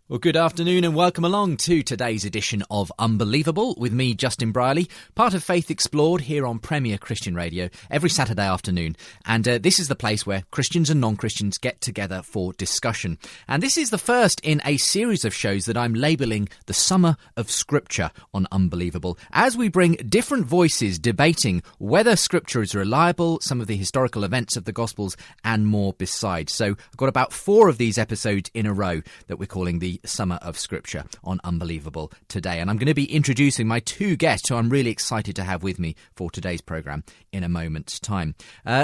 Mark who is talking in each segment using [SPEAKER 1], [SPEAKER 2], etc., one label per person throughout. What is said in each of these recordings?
[SPEAKER 1] Well, good afternoon and welcome along to today's edition of Unbelievable with me, Justin Briley, part of Faith Explored here on Premier Christian Radio every Saturday afternoon. And this is the place where Christians and non-Christians get together for discussion. And this is the first in a series of shows that I'm labelling the Summer of Scripture on Unbelievable, as we bring different voices debating whether Scripture is reliable, some of the historical events of the Gospels, and more besides. So I've got about 4 of these episodes in a row that we're calling the Summer of Scripture on Unbelievable today. And I'm going to be introducing my 2 guests who I'm really excited to have with me for today's programme in a moment's time.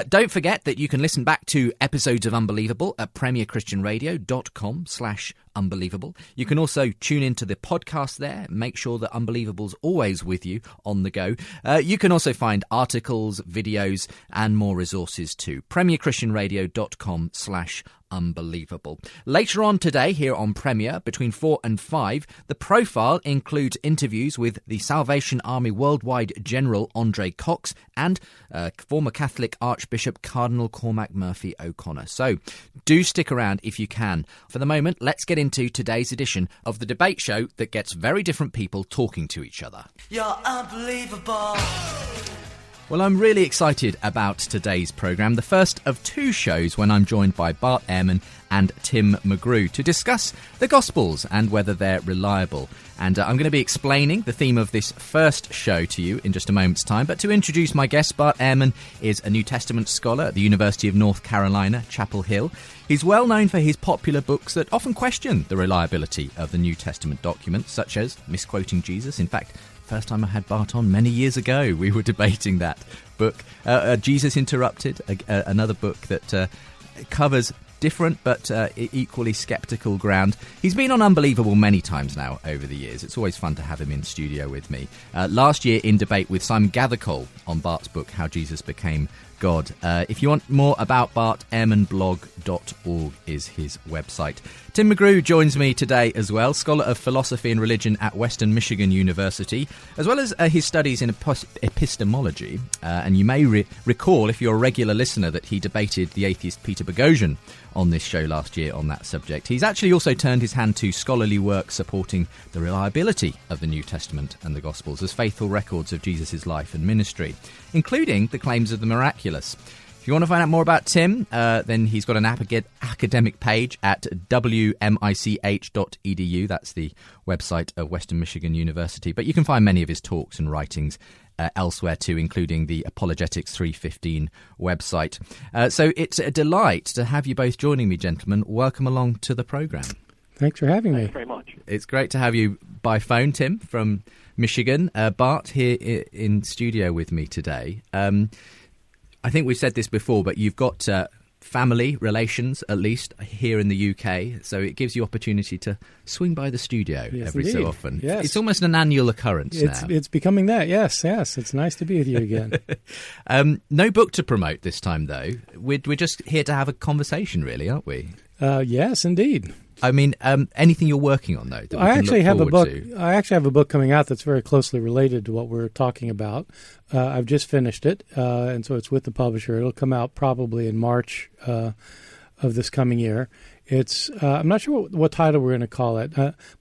[SPEAKER 1] Don't forget that you can listen back to episodes of Unbelievable at premierchristianradio.com/unbelievable. You can also tune into the podcast there. Make sure that Unbelievable's always with you on the go. You can also find articles, videos and more resources too. premierchristianradio.com/unbelievable. Later on today here on Premier, between 4 and 5, the profile includes interviews with the Salvation Army Worldwide General Andre Cox and former Catholic Archbishop Cardinal Cormac Murphy O'Connor. So do stick around if you can. For the moment, let's get into today's edition of the debate show that gets very different people talking to each other.
[SPEAKER 2] You're unbelievable.
[SPEAKER 1] Well, I'm really excited about today's programme, the first of 2 shows when I'm joined by Bart Ehrman and Tim McGrew to discuss the Gospels and whether they're reliable. And I'm going to be explaining the theme of this first show to you in just a moment's time. But to introduce my guest, Bart Ehrman is a New Testament scholar at the University of North Carolina, Chapel Hill. He's well known for his popular books that often question the reliability of the New Testament documents, such as Misquoting Jesus. In fact, first time I had Bart on many years ago, we were debating that book. Jesus Interrupted, another book that covers different but equally sceptical ground. He's been on Unbelievable many times now over the years. It's always fun to have him in studio with me. Last year in debate with Simon Gathercole on Bart's book, How Jesus Became God. If you want more about Bart, ehrmanblog.org is his website. Tim McGrew joins me today as well, scholar of philosophy and religion at Western Michigan University, as well as his studies in epistemology. And you may recall, if you're a regular listener, that he debated the atheist Peter Boghossian on this show last year on that subject. He's actually also turned his hand to scholarly work supporting the reliability of the New Testament and the Gospels as faithful records of Jesus' life and ministry, including the claims of the miraculous. If you want to find out more about Tim, then he's got an academic page at wmich.edu. That's the website of Western Michigan University. But you can find many of his talks and writings elsewhere too, including the Apologetics 315 website. So it's a delight to have you both joining me, gentlemen. Welcome along to the programme.
[SPEAKER 3] Thanks for having me.
[SPEAKER 4] Thanks very much.
[SPEAKER 1] It's great to have you by phone, Tim, from Michigan. Bart here in studio with me today. I think we've said this before, but you've got family relations, at least, here in the UK, so it gives you opportunity to swing by the studio every so often.
[SPEAKER 3] Yes.
[SPEAKER 1] It's almost an annual occurrence now.
[SPEAKER 3] It's becoming that, yes. It's nice to be with you again.
[SPEAKER 1] No book to promote this time, though. We're just here to have a conversation, really, aren't we?
[SPEAKER 3] Yes, indeed.
[SPEAKER 1] I mean, anything you're working on, though? That
[SPEAKER 3] I actually have a book.
[SPEAKER 1] To?
[SPEAKER 3] I actually have a book coming out that's very closely related to what we're talking about. I've just finished it, and so it's with the publisher. It'll come out probably in March of this coming year. It's I'm not sure what title we're going to call it.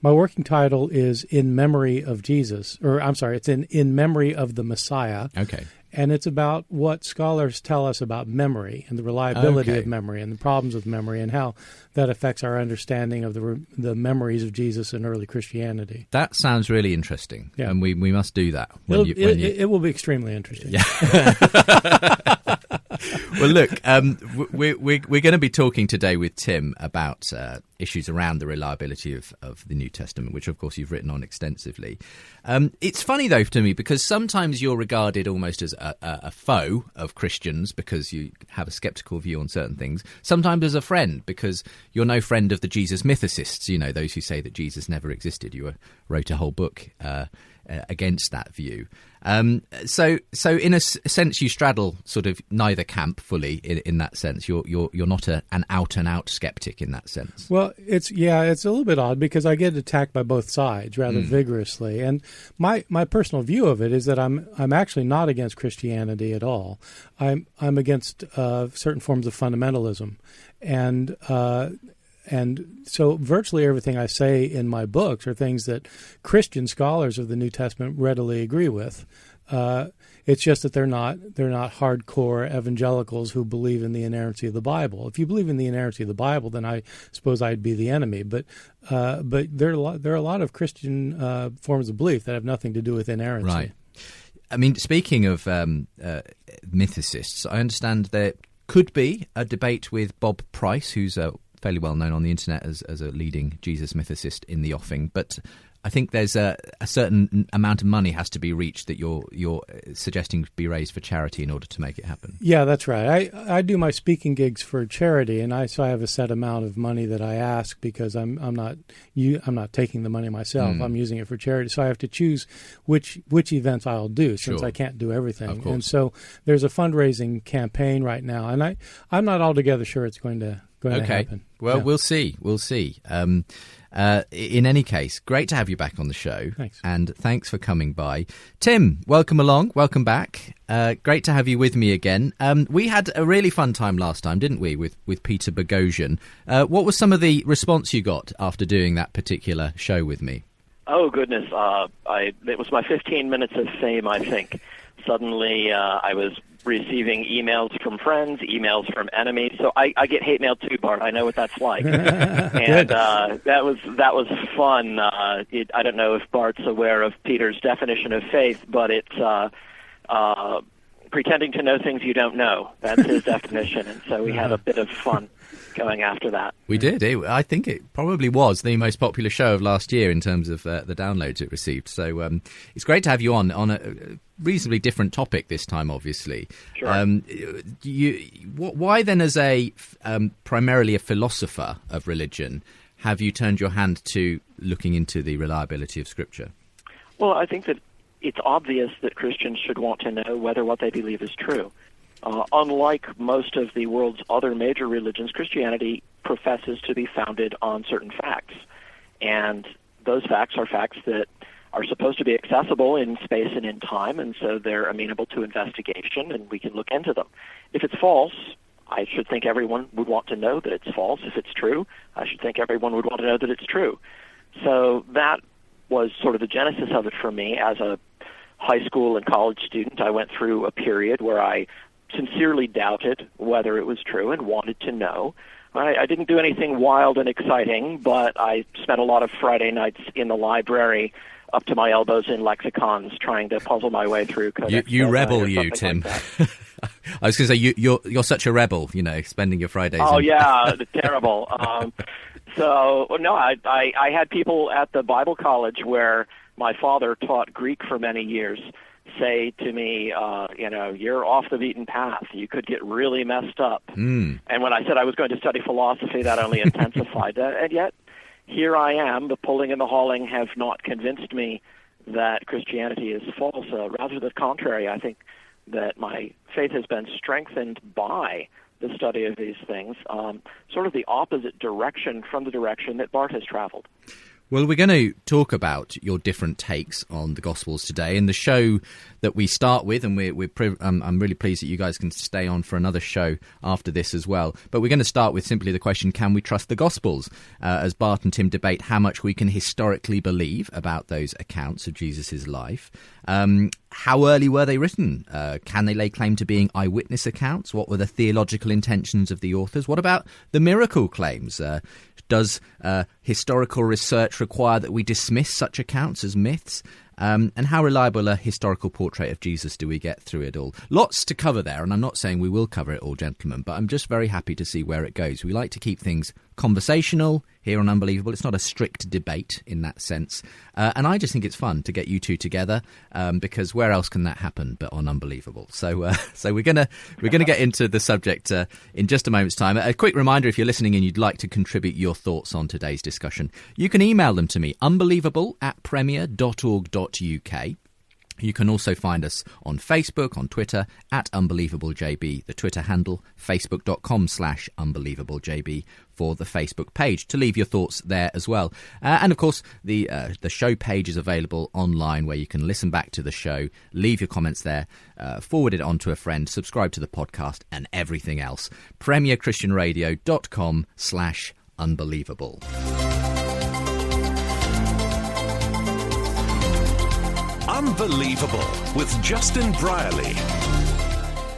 [SPEAKER 3] My working title is "In Memory of Jesus," or I'm sorry, it's in Memory of the Messiah.
[SPEAKER 1] Okay.
[SPEAKER 3] And it's about what scholars tell us about memory and the reliability of memory and the problems with memory and how that affects our understanding of the memories of Jesus in early Christianity.
[SPEAKER 1] That sounds really interesting, and we must do that.
[SPEAKER 3] It will be extremely interesting.
[SPEAKER 1] Yeah. Well, look, we're going to be talking today with Tim about issues around the reliability of the New Testament, which, of course, you've written on extensively. It's funny, though, to me, because sometimes you're regarded almost as a foe of Christians because you have a sceptical view on certain things, sometimes as a friend because you're no friend of the Jesus mythicists, those who say that Jesus never existed. You wrote a whole book against that view. So in a sense, you straddle sort of neither camp fully. In that sense, you're not an out and out skeptic in that sense.
[SPEAKER 3] Well, it's a little bit odd because I get attacked by both sides rather vigorously, and my personal view of it is that I'm actually not against Christianity at all. I'm against certain forms of fundamentalism, and And so virtually everything I say in my books are things that Christian scholars of the New Testament readily agree with. It's just that they're not hardcore evangelicals who believe in the inerrancy of the Bible. If you believe in the inerrancy of the Bible, then I suppose I'd be the enemy. But there are a lot of Christian forms of belief that have nothing to do with inerrancy.
[SPEAKER 1] Right. I mean, speaking of mythicists, I understand there could be a debate with Bob Price, who's fairly well known on the internet as a leading Jesus mythicist in the offing, but I think there's a certain amount of money has to be reached that you're suggesting be raised for charity in order to make it happen.
[SPEAKER 3] Yeah, that's right. I do my speaking gigs for charity, and so I have a set amount of money that I ask because I'm not taking the money myself. I'm using it for charity, so I have to choose which events I'll do since
[SPEAKER 1] Sure.
[SPEAKER 3] I can't do everything.
[SPEAKER 1] Of course.
[SPEAKER 3] And so there's a fundraising campaign right now, and I'm not altogether sure it's going to happen.
[SPEAKER 1] Well,
[SPEAKER 3] Yeah.
[SPEAKER 1] we'll see. In any case, great to have you back on the show.
[SPEAKER 3] Thanks.
[SPEAKER 1] And thanks for coming by. Tim, welcome along. Welcome back. Great to have you with me again. We had a really fun time last time, didn't we, with Peter Boghossian. What was some of the response you got after doing that particular show with me?
[SPEAKER 4] Oh, goodness. It was my 15 minutes of fame, I think. Suddenly, I was receiving emails from friends, emails from enemies. So I get hate mail too, Bart. I know what that's like. And that was fun. I don't know if Bart's aware of Peter's definition of faith, but it's pretending to know things you don't know. That's his definition. And so we had a bit of fun going after that.
[SPEAKER 1] We did. I think it probably was the most popular show of last year in terms of the downloads it received. So it's great to have you on a reasonably different topic this time, obviously.
[SPEAKER 4] Sure.
[SPEAKER 1] Why then, as primarily a philosopher of religion, have you turned your hand to looking into the reliability of Scripture?
[SPEAKER 4] Well, I think that it's obvious that Christians should want to know whether what they believe is true. Unlike most of the world's other major religions, Christianity professes to be founded on certain facts. And those facts are facts that are supposed to be accessible in space and in time, and so they're amenable to investigation, and we can look into them. If it's false, I should think everyone would want to know that it's false. If it's true, I should think everyone would want to know that it's true. So that was sort of the genesis of it for me. As a high school and college student, I went through a period where I sincerely doubted whether it was true and wanted to know. I didn't do anything wild and exciting, but I spent a lot of Friday nights in the library up to my elbows in lexicons trying to puzzle my way through Codex
[SPEAKER 1] You
[SPEAKER 4] Sinai
[SPEAKER 1] rebel,
[SPEAKER 4] or
[SPEAKER 1] you,
[SPEAKER 4] something
[SPEAKER 1] Tim.
[SPEAKER 4] like
[SPEAKER 1] I was going to say, you're such a rebel, spending your Fridays.
[SPEAKER 4] Oh, yeah, terrible. I had people at the Bible college where my father taught Greek for many years say to me, you're off the beaten path. You could get really messed up. And when I said I was going to study philosophy, that only intensified that. And yet, here I am. The pulling and the hauling have not convinced me that Christianity is false. Rather the contrary, I think that my faith has been strengthened by the study of these things, sort of the opposite direction from the direction that Bart has traveled.
[SPEAKER 1] Well, we're going to talk about your different takes on the Gospels today. And the show that we start with, and I'm really pleased that you guys can stay on for another show after this as well. But we're going to start with simply the question, can we trust the Gospels? As Bart and Tim debate how much we can historically believe about those accounts of Jesus' life. How early were they written? Can they lay claim to being eyewitness accounts? What were the theological intentions of the authors? What about the miracle claims? Does historical research require that we dismiss such accounts as myths? And how reliable a historical portrait of Jesus do we get through it all? Lots to cover there, and I'm not saying we will cover it all, gentlemen, but I'm just very happy to see where it goes. We like to keep things conversational here on Unbelievable. It's not a strict debate in that sense. And I just think it's fun to get you two together, because where else can that happen but on Unbelievable? So we're gonna get into the subject in just a moment's time. A quick reminder, if you're listening and you'd like to contribute your thoughts on today's discussion, you can email them to me, unbelievable@premier.org.uk. You can also find us on Facebook, on Twitter, @UnbelievableJB, the Twitter handle, facebook.com/UnbelievableJB for the Facebook page, to leave your thoughts there as well. And of course, the show page is available online where you can listen back to the show, leave your comments there, forward it on to a friend, subscribe to the podcast and everything else. PremierChristianRadio.com/Unbelievable. unbelievable.
[SPEAKER 5] Unbelievable with Justin Brierley.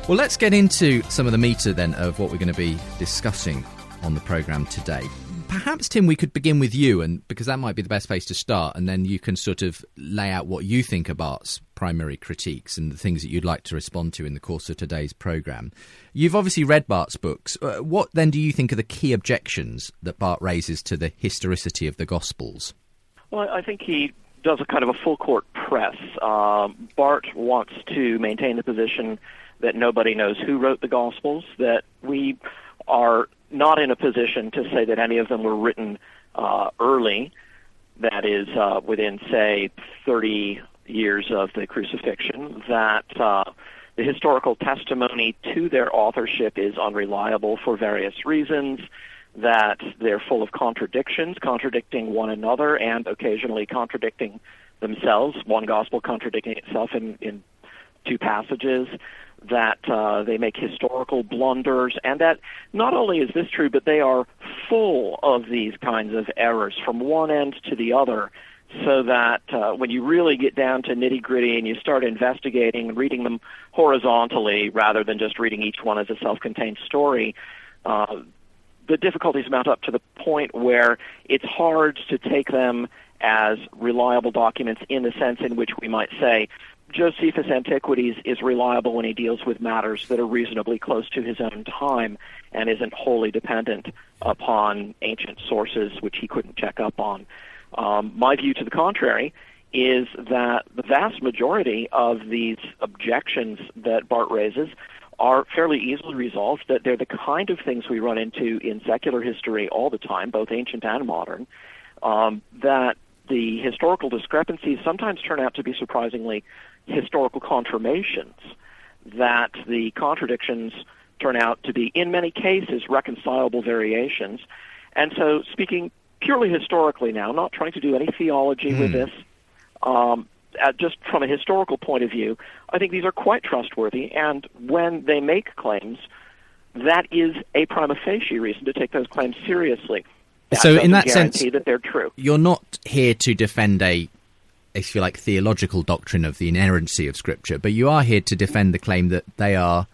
[SPEAKER 1] Well, let's get into some of the meter then of what we're going to be discussing on the programme today. Perhaps, Tim, we could begin with you, and because that might be the best place to start, and then you can sort of lay out what you think are Bart's primary critiques and the things that you'd like to respond to in the course of today's programme. You've obviously read Bart's books. What then do you think are the key objections that Bart raises to the historicity of the Gospels?
[SPEAKER 4] Well, I think he does a kind of a full-court press. Bart wants to maintain the position that nobody knows who wrote the Gospels, that we are not in a position to say that any of them were written early, that is, within, say, 30 years of the crucifixion, that the historical testimony to their authorship is unreliable for various reasons, that they're full of contradictions, contradicting one another and occasionally contradicting themselves, one gospel contradicting itself in two passages, that they make historical blunders, and that not only is this true, but they are full of these kinds of errors from one end to the other, so that when you really get down to nitty-gritty and you start investigating and reading them horizontally rather than just reading each one as a self-contained story, the difficulties mount up to the point where it's hard to take them as reliable documents in the sense in which we might say Josephus' Antiquities is reliable when he deals with matters that are reasonably close to his own time and isn't wholly dependent upon ancient sources which he couldn't check up on. My view to the contrary is that the vast majority of these objections that Bart raises are fairly easily resolved, that they're the kind of things we run into in secular history all the time, both ancient and modern, that the historical discrepancies sometimes turn out to be surprisingly historical confirmations, that the contradictions turn out to be, in many cases, reconcilable variations. And so, speaking purely historically now, not trying to do any theology with this, just from a historical point of view, I think these are quite trustworthy, and when they make claims, that is a prima facie reason to take those claims seriously.
[SPEAKER 1] So in that sense,
[SPEAKER 4] that they're true.
[SPEAKER 1] You're not here to defend if you like, theological doctrine of the inerrancy of Scripture, but you are here to defend the claim that they are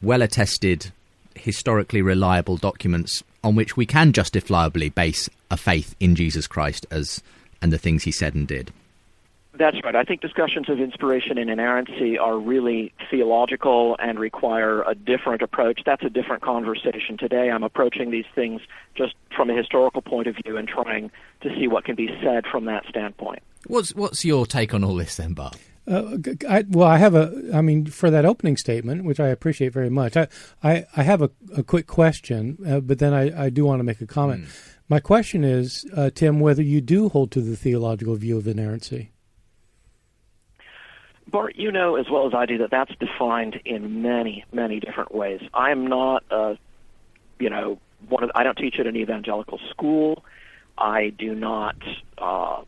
[SPEAKER 1] well-attested, historically reliable documents on which we can justifiably base a faith in Jesus Christ and the things he said and did.
[SPEAKER 4] That's right. I think discussions of inspiration and inerrancy are really theological and require a different approach. That's a different conversation. Today I'm approaching these things just from a historical point of view and trying to see what can be said from that standpoint.
[SPEAKER 1] What's your take on all this then, Bart?
[SPEAKER 3] For that opening statement, which I appreciate very much, I have a quick question, but then I do want to make a comment. My question is, Tim, whether you do hold to the theological view of inerrancy.
[SPEAKER 4] Bart, you know as well as I do that that's defined in many, many different ways. I'm not, I don't teach at an evangelical school. I do not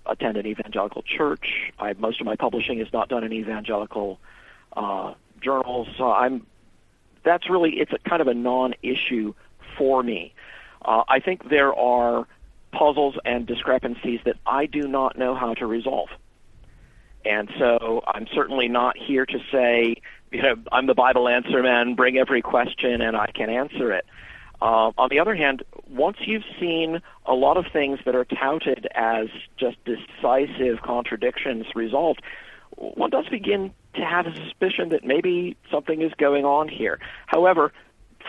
[SPEAKER 4] attend an evangelical church. Most of my publishing is not done in evangelical journals. So it's a kind of a non-issue for me. I think there are puzzles and discrepancies that I do not know how to resolve. And so I'm certainly not here to say, I'm the Bible answer man, bring every question and I can answer it. On the other hand, once you've seen a lot of things that are touted as just decisive contradictions resolved, one does begin to have a suspicion that maybe something is going on here. However,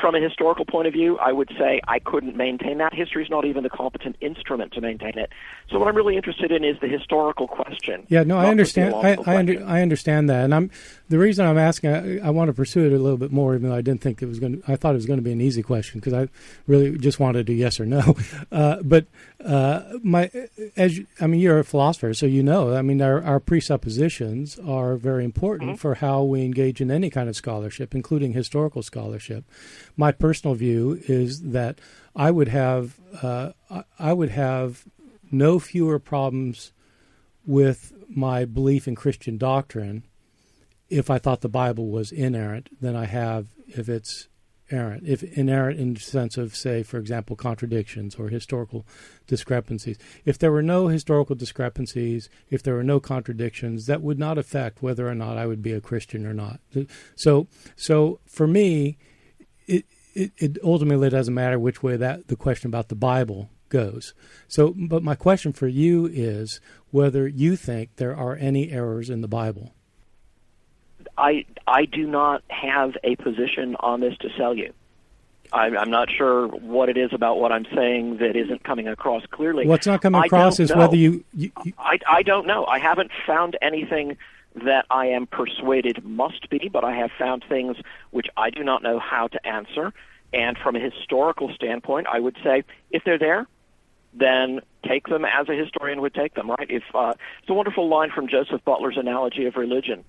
[SPEAKER 4] from a historical point of view, I would say I couldn't maintain that. History is not even the competent instrument to maintain it. So what I'm really interested in is the historical question.
[SPEAKER 3] Yeah, no, I understand. I understand that, and the reason I'm asking, I want to pursue it a little bit more, even though I didn't think it was going. I thought it was going to be an easy question because I really just wanted to do yes or no. You're a philosopher, so our presuppositions are very important for how we engage in any kind of scholarship, including historical scholarship. My personal view is that I would have no fewer problems with my belief in Christian doctrine if I thought the Bible was inerrant than I have if it's errant, if inerrant in the sense of, say, for example, contradictions or historical discrepancies. If there were no historical discrepancies, if there were no contradictions, that would not affect whether or not I would be a Christian or not. So for me, it ultimately doesn't matter which way the question about the Bible goes. So, but my question for you is whether you think there are any errors in the Bible.
[SPEAKER 4] I do not have a position on this to sell you. I'm not sure what it is about what I'm saying that isn't coming across clearly.
[SPEAKER 3] What's not coming across is whether you
[SPEAKER 4] I don't know. I haven't found anything that I am persuaded must be, but I have found things which I do not know how to answer. And from a historical standpoint, I would say if they're there, then take them as a historian would take them, right? It's a wonderful line from Joseph Butler's Analogy of Religion.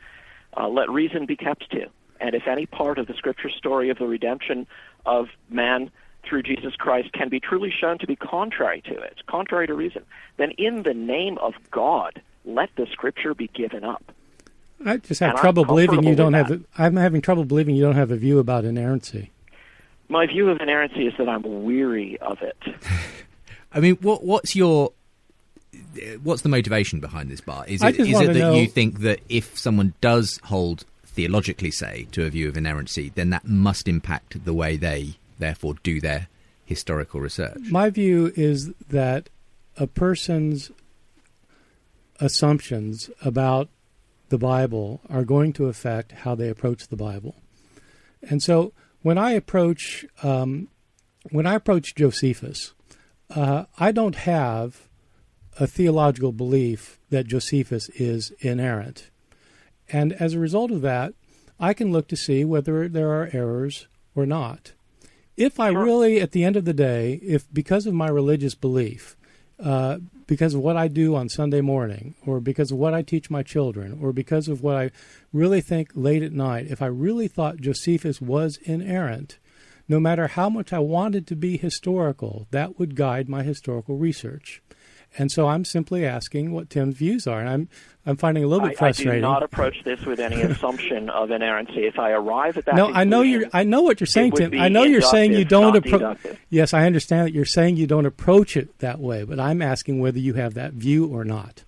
[SPEAKER 4] Let reason be kept to. And if any part of the Scripture story of the redemption of man through Jesus Christ can be truly shown to be contrary to it, contrary to reason, then in the name of God, let the Scripture be given up.
[SPEAKER 3] I just have trouble believing you don't have. I'm having trouble believing you don't have a view about inerrancy.
[SPEAKER 4] My view of inerrancy is that I'm weary of it.
[SPEAKER 1] I mean, what's the motivation behind this, Bart? Is it that you think that if someone does hold theologically, say, to a view of inerrancy, then that must impact the way they therefore do their historical research? My
[SPEAKER 3] view is that a person's assumptions about the Bible are going to affect how they approach the Bible. And so when I approach Josephus, I don't have a theological belief that Josephus is inerrant. And as a result of that, I can look to see whether there are errors or not. If I really, at the end of the day, if because of my religious belief, because of what I do on Sunday morning, or because of what I teach my children, or because of what I really think late at night, if I really thought Josephus was inerrant, no matter how much I wanted to be historical, that would guide my historical research. And so I'm simply asking what Tim's views are, and I'm finding it a little bit frustrating.
[SPEAKER 4] I do not approach this with any assumption of inerrancy. If I arrive at that,
[SPEAKER 3] I know what you're saying, Tim. I know you're saying you don't approach. Yes, I understand that you're saying you don't approach it that way, but I'm asking whether you have that view or not.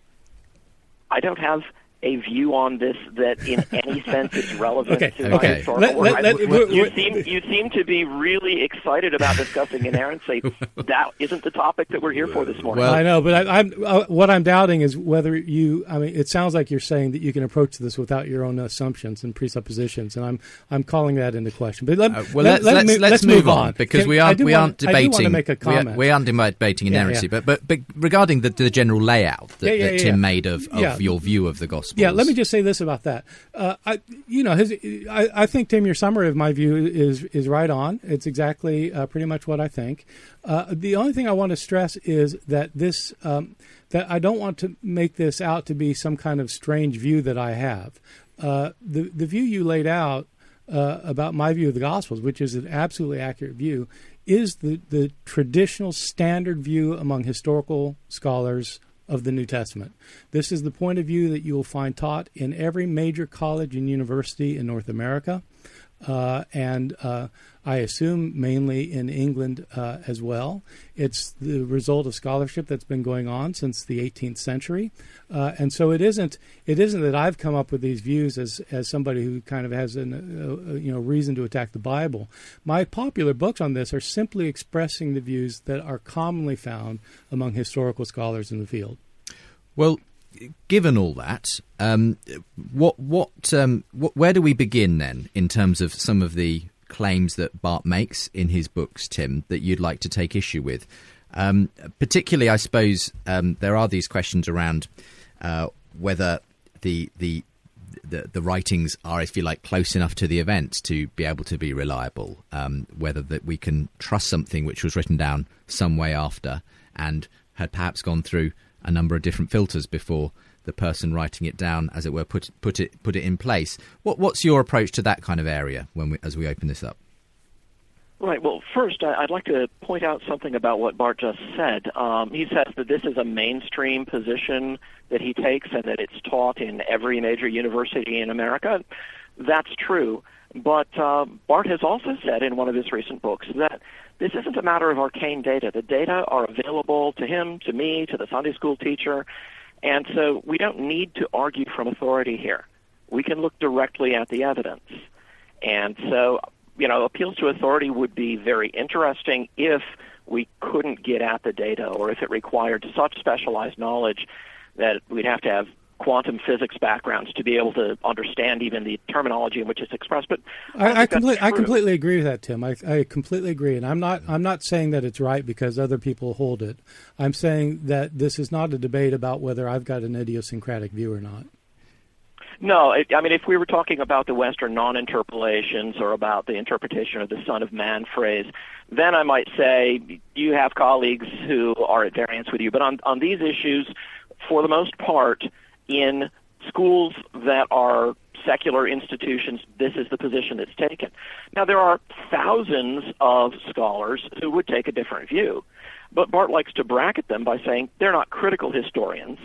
[SPEAKER 4] I don't have a view on this that in any sense is relevant to my historical work. You seem to be really excited about discussing inerrancy. That isn't the topic that we're here for this morning.
[SPEAKER 3] Well, I know, but what I'm doubting is whether it sounds like you're saying that you can approach this without your own assumptions and presuppositions, and I'm calling that into question. But let's move on, because we aren't debating. I do want to make a comment.
[SPEAKER 1] We aren't debating inerrancy, but regarding the general layout that Tim made of your view of the gospel.
[SPEAKER 3] Yeah, let me just say this about that. I think, Tim, your summary of my view is right on. It's exactly pretty much what I think. The only thing I want to stress is that that I don't want to make this out to be some kind of strange view that I have. The view you laid out about my view of the Gospels, which is an absolutely accurate view, is the traditional standard view among historical scholars of the New Testament. This is the point of view that you will find taught in every major college and university in North America, and I assume mainly in England as well. It's the result of scholarship that's been going on since the 18th century, and so it isn't that I've come up with these views as somebody who kind of has a reason to attack the Bible. My popular books on this are simply expressing the views that are commonly found among historical scholars in the field.
[SPEAKER 1] Well, given all that, where do we begin then in terms of some of the claims that Bart makes in his books, Tim, that you'd like to take issue with? Particularly, I suppose, there are these questions around whether the writings are, if you like, close enough to the events to be able to be reliable, whether that we can trust something which was written down some way after and had perhaps gone through a number of different filters before the person writing it down, as it were, put it in place. What's your approach to that kind of area as we open this up?
[SPEAKER 4] Right. Well, first, I'd like to point out something about what Bart just said. He says that this is a mainstream position that he takes and that it's taught in every major university in America. That's true, But Bart has also said in one of his recent books that this isn't a matter of arcane data. The data are available to him, to me, to the Sunday school teacher, and so we don't need to argue from authority here. We can look directly at the evidence. And so, appeals to authority would be very interesting if we couldn't get at the data, or if it required such specialized knowledge that we'd have to have quantum physics backgrounds to be able to understand even the terminology in which it's expressed. But
[SPEAKER 3] I completely agree with that, Tim. I completely agree, and I'm not saying that it's right because other people hold it. I'm saying that this is not a debate about whether I've got an idiosyncratic view or not.
[SPEAKER 4] No, if we were talking about the Western non-interpolations or about the interpretation of the Son of Man phrase, then I might say you have colleagues who are at variance with you. But on these issues, for the most part, in schools that are secular institutions, this is the position that's taken. Now, there are thousands of scholars who would take a different view, but Bart likes to bracket them by saying they're not critical historians.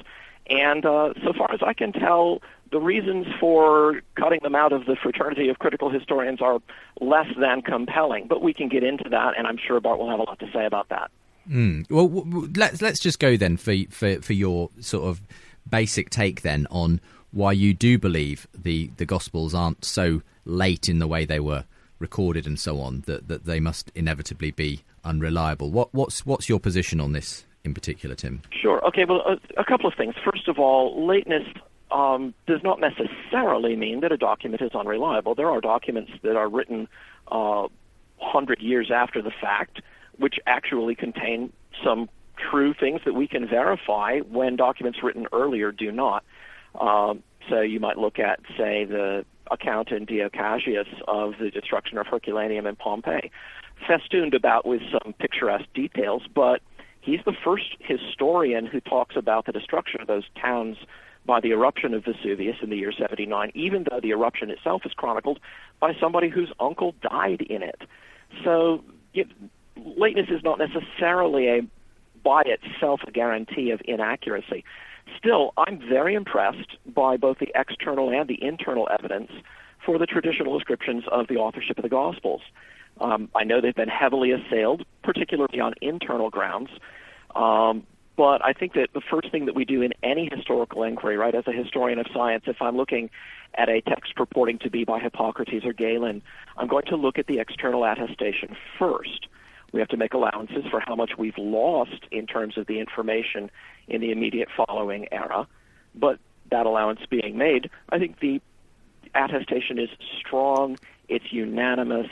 [SPEAKER 4] And so far as I can tell, the reasons for cutting them out of the fraternity of critical historians are less than compelling. But we can get into that, and I'm sure Bart will have a lot to say about that.
[SPEAKER 1] Well, let's just go then for your sort of basic take then on why you do believe the Gospels aren't so late in the way they were recorded and so on, that they must inevitably be unreliable. What's your position on this in particular, Tim?
[SPEAKER 4] Sure. Okay, well, a couple of things. First of all, lateness does not necessarily mean that a document is unreliable. There are documents that are written 100 years after the fact, which actually contain some true things that we can verify when documents written earlier do not. So you might look at, say, the account in Dio Cassius of the destruction of Herculaneum in Pompeii, festooned about with some picturesque details, but he's the first historian who talks about the destruction of those towns by the eruption of Vesuvius in the year 79, even though the eruption itself is chronicled by somebody whose uncle died in it. So lateness is not necessarily by itself a guarantee of inaccuracy. Still, I'm very impressed by both the external and the internal evidence for the traditional descriptions of the authorship of the Gospels. I know they've been heavily assailed, particularly on internal grounds, but I think that the first thing that we do in any historical inquiry, right, as a historian of science, if I'm looking at a text purporting to be by Hippocrates or Galen, I'm going to look at the external attestation first. We have to make allowances for how much we've lost in terms of the information in the immediate following era, but that allowance being made, I think the attestation is strong, it's unanimous,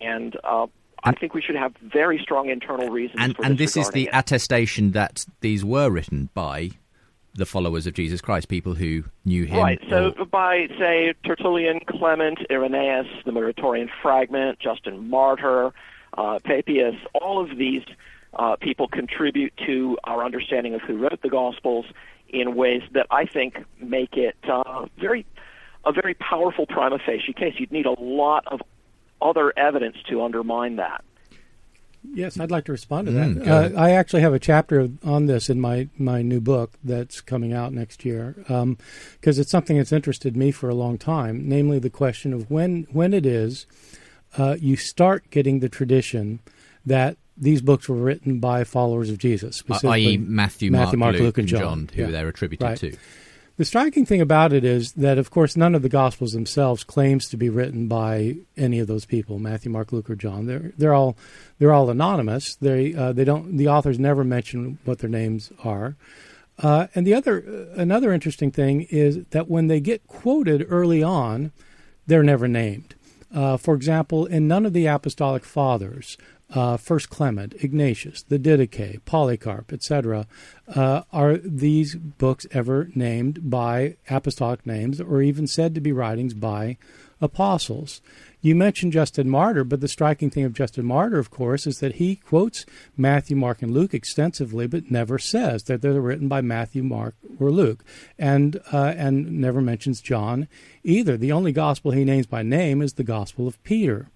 [SPEAKER 4] and I think we should have very strong internal reasons for
[SPEAKER 1] and this is the
[SPEAKER 4] it.
[SPEAKER 1] attestation that these were written by the followers of Jesus Christ, people who knew him.
[SPEAKER 4] Right, so by, say, Tertullian, Clement, Irenaeus, the Muratorian Fragment, Justin Martyr, Papias, all of these people contribute to our understanding of who wrote the Gospels in ways that I think make it a very powerful prima facie case. You'd need a lot of other evidence to undermine that.
[SPEAKER 3] Yes, I'd like to respond to that. I actually have a chapter on this in my new book that's coming out next year, because it's something that's interested me for a long time, namely the question of when it is you start getting the tradition that these books were written by followers of Jesus, specifically
[SPEAKER 1] i.e. Matthew, Mark, Luke, and John, who they're attributed to.
[SPEAKER 3] The striking thing about it is that, of course, none of the Gospels themselves claims to be written by any of those people, Matthew, Mark, Luke, or John. They're all anonymous. The authors never mention what their names are. And another interesting thing is that when they get quoted early on, they're never named. For example, in none of the apostolic fathers, First Clement, Ignatius, the Didache, Polycarp, etc., are these books ever named by apostolic names or even said to be writings by apostles. You mentioned Justin Martyr, but the striking thing of Justin Martyr, of course, is that he quotes Matthew, Mark, and Luke extensively, but never says that they're written by Matthew, Mark, or Luke, and never mentions John either. The only gospel he names by name is the Gospel of Peter.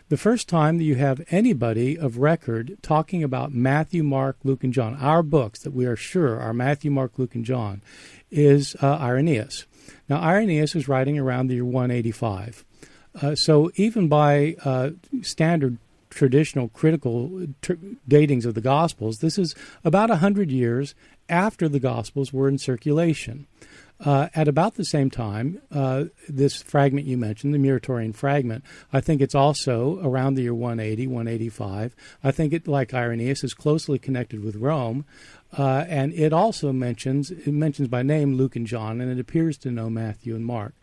[SPEAKER 3] The first time that you have anybody of record talking about Matthew, Mark, Luke, and John, our books that we are sure are Matthew, Mark, Luke, and John, is Irenaeus. Now, Irenaeus was writing around the year 185. So even by standard traditional critical datings of the Gospels, this is about 100 years after the Gospels were in circulation. At about the same time, this fragment you mentioned, the Muratorian fragment, I think it's also around the year 180, 185. I think it, like Irenaeus, is closely connected with Rome. And it also mentions by name Luke and John, and it appears to know Matthew and Mark.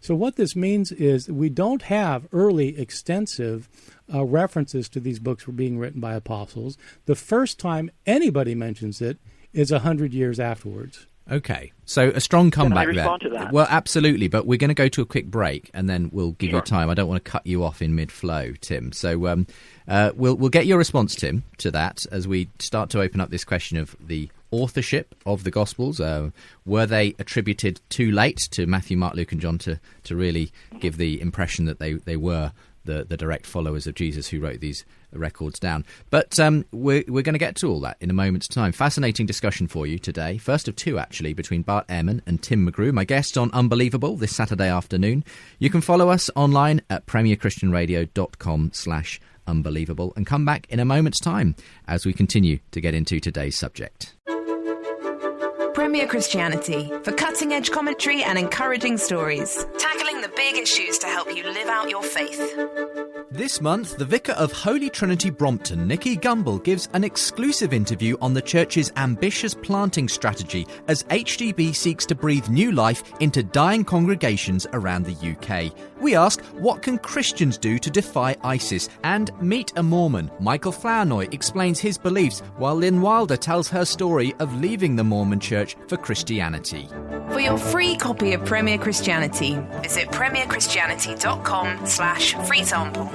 [SPEAKER 3] So what this means is we don't have early extensive references to these books were being written by apostles. The first time anybody mentions it is 100 years afterwards.
[SPEAKER 1] Okay, so a strong comeback there.
[SPEAKER 4] Can I respond to that?
[SPEAKER 1] Well, absolutely, but we're going to go to a quick break, and then we'll give
[SPEAKER 4] Sure.
[SPEAKER 1] you time. I don't want to cut you off in mid-flow, Tim. So we'll get your response, Tim, to that as we start to open up this question of the authorship of the Gospels. Were they attributed too late to Matthew, Mark, Luke, and John to really give the impression that they were the direct followers of Jesus who wrote these records down? But we're going to get to all that in a moment's time. Fascinating discussion for you today. First of two, actually, between Bart Ehrman and Tim McGrew, my guests on Unbelievable this Saturday afternoon. You can follow us online at premierchristianradio.com/unbelievable and come back in a moment's time as we continue to get into today's subject.
[SPEAKER 6] Premier Christianity, for cutting-edge commentary and encouraging stories. Tackling the big issues to help you live out your faith.
[SPEAKER 1] This month, the Vicar of Holy Trinity Brompton, Nicky Gumbel, gives an exclusive interview on the church's ambitious planting strategy as HTB seeks to breathe new life into dying congregations around the UK. We ask, what can Christians do to defy ISIS? And meet a Mormon. Michael Flournoy explains his beliefs, while Lynn Wilder tells her story of leaving the Mormon church for Christianity.
[SPEAKER 6] For your free copy of Premier Christianity, visit premierchristianity.com/free sample.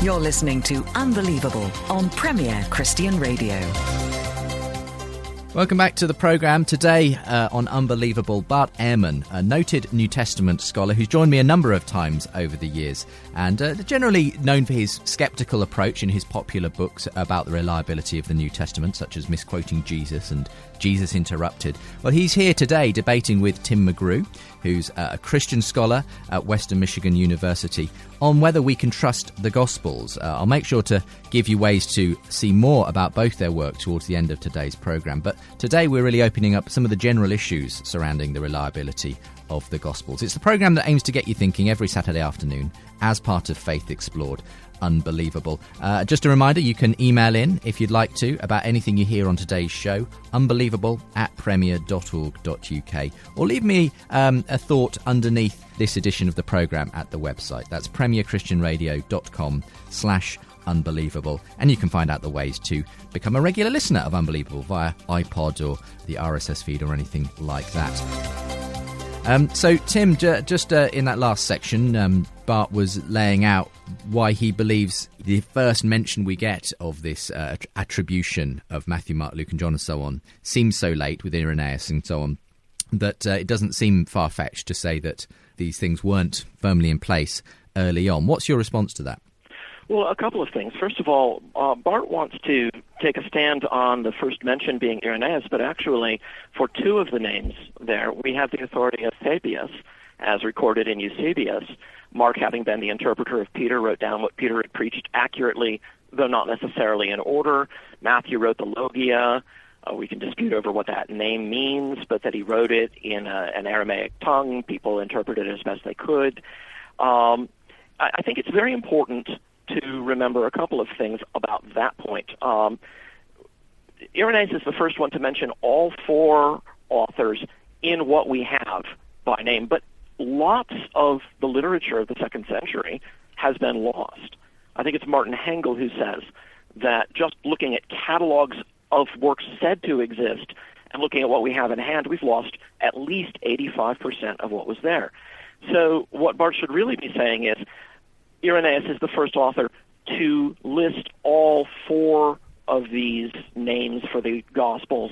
[SPEAKER 7] You're listening to Unbelievable on Premier Christian Radio.
[SPEAKER 1] Welcome back to the programme. Today on Unbelievable, Bart Ehrman, a noted New Testament scholar who's joined me a number of times over the years and generally known for his sceptical approach in his popular books about the reliability of the New Testament, such as Misquoting Jesus and Jesus Interrupted. Well, he's here today debating with Tim McGrew, who's a Christian scholar at Western Michigan University, on whether we can trust the Gospels. I'll make sure to give you ways to see more about both their work towards the end of today's programme. But today we're really opening up some of the general issues surrounding the reliability of the Gospels. It's the programme that aims to get you thinking every Saturday afternoon as part of Faith Explored. Unbelievable. Just a reminder, you can email in if you'd like to about anything you hear on today's show, unbelievable@premier.org.uk, or leave me a thought underneath this edition of the programme at the website. That's premierchristianradio.com/unbelievable, and you can find out the ways to become a regular listener of Unbelievable via iPod or the RSS feed or anything like that. So, Tim, just in that last section, Bart was laying out why he believes the first mention we get of this attribution of Matthew, Mark, Luke and John and so on seems so late with Irenaeus and so on that it doesn't seem far-fetched to say that these things weren't firmly in place early on. What's your response to that?
[SPEAKER 4] Well, a couple of things. First of all, Bart wants to take a stand on the first mention being Irenaeus, but actually for two of the names there, we have the authority of Papias, as recorded in Eusebius. Mark, having been the interpreter of Peter, wrote down what Peter had preached accurately, though not necessarily in order. Matthew wrote the Logia. We can dispute over what that name means, but that he wrote it in an Aramaic tongue. People interpreted it as best they could. I think it's very important to remember a couple of things about that point. Irenaeus is the first one to mention all four authors in what we have by name, but lots of the literature of the second century has been lost. I think it's Martin Hengel who says that just looking at catalogs of works said to exist and looking at what we have in hand, we've lost at least 85% of what was there. So what Bart should really be saying is Irenaeus is the first author to list all four of these names for the Gospels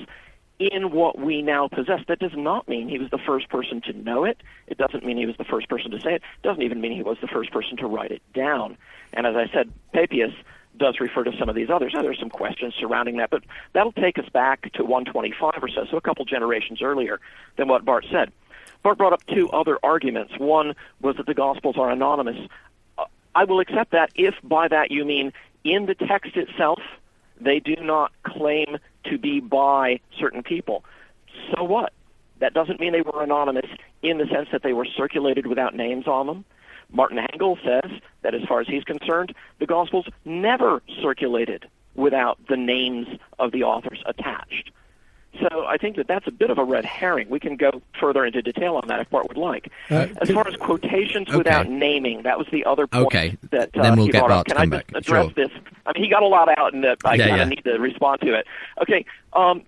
[SPEAKER 4] in what we now possess. That does not mean he was the first person to know it. It doesn't mean he was the first person to say it. It doesn't even mean he was the first person to write it down. And as I said, Papias does refer to some of these others. Now, there's some questions surrounding that, but that'll take us back to 125 or so a couple generations earlier than what Bart said. Bart brought up two other arguments. One was that the Gospels are anonymous. I will accept that if by that you mean in the text itself they do not claim to be by certain people. So what? That doesn't mean they were anonymous in the sense that they were circulated without names on them. Martin Hengel says that as far as he's concerned, the Gospels never circulated without the names of the authors attached. So I think that that's a bit of a red herring. We can go further into detail on that if Bart would like. As far as quotations without naming, that was the other point that
[SPEAKER 1] then we'll
[SPEAKER 4] he
[SPEAKER 1] get
[SPEAKER 4] brought
[SPEAKER 1] Bart
[SPEAKER 4] up.
[SPEAKER 1] to
[SPEAKER 4] Can
[SPEAKER 1] come
[SPEAKER 4] I
[SPEAKER 1] back?
[SPEAKER 4] just address this? I mean, he got a lot out, and I kind of need to respond to it. Okay,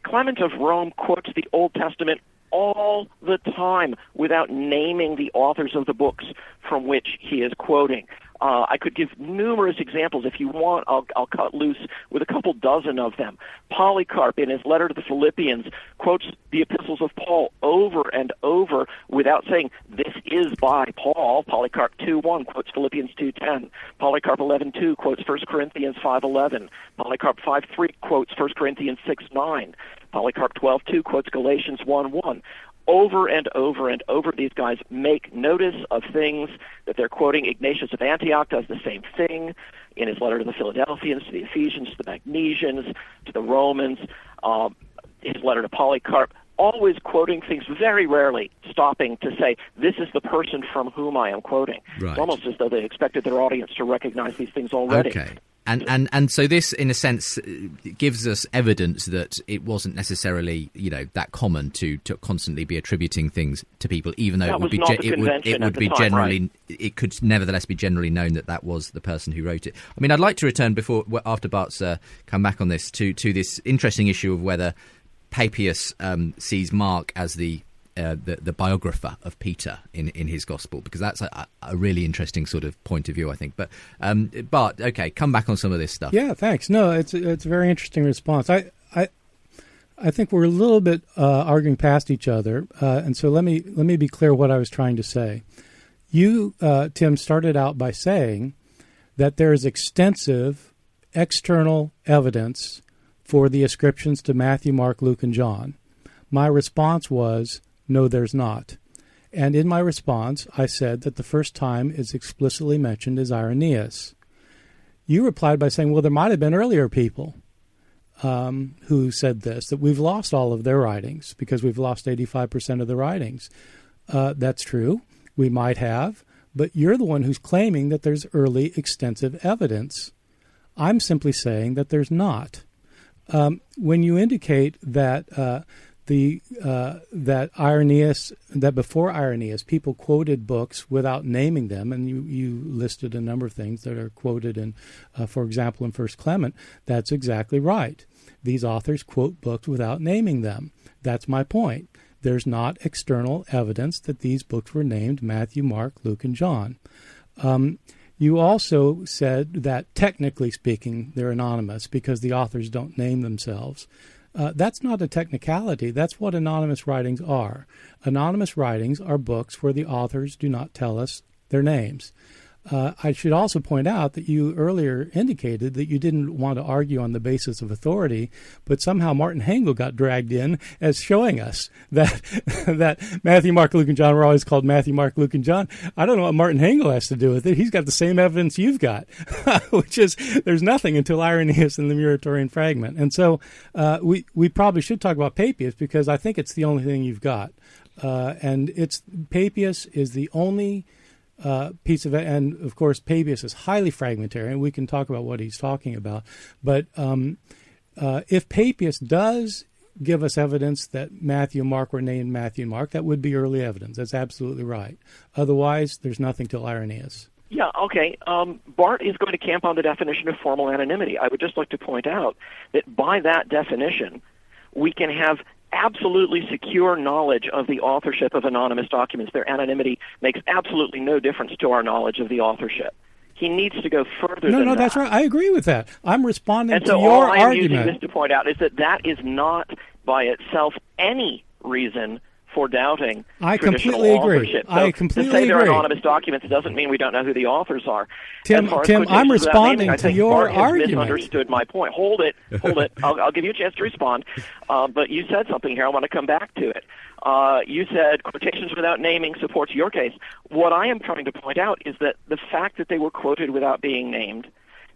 [SPEAKER 4] Clement of Rome quotes the Old Testament all the time without naming the authors of the books from which he is quoting. I could give numerous examples. If you want, I'll cut loose with a couple dozen of them. Polycarp, in his letter to the Philippians, quotes the epistles of Paul over and over without saying, this is by Paul. Polycarp 2:1 quotes Philippians 2:10. Polycarp 11:2 quotes 1 Corinthians 5:11. Polycarp 5:3 quotes 1 Corinthians 6:9. Polycarp 12:2 quotes Galatians 1:1. Over and over and over, these guys make notice of things that they're quoting. Ignatius of Antioch does the same thing in his letter to the Philadelphians, to the Ephesians, to the Magnesians, to the Romans, his letter to Polycarp, always quoting things, very rarely stopping to say, this is the person from whom I am quoting.
[SPEAKER 1] Right.
[SPEAKER 4] It's almost as though they expected their audience to recognize these things already.
[SPEAKER 1] Okay. And so this, in a sense, gives us evidence that it wasn't necessarily, that common to constantly be attributing things to people, even though it could nevertheless be generally known that was the person who wrote it. I mean, I'd like to return after Bart's come back on this to this interesting issue of whether Papias sees Mark as the biographer of Peter in his gospel, because that's a really interesting sort of point of view, I think. But okay, come back on some of this stuff.
[SPEAKER 3] Yeah, thanks. No, it's a very interesting response. I think we're a little bit arguing past each other, and so let me be clear what I was trying to say. You, Tim, started out by saying that there is extensive external evidence for the ascriptions to Matthew, Mark, Luke, and John. My response was, no, there's not. And in my response, I said that the first time is explicitly mentioned is Irenaeus. You replied by saying, well, there might have been earlier people who said this, that we've lost all of their writings because we've lost 85% of the writings. That's true. We might have. But you're the one who's claiming that there's early extensive evidence. I'm simply saying that there's not. When you indicate that that before Irenaeus, people quoted books without naming them, and you listed a number of things that are quoted in, for example, in 1 Clement. That's exactly right. These authors quote books without naming them. That's my point. There's not external evidence that these books were named Matthew, Mark, Luke, and John. You also said that, technically speaking, they're anonymous because the authors don't name themselves. That's not a technicality. That's what anonymous writings are. Anonymous writings are books where the authors do not tell us their names. I should also point out that you earlier indicated that you didn't want to argue on the basis of authority, but somehow Martin Hengel got dragged in as showing us that Matthew, Mark, Luke, and John were always called Matthew, Mark, Luke, and John. I don't know what Martin Hengel has to do with it. He's got the same evidence you've got, which is there's nothing until Irenaeus and the Muratorian fragment. And so we probably should talk about Papias because I think it's the only thing you've got. And Papias is the only piece of it, and of course Papias is highly fragmentary, and we can talk about what he's talking about. But if Papias does give us evidence that Matthew and Mark were named Matthew and Mark, that would be early evidence. That's absolutely right. Otherwise, there's nothing till Irenaeus.
[SPEAKER 4] Yeah, okay. Bart is going to camp on the definition of formal anonymity. I would just like to point out that by that definition, we can have absolutely secure knowledge of the authorship of anonymous documents. Their anonymity makes absolutely no difference to our knowledge of the authorship. He needs to go further than that.
[SPEAKER 3] No, that's right. I agree with that. I'm responding to your
[SPEAKER 4] argument. And so all I'm
[SPEAKER 3] argument.
[SPEAKER 4] using this to point out is that is not by itself any reason for doubting
[SPEAKER 3] I
[SPEAKER 4] traditional
[SPEAKER 3] completely agree.
[SPEAKER 4] authorship. So
[SPEAKER 3] I completely
[SPEAKER 4] to say they're
[SPEAKER 3] agree.
[SPEAKER 4] anonymous documents doesn't mean we don't know who the authors are.
[SPEAKER 3] Tim,
[SPEAKER 4] As far as
[SPEAKER 3] I'm
[SPEAKER 4] quotations without
[SPEAKER 3] responding
[SPEAKER 4] naming, I
[SPEAKER 3] to
[SPEAKER 4] think
[SPEAKER 3] your
[SPEAKER 4] Bart has
[SPEAKER 3] argument.
[SPEAKER 4] misunderstood my point. Hold it. I'll give you a chance to respond. But you said something here. I want to come back to it. You said quotations without naming supports your case. What I am trying to point out is that the fact that they were quoted without being named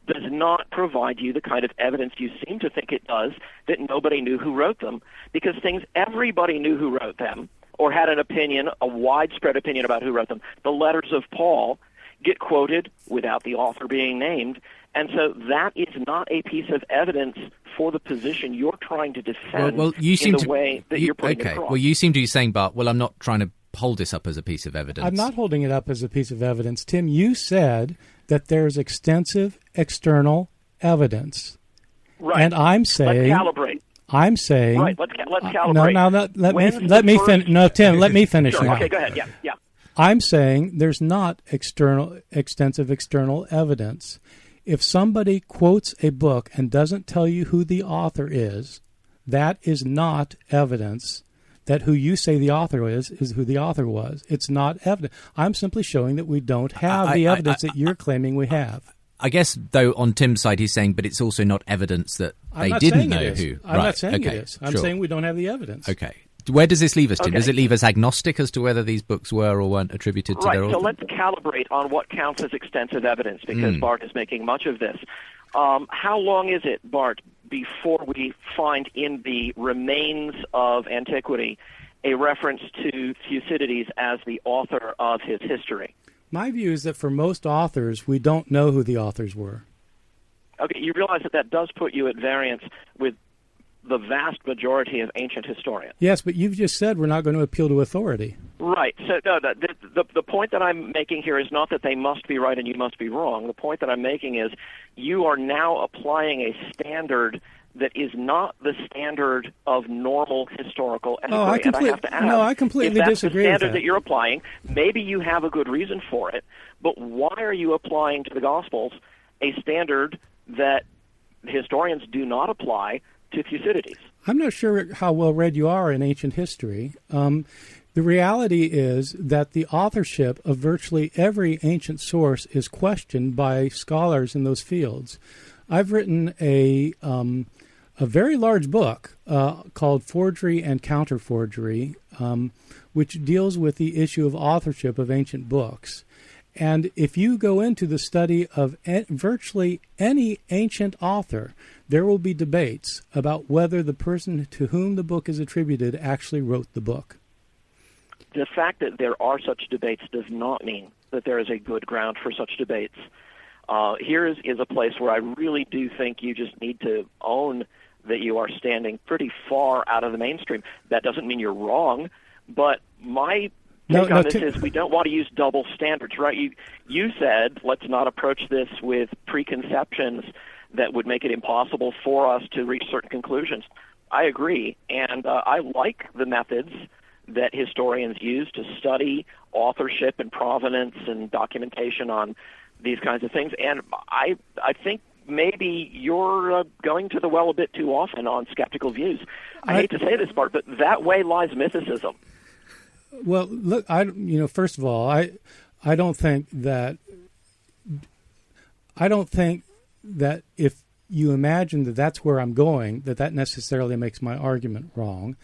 [SPEAKER 4] does not provide you the kind of evidence you seem to think it does, that nobody knew who wrote them, because things everybody knew who wrote them or had an opinion, a widespread opinion about who wrote them. The letters of Paul get quoted without the author being named, and so that is not a piece of evidence for the position you're trying to defend way that you're putting it across.
[SPEAKER 1] Well, you seem to be saying, Bart, well, I'm not trying to hold this up as a piece of evidence.
[SPEAKER 3] I'm not holding it up as a piece of evidence. Tim, you said that there's extensive external evidence.
[SPEAKER 4] Right.
[SPEAKER 3] And I'm saying...
[SPEAKER 4] Let's calibrate.
[SPEAKER 3] I'm saying...
[SPEAKER 4] Right, let's calibrate.
[SPEAKER 3] Tim, let me finish
[SPEAKER 4] sure.
[SPEAKER 3] now.
[SPEAKER 4] Okay, go ahead, yeah.
[SPEAKER 3] I'm saying there's not extensive external evidence. If somebody quotes a book and doesn't tell you who the author is, that is not evidence that who you say the author is who the author was. It's not evidence. I'm simply showing that we don't have the evidence that you're claiming we have.
[SPEAKER 1] I guess, though, on Tim's side, he's saying, but it's also not evidence that they didn't know who.
[SPEAKER 3] I'm not saying it is. I'm saying we don't have the evidence.
[SPEAKER 1] Okay. Where does this leave us, Tim?
[SPEAKER 4] Okay.
[SPEAKER 1] Does it leave us agnostic as to whether these books were or weren't attributed to their author?
[SPEAKER 4] Right, so let's calibrate on what counts as extensive evidence, because Bart is making much of this. How long is it, Bart, before we find in the remains of antiquity a reference to Thucydides as the author of his history?
[SPEAKER 3] My view is that for most authors, we don't know who the authors were.
[SPEAKER 4] Okay, you realize that does put you at variance with the vast majority of ancient historians.
[SPEAKER 3] Yes, but you've just said we're not going to appeal to authority.
[SPEAKER 4] Right. So no, the point that I'm making here is not that they must be right and you must be wrong. The point that I'm making is you are now applying a standard that is not the standard of normal historical inquiry. And I have to ask,
[SPEAKER 3] I completely disagree with that.
[SPEAKER 4] If that's the standard that you're applying, maybe you have a good reason for it, but why are you applying to the Gospels a standard that historians do not apply to Thucydides?
[SPEAKER 3] I'm not sure how well read you are in ancient history. The reality is that the authorship of virtually every ancient source is questioned by scholars in those fields. I've written a very large book called Forgery and Counterforgery, which deals with the issue of authorship of ancient books. And if you go into the study of virtually any ancient author, there will be debates about whether the person to whom the book is attributed actually wrote the book.
[SPEAKER 4] The fact that there are such debates does not mean that there is a good ground for such debates. Here is a place where I really do think you just need to own that you are standing pretty far out of the mainstream. That doesn't mean you're wrong, but my take on this is we don't want to use double standards, right? You said let's not approach this with preconceptions that would make it impossible for us to reach certain conclusions. I agree, and I like the methods that historians use to study authorship and provenance and documentation on these kinds of things. And I think maybe you're going to the well a bit too often on skeptical views. I hate to say this, Bart, but that way lies mythicism.
[SPEAKER 3] Well, look, first of all, I don't think that if you imagine that that's where I'm going, that necessarily makes my argument wrong.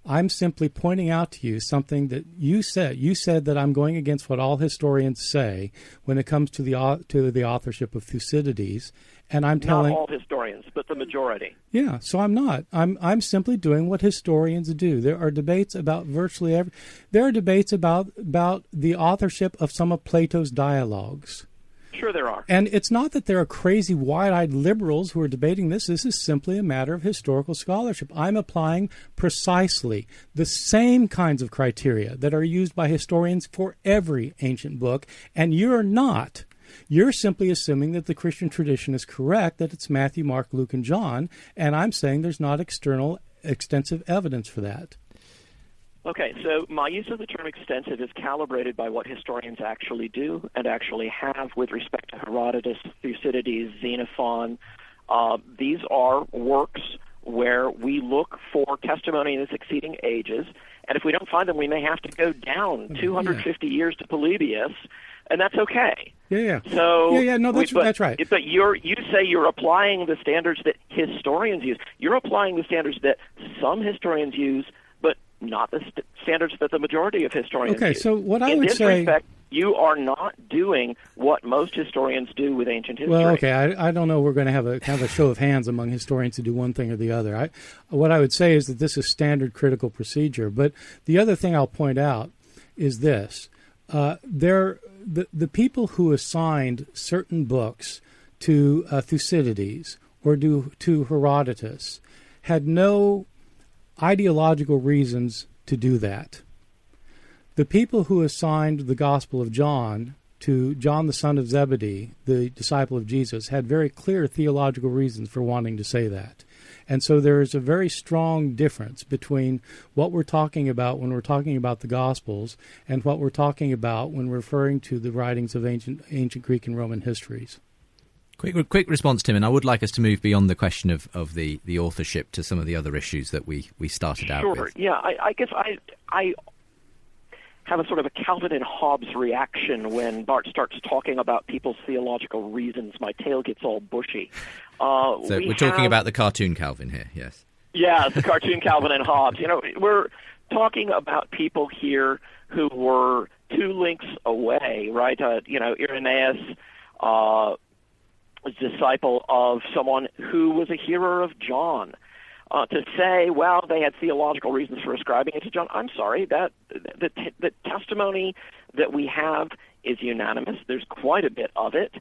[SPEAKER 3] I'm simply pointing out to you something that you said. You said that I'm going against what all historians say when it comes to the authorship of Thucydides, and I'm telling
[SPEAKER 4] not all historians, but the majority.
[SPEAKER 3] Yeah, so I'm not. I'm simply doing what historians do. There are debates about virtually every. There are debates about the authorship of some of Plato's dialogues.
[SPEAKER 4] Sure there are.
[SPEAKER 3] And it's not that there are crazy, wide-eyed liberals who are debating this. This is simply a matter of historical scholarship. I'm applying precisely the same kinds of criteria that are used by historians for every ancient book, and you're not. You're simply assuming that the Christian tradition is correct, that it's Matthew, Mark, Luke, and John, and I'm saying there's not extensive evidence for that.
[SPEAKER 4] Okay, so my use of the term extensive is calibrated by what historians actually do and actually have with respect to Herodotus, Thucydides, Xenophon. These are works where we look for testimony in the succeeding ages, and if we don't find them, we may have to go down 250 years to Polybius, and that's okay.
[SPEAKER 3] Yeah.
[SPEAKER 4] So
[SPEAKER 3] no, that's right.
[SPEAKER 4] But you say you're applying the standards that historians use. You're applying the standards that some historians use, but not the standards that the majority of historians use.
[SPEAKER 3] Okay, so what I
[SPEAKER 4] in
[SPEAKER 3] would
[SPEAKER 4] this
[SPEAKER 3] say...
[SPEAKER 4] respect, you are not doing what most historians do with ancient history.
[SPEAKER 3] Well, okay, I don't know. We're going to have a kind of a show of hands among historians to do one thing or the other. What I would say is that this is standard critical procedure. But the other thing I'll point out is this: the people who assigned certain books to Thucydides or to Herodotus had no ideological reasons to do that. The people who assigned the Gospel of John to John the son of Zebedee, the disciple of Jesus, had very clear theological reasons for wanting to say that. And so there is a very strong difference between what we're talking about when we're talking about the Gospels and what we're talking about when referring to the writings of ancient Greek and Roman histories.
[SPEAKER 1] Quick response, Tim, and I would like us to move beyond the question of the authorship to some of the other issues that we started out with.
[SPEAKER 4] Sure, yeah. I guess I have a sort of a Calvin and Hobbes reaction when Bart starts talking about people's theological reasons. My tail gets all bushy.
[SPEAKER 1] So we're talking about the cartoon Calvin here, yes?
[SPEAKER 4] Yeah, the cartoon Calvin and Hobbes. We're talking about people here who were 2 links away, right? Irenaeus, was a disciple of someone who was a hearer of John. To say, well, they had theological reasons for ascribing it to John, I'm sorry, that the testimony that we have is unanimous. There's quite a bit of it.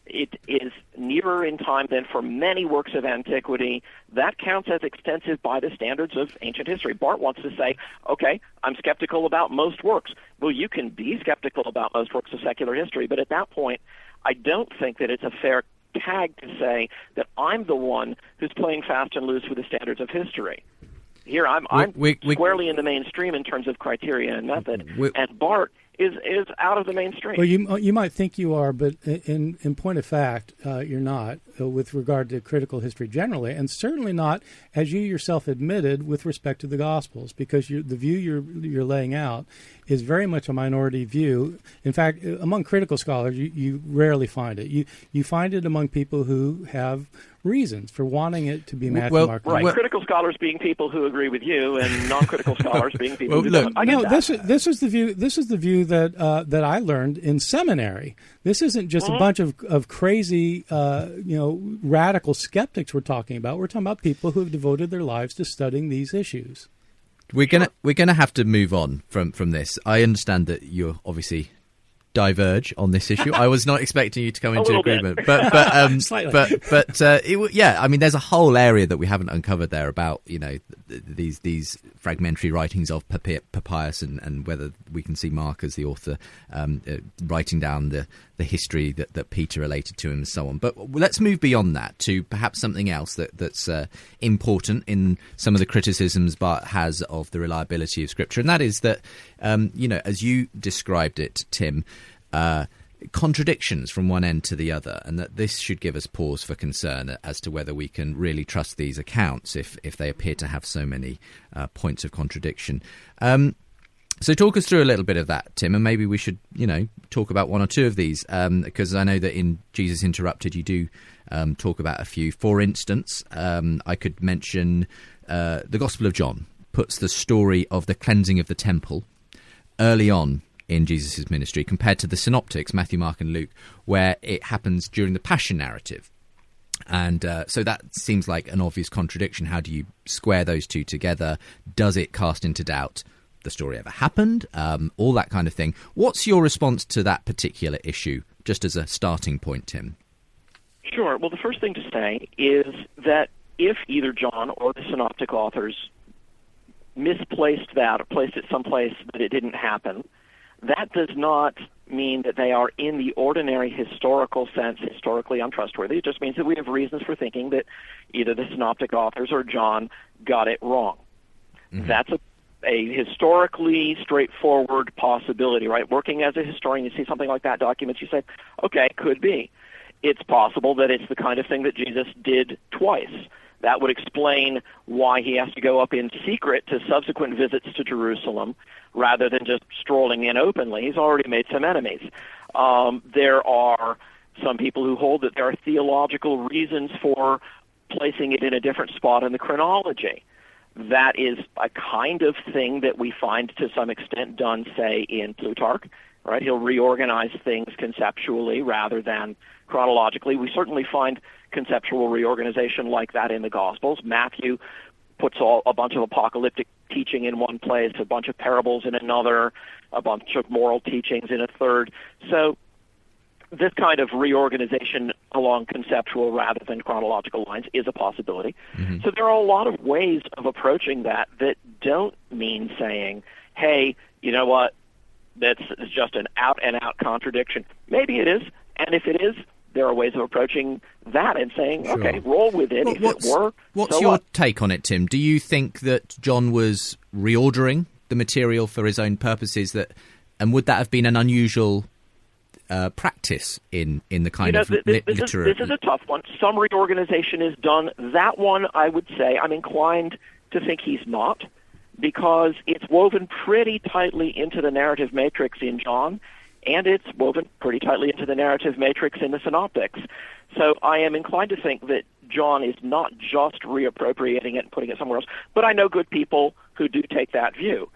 [SPEAKER 4] It is nearer in time than for many works of antiquity. That counts as extensive by the standards of ancient history. Bart wants to say, okay, I'm skeptical about most works. Well, you can be skeptical about most works of secular history, but at that point, I don't think that it's a fair tag to say that I'm the one who's playing fast and loose with the standards of history. Here, I'm squarely in the mainstream in terms of criteria and method, and Bart is out of the mainstream.
[SPEAKER 3] Well, you might think you are, but in point of fact, you're not with regard to critical history generally, and certainly not, as you yourself admitted, with respect to the Gospels, because the view you're laying out is very much a minority view. In fact, among critical scholars, you rarely find it. You find it among people who have reasons for wanting it to be Matthew, Mark,
[SPEAKER 4] right.
[SPEAKER 3] Luke.
[SPEAKER 4] Critical scholars being people who agree with you, and non-critical scholars being people who don't.
[SPEAKER 3] This is the view. This is the view that I learned in seminary. This isn't just a bunch of crazy, radical skeptics we're talking about. We're talking about people who have devoted their lives to studying these issues.
[SPEAKER 1] We're gonna have to move on from this. I understand that you're obviously diverge on this issue. I was not expecting you to come into agreement, but I mean, there's a whole area that we haven't uncovered there about these fragmentary writings of Papias and whether we can see Mark as the author writing down the history that Peter related to him and so on. But let's move beyond that to perhaps something else that's important in some of the criticisms Bart has of the reliability of Scripture, and that is that as you described it, Tim, contradictions from one end to the other, and that this should give us pause for concern as to whether we can really trust these accounts if they appear to have so many points of contradiction. So talk us through a little bit of that, Tim, and maybe we should, talk about one or two of these, because I know that in Jesus Interrupted you do talk about a few. For instance, I could mention the Gospel of John puts the story of the cleansing of the temple early on in Jesus' ministry compared to the synoptics, Matthew, Mark and Luke, where it happens during the Passion narrative. And so that seems like an obvious contradiction. How do you square those two together? Does it cast into doubt the story ever happened? All that kind of thing. What's your response to that particular issue, just as a starting point, Tim?
[SPEAKER 4] Sure. Well, the first thing to say is that if either John or the synoptic authors misplaced that or placed it someplace that it didn't happen, that does not mean that they are in the ordinary historical sense historically untrustworthy. It just means that we have reasons for thinking that either the synoptic authors or John got it wrong. Mm-hmm. That's a historically straightforward possibility, right? Working as a historian, you see something like that document, you say, okay, could be. It's possible that it's the kind of thing that Jesus did twice, That would explain why he has to go up in secret to subsequent visits to Jerusalem rather than just strolling in openly. He's already made some enemies. There are some people who hold that there are theological reasons for placing it in a different spot in the chronology. That is a kind of thing that we find to some extent done, say, in Plutarch. Right? He'll reorganize things conceptually rather than chronologically. We certainly find conceptual reorganization like that in the Gospels. Matthew puts a bunch of apocalyptic teaching in one place, a bunch of parables in another, a bunch of moral teachings in a third. So this kind of reorganization along conceptual rather than chronological lines is a possibility. Mm-hmm. So there are a lot of ways of approaching that don't mean saying, hey, you know what, that's just an out-and-out contradiction. Maybe it is, and if it is, there are ways of approaching that and saying, sure, okay, roll with it. If it were,
[SPEAKER 1] what's
[SPEAKER 4] so
[SPEAKER 1] your
[SPEAKER 4] what?
[SPEAKER 1] take on it, Tim? Do you think that John was reordering the material for his own purposes, and would that have been an unusual practice in the kind of literature?
[SPEAKER 4] This is a tough one. Some reorganization is done. That one, I would say, I'm inclined to think he's not, because it's woven pretty tightly into the narrative matrix in John, and it's woven pretty tightly into the narrative matrix in the Synoptics. So I am inclined to think that John is not just reappropriating it and putting it somewhere else, but I know good people who do take that view.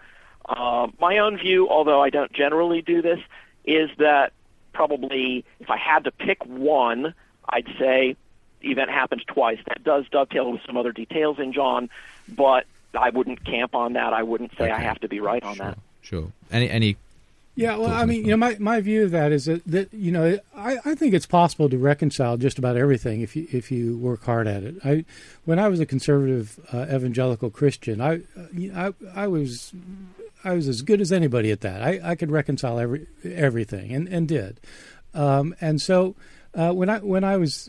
[SPEAKER 4] My own view, although I don't generally do this, is that probably if I had to pick one, I'd say the event happens twice. That does dovetail with some other details in John, but I wouldn't camp on that. I wouldn't say I have to be right on that.
[SPEAKER 1] Sure. Any
[SPEAKER 3] Yeah, well, I mean, my view of that is that I think it's possible to reconcile just about everything if you work hard at it. When I was a conservative evangelical Christian, I was as good as anybody at that. I could reconcile everything and did, and so. When I was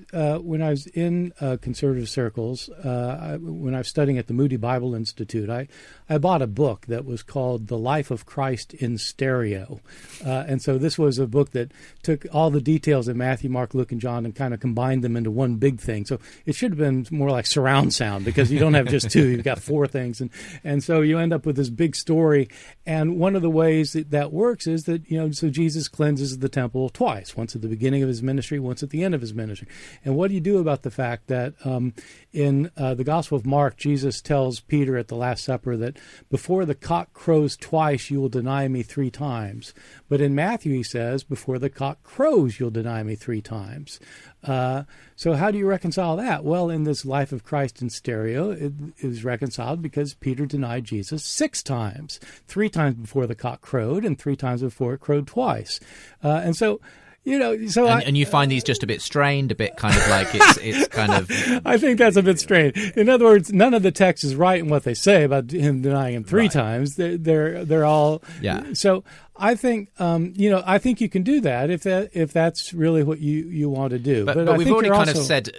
[SPEAKER 3] in conservative circles, when I was studying at the Moody Bible Institute, I bought a book that was called The Life of Christ in Stereo, and so this was a book that took all the details of Matthew, Mark, Luke, and John and kind of combined them into one big thing. So it should have been more like surround sound, because you don't have just two; you've got four things, and so you end up with this big story. And one of the ways that works is that so Jesus cleanses the temple twice: once at the beginning of his ministry, once at the end of his ministry. And what do you do about the fact that in the Gospel of Mark, Jesus tells Peter at the Last Supper that before the cock crows twice, you will deny me 3 times. But in Matthew, he says, before the cock crows, you'll deny me 3 times. So how do you reconcile that? Well, in this Life of Christ in Stereo, it is reconciled because Peter denied Jesus 6 times, 3 times before the cock crowed and 3 times before it crowed twice. And so and you find these just a bit strained, a bit kind of like it's kind of. I think that's a bit strained. In other words, none of the text is right in what they say about him denying him 3 times. They're all. Yeah. So I think I think you can do that if that's really what you want to do. But we've already kind of said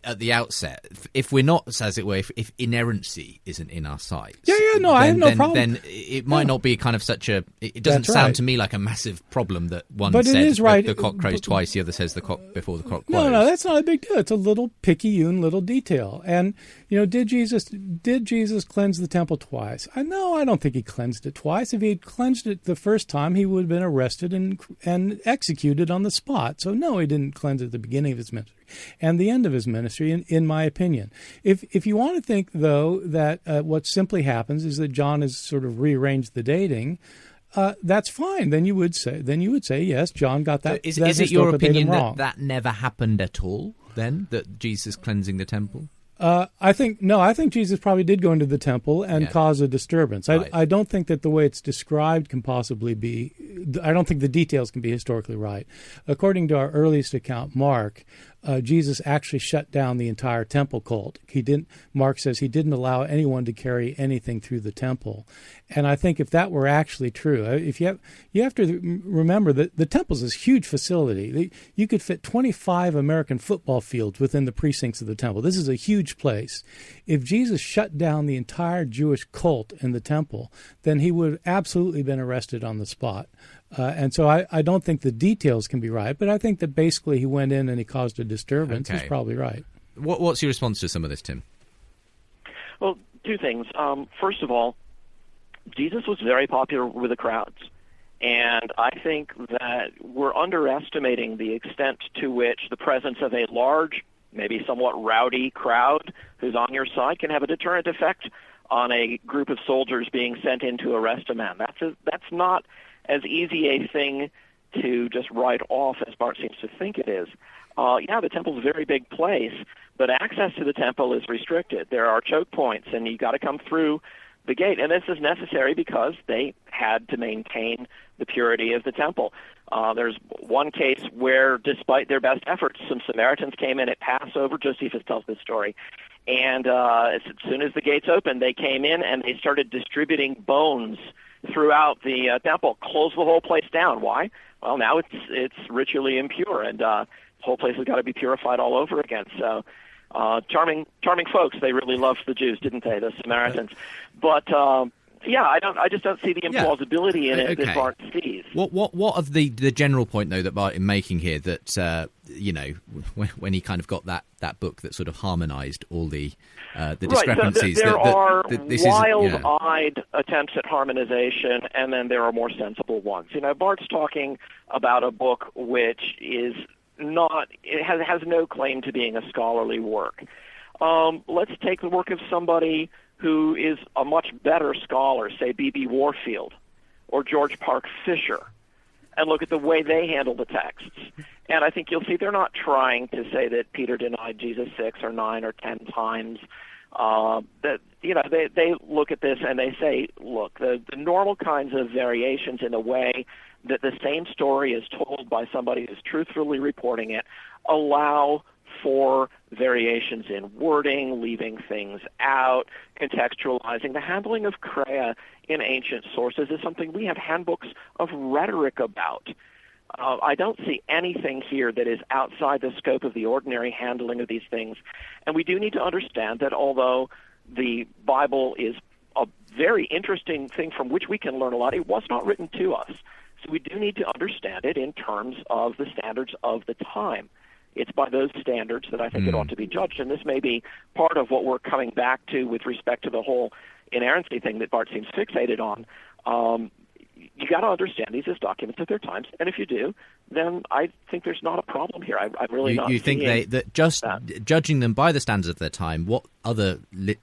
[SPEAKER 3] at the outset, if we're not, as it were, if inerrancy isn't in our sights, I have no problem. Then it might not be kind of such a. It doesn't sound to me like a massive problem that one said it is right. The cock crows twice, the other says the cock before the cock crows. No, that's not a big deal. It's a little picayune little detail. And did Jesus cleanse the temple twice? I don't think he cleansed it twice. If he had cleansed it the first time, he would have been arrested and executed on the spot. So no, he didn't cleanse it at the beginning of his ministry and the end of his ministry, in my opinion. If you want to think, though, that what simply happens is that John has sort of rearranged the dating, that's fine. Then you would say yes, John got that. So is it your opinion that never happened at all? Then that Jesus cleansing the temple? I think Jesus probably did go into the temple and cause a disturbance. Right. I don't think that the way it's described can possibly be. I don't think the details can be historically right. According to our earliest account, Mark, Jesus actually shut down the entire temple cult. Mark says he didn't allow anyone to carry anything through the temple. And I think if that were actually true, you have to remember that the temple is this huge facility. You could fit 25 American football fields within the precincts of the temple. This is a huge place. If Jesus shut down the entire Jewish cult in the temple, then he would have absolutely been arrested on the spot. And so I don't think the details can be right, but I think that basically he went in and he caused a disturbance is probably right. What's your response to some of this, Tim?
[SPEAKER 4] Well, two things. First of all, Jesus was very popular with the crowds. And I think that we're underestimating the extent to which the presence of a large, maybe somewhat rowdy crowd who's on your side can have a deterrent effect on a group of soldiers being sent in to arrest a man. That's not as easy a thing to just write off as Bart seems to think it is. The temple's a very big place, but access to the temple is restricted. There are choke points, and you got to come through the gate. And this is necessary because they had to maintain the purity of the temple. There's one case where, despite their best efforts, some Samaritans came in at Passover. Josephus tells this story. And as soon as the gates opened, they came in and they started distributing bones throughout the temple, closed the whole place down. Why? Well, now it's ritually impure, and the whole place has got to be purified all over again. So charming folks. They really loved the Jews, didn't they, the Samaritans? But I just don't see the implausibility in it that Bart sees.
[SPEAKER 1] What of the general point though that Bart is making here, that when he kind of got that book that sort of harmonized all the discrepancies.
[SPEAKER 4] Right, so there are wild-eyed attempts at harmonization, and then there are more sensible ones. Bart's talking about a book which is has no claim to being a scholarly work. Let's take the work of somebody who is a much better scholar, say B.B. Warfield or George Park Fisher, and look at the way they handle the texts. And I think you'll see they're not trying to say that Peter denied Jesus 6 or 9 or 10 times. They look at this and they say, look, the normal kinds of variations in the way that the same story is told by somebody who's truthfully reporting it allow for variations in wording, leaving things out, contextualizing. The handling of Crea in ancient sources is something we have handbooks of rhetoric about. I don't see anything here that is outside the scope of the ordinary handling of these things. And we do need to understand that although the Bible is a very interesting thing from which we can learn a lot, it was not written to us. So we do need to understand it in terms of the standards of the time. It's by those standards that I think it ought to be judged. And this may be part of what we're coming back to with respect to the whole inerrancy thing that Bart seems fixated on. You got to understand these as documents of their times, and if you do, then I think there's not a problem here. I really not.
[SPEAKER 1] You think that just judging them by the standards of their time, what other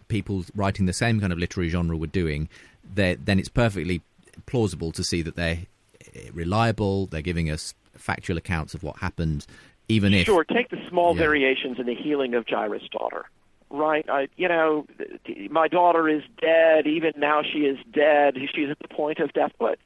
[SPEAKER 1] people writing the same kind of literary genre were doing, then it's perfectly plausible to see that they're reliable. They're giving us factual accounts of what happened, even if
[SPEAKER 4] take the small variations in the healing of Jairus' daughter. Right, my daughter is dead. Even now she is dead. She's at the point of death. But,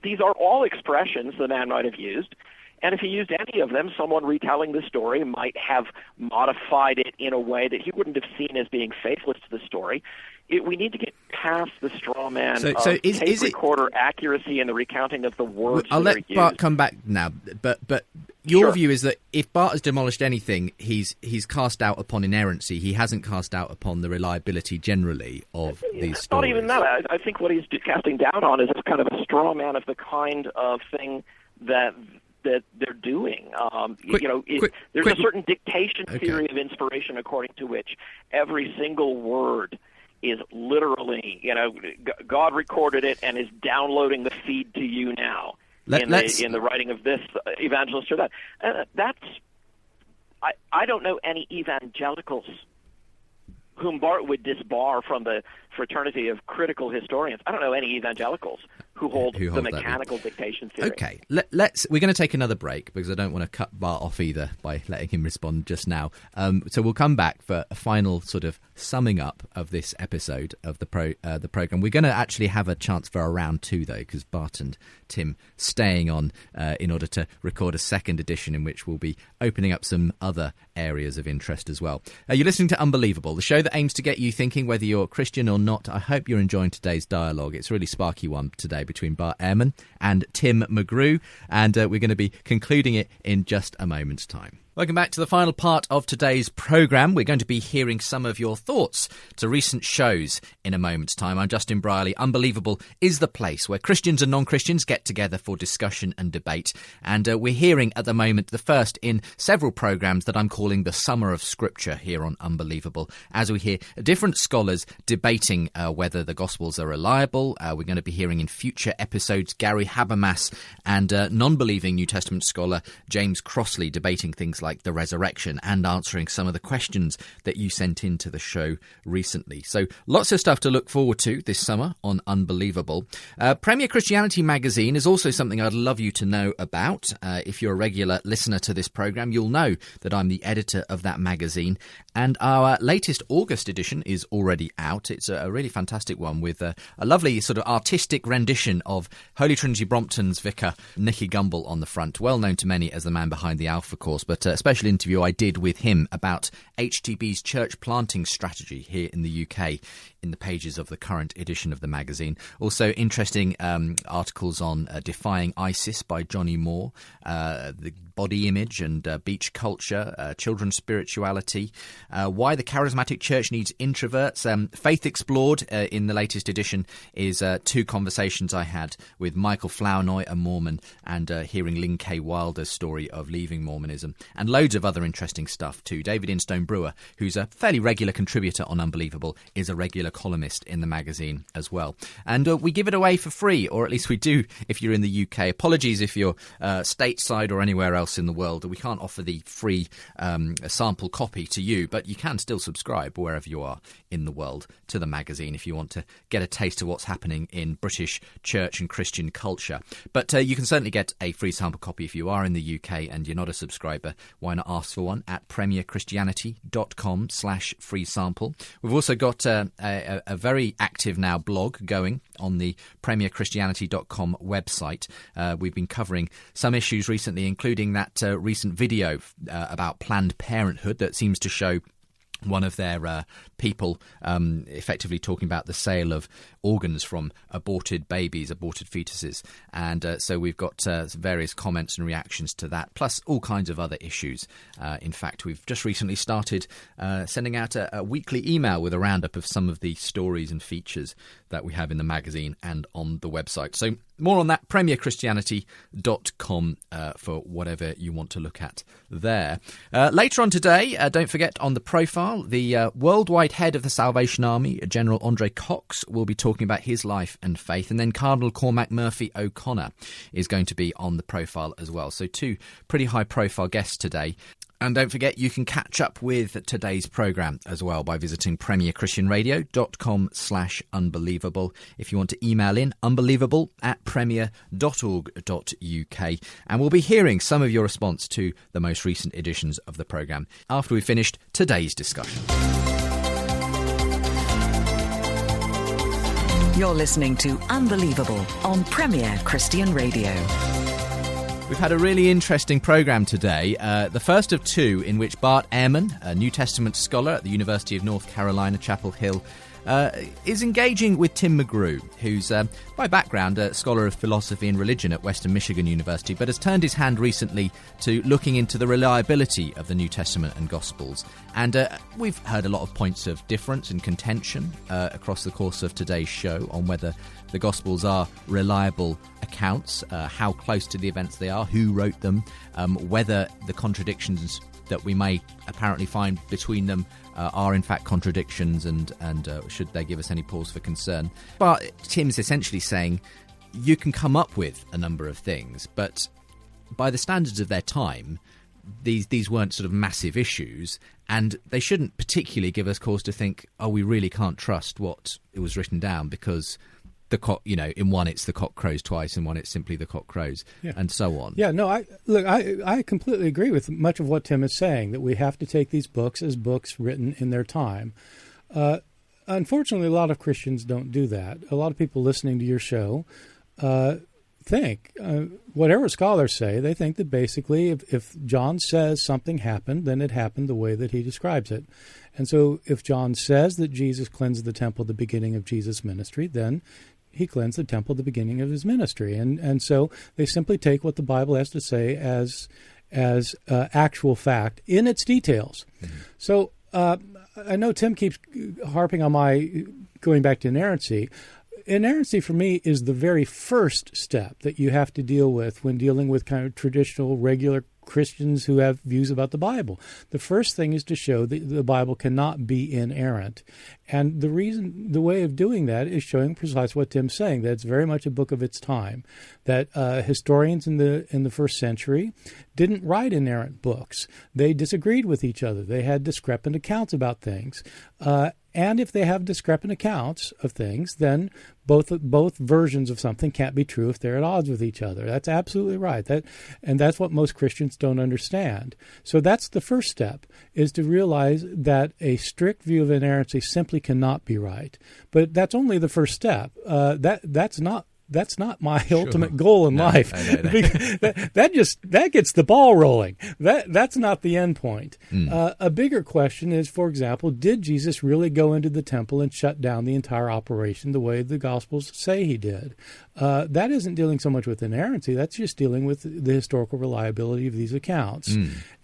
[SPEAKER 4] these are all expressions the man might have used. And if he used any of them, someone retelling the story might have modified it in a way that he wouldn't have seen as being faithless to the story. We need to get past the straw man of tape recorder accuracy in the recounting of the words.
[SPEAKER 1] I'll let Bart come back now, but your view is that if Bart has demolished anything, he's cast out upon inerrancy. He hasn't cast out upon the reliability generally of these stories.
[SPEAKER 4] Not even that. I think what he's casting doubt on is kind of a straw man of the kind of thing that they're doing. There's a certain dictation theory of inspiration according to which every single word is literally, God recorded it and is downloading the feed to you now in the writing of this evangelist or that. I don't know any evangelicals whom Bart would disbar from the fraternity of critical historians. I don't know any evangelicals who hold the mechanical dictation theory.
[SPEAKER 1] Okay, we're going to take another break because I don't want to cut Bart off either by letting him respond just now. So we'll come back for a final sort of summing up of this episode of the program. We're going to actually have a chance for a round 2 though, because Bart and Tim staying on in order to record a second edition in which we'll be opening up some other areas of interest as well. You're listening to Unbelievable, the show that aims to get you thinking whether you're Christian or not. I hope you're enjoying today's dialogue. It's a really sparky one today between Bart Ehrman and Tim McGrew, and we're going to be concluding it in just a moment's time. Welcome back to the final part of today's programme. We're going to be hearing some of your thoughts to recent shows in a moment's time. I'm Justin Brierley. Unbelievable is the place where Christians and non-Christians get together for discussion and debate. And we're hearing at the moment the first in several programmes that I'm calling the Summer of Scripture here on Unbelievable, as we hear different scholars debating whether the Gospels are reliable. We're going to be hearing in future episodes Gary Habermas and non-believing New Testament scholar James Crossley debating things like the resurrection and answering some of the questions that you sent into the show recently. So lots of stuff to look forward to this summer on Unbelievable. Premier Christianity magazine is also something I'd love you to know about. If you're a regular listener to this programme, you'll know that I'm the editor of that magazine. And our latest August edition is already out. It's a really fantastic one with a lovely sort of artistic rendition of Holy Trinity Brompton's vicar, Nicky Gumbel, on the front, well known to many as the man behind the Alpha Course, but a special interview I did with him about HTB's church planting strategy here in the UK in the pages of the current edition of the magazine. Also interesting articles on Defying ISIS by Johnny Moore, the body image and beach culture, children's spirituality, why the charismatic church needs introverts. Faith Explored in the latest edition is two conversations I had with Michael Flournoy, a Mormon, and hearing Lynn K. Wilder's story of leaving Mormonism, and loads of other interesting stuff too. David Instone Brewer, who's a fairly regular contributor on Unbelievable, is a regular columnist in the magazine as well. And we give it away for free, or at least we do if you're in the UK. Apologies if you're stateside or anywhere else in the world. We can't offer the free sample copy to you, but you can still subscribe wherever you are in the world to the magazine if you want to get a taste of what's happening in British church and Christian culture. But you can certainly get a free sample copy if you are in the UK and you're not a subscriber. Why not ask for one at premierchristianity.com/free sample. We've also got a very active now blog going on the premierchristianity.com website. We've been covering some issues recently, including that recent video about Planned Parenthood that seems to show one of their people effectively talking about the sale of organs from aborted babies, aborted fetuses. And so we've got various comments and reactions to that, plus all kinds of other issues. In fact, we've just recently started sending out a weekly email with a roundup of some of the stories and features that we have in the magazine and on the website. So more on that, premierchristianity.com for whatever you want to look at there. Later on today, don't forget on the profile, the worldwide head of the Salvation Army, General Andre Cox, will be talking about his life and faith. And then Cardinal Cormac Murphy O'Connor is going to be on the profile as well. So two pretty high-profile guests today. And don't forget, you can catch up with today's programme as well by visiting premierchristianradio.com/unbelievable. If you want to email in, unbelievable@premier.org.uk. And we'll be hearing some of your response to the most recent editions of the programme after we've finished today's discussion.
[SPEAKER 7] You're listening to Unbelievable on Premier Christian Radio.
[SPEAKER 1] We've had a really interesting programme today, the first of two in which Bart Ehrman, a New Testament scholar at the University of North Carolina, Chapel Hill, is engaging with Tim McGrew, who's, by background, a scholar of philosophy and religion at Western Michigan University, but has turned his hand recently to looking into the reliability of the New Testament and Gospels. And we've heard a lot of points of difference and contention across the course of today's show on whether the Gospels are reliable accounts, how close to the events they are, who wrote them, whether the contradictions that we may apparently find between them are in fact contradictions, and should they give us any pause for concern. But Tim's essentially saying you can come up with a number of things, but by the standards of their time, these weren't sort of massive issues, and they shouldn't particularly give us cause to think, oh, we really can't trust what it was written down because the cock, in one it's the cock crows twice, in one it's simply the cock crows, and so on.
[SPEAKER 3] Yeah, no, I completely agree with much of what Tim is saying, that we have to take these books as books written in their time. Unfortunately, a lot of Christians don't do that. A lot of people listening to your show think, whatever scholars say, they think that basically if John says something happened, then it happened the way that he describes it. And so if John says that Jesus cleansed the temple at the beginning of Jesus' ministry, then he cleansed the temple at the beginning of his ministry. And so they simply take what the Bible has to say as as actual fact in its details. Mm-hmm. So I know Tim keeps harping on my going back to inerrancy. Inerrancy for me is the very first step that you have to deal with when dealing with kind of traditional, regular Christians who have views about the Bible. The first thing is to show that the Bible cannot be inerrant. And the way of doing that is showing precisely what Tim's saying, that it's very much a book of its time, that historians in the first century didn't write inerrant books. They disagreed with each other. They had discrepant accounts about things. And if they have discrepant accounts of things, then both versions of something can't be true if they're at odds with each other. That's absolutely right. And that's what most Christians don't understand. So that's the first step, is to realize that a strict view of inerrancy simply cannot be right. But that's only the first step. That's not my ultimate goal in life. That gets the ball rolling. That's not the end point. A bigger question is, for example, did Jesus really go into the temple and shut down the entire operation the way the Gospels say he did? That isn't dealing so much with inerrancy. That's just dealing with the historical reliability of these accounts.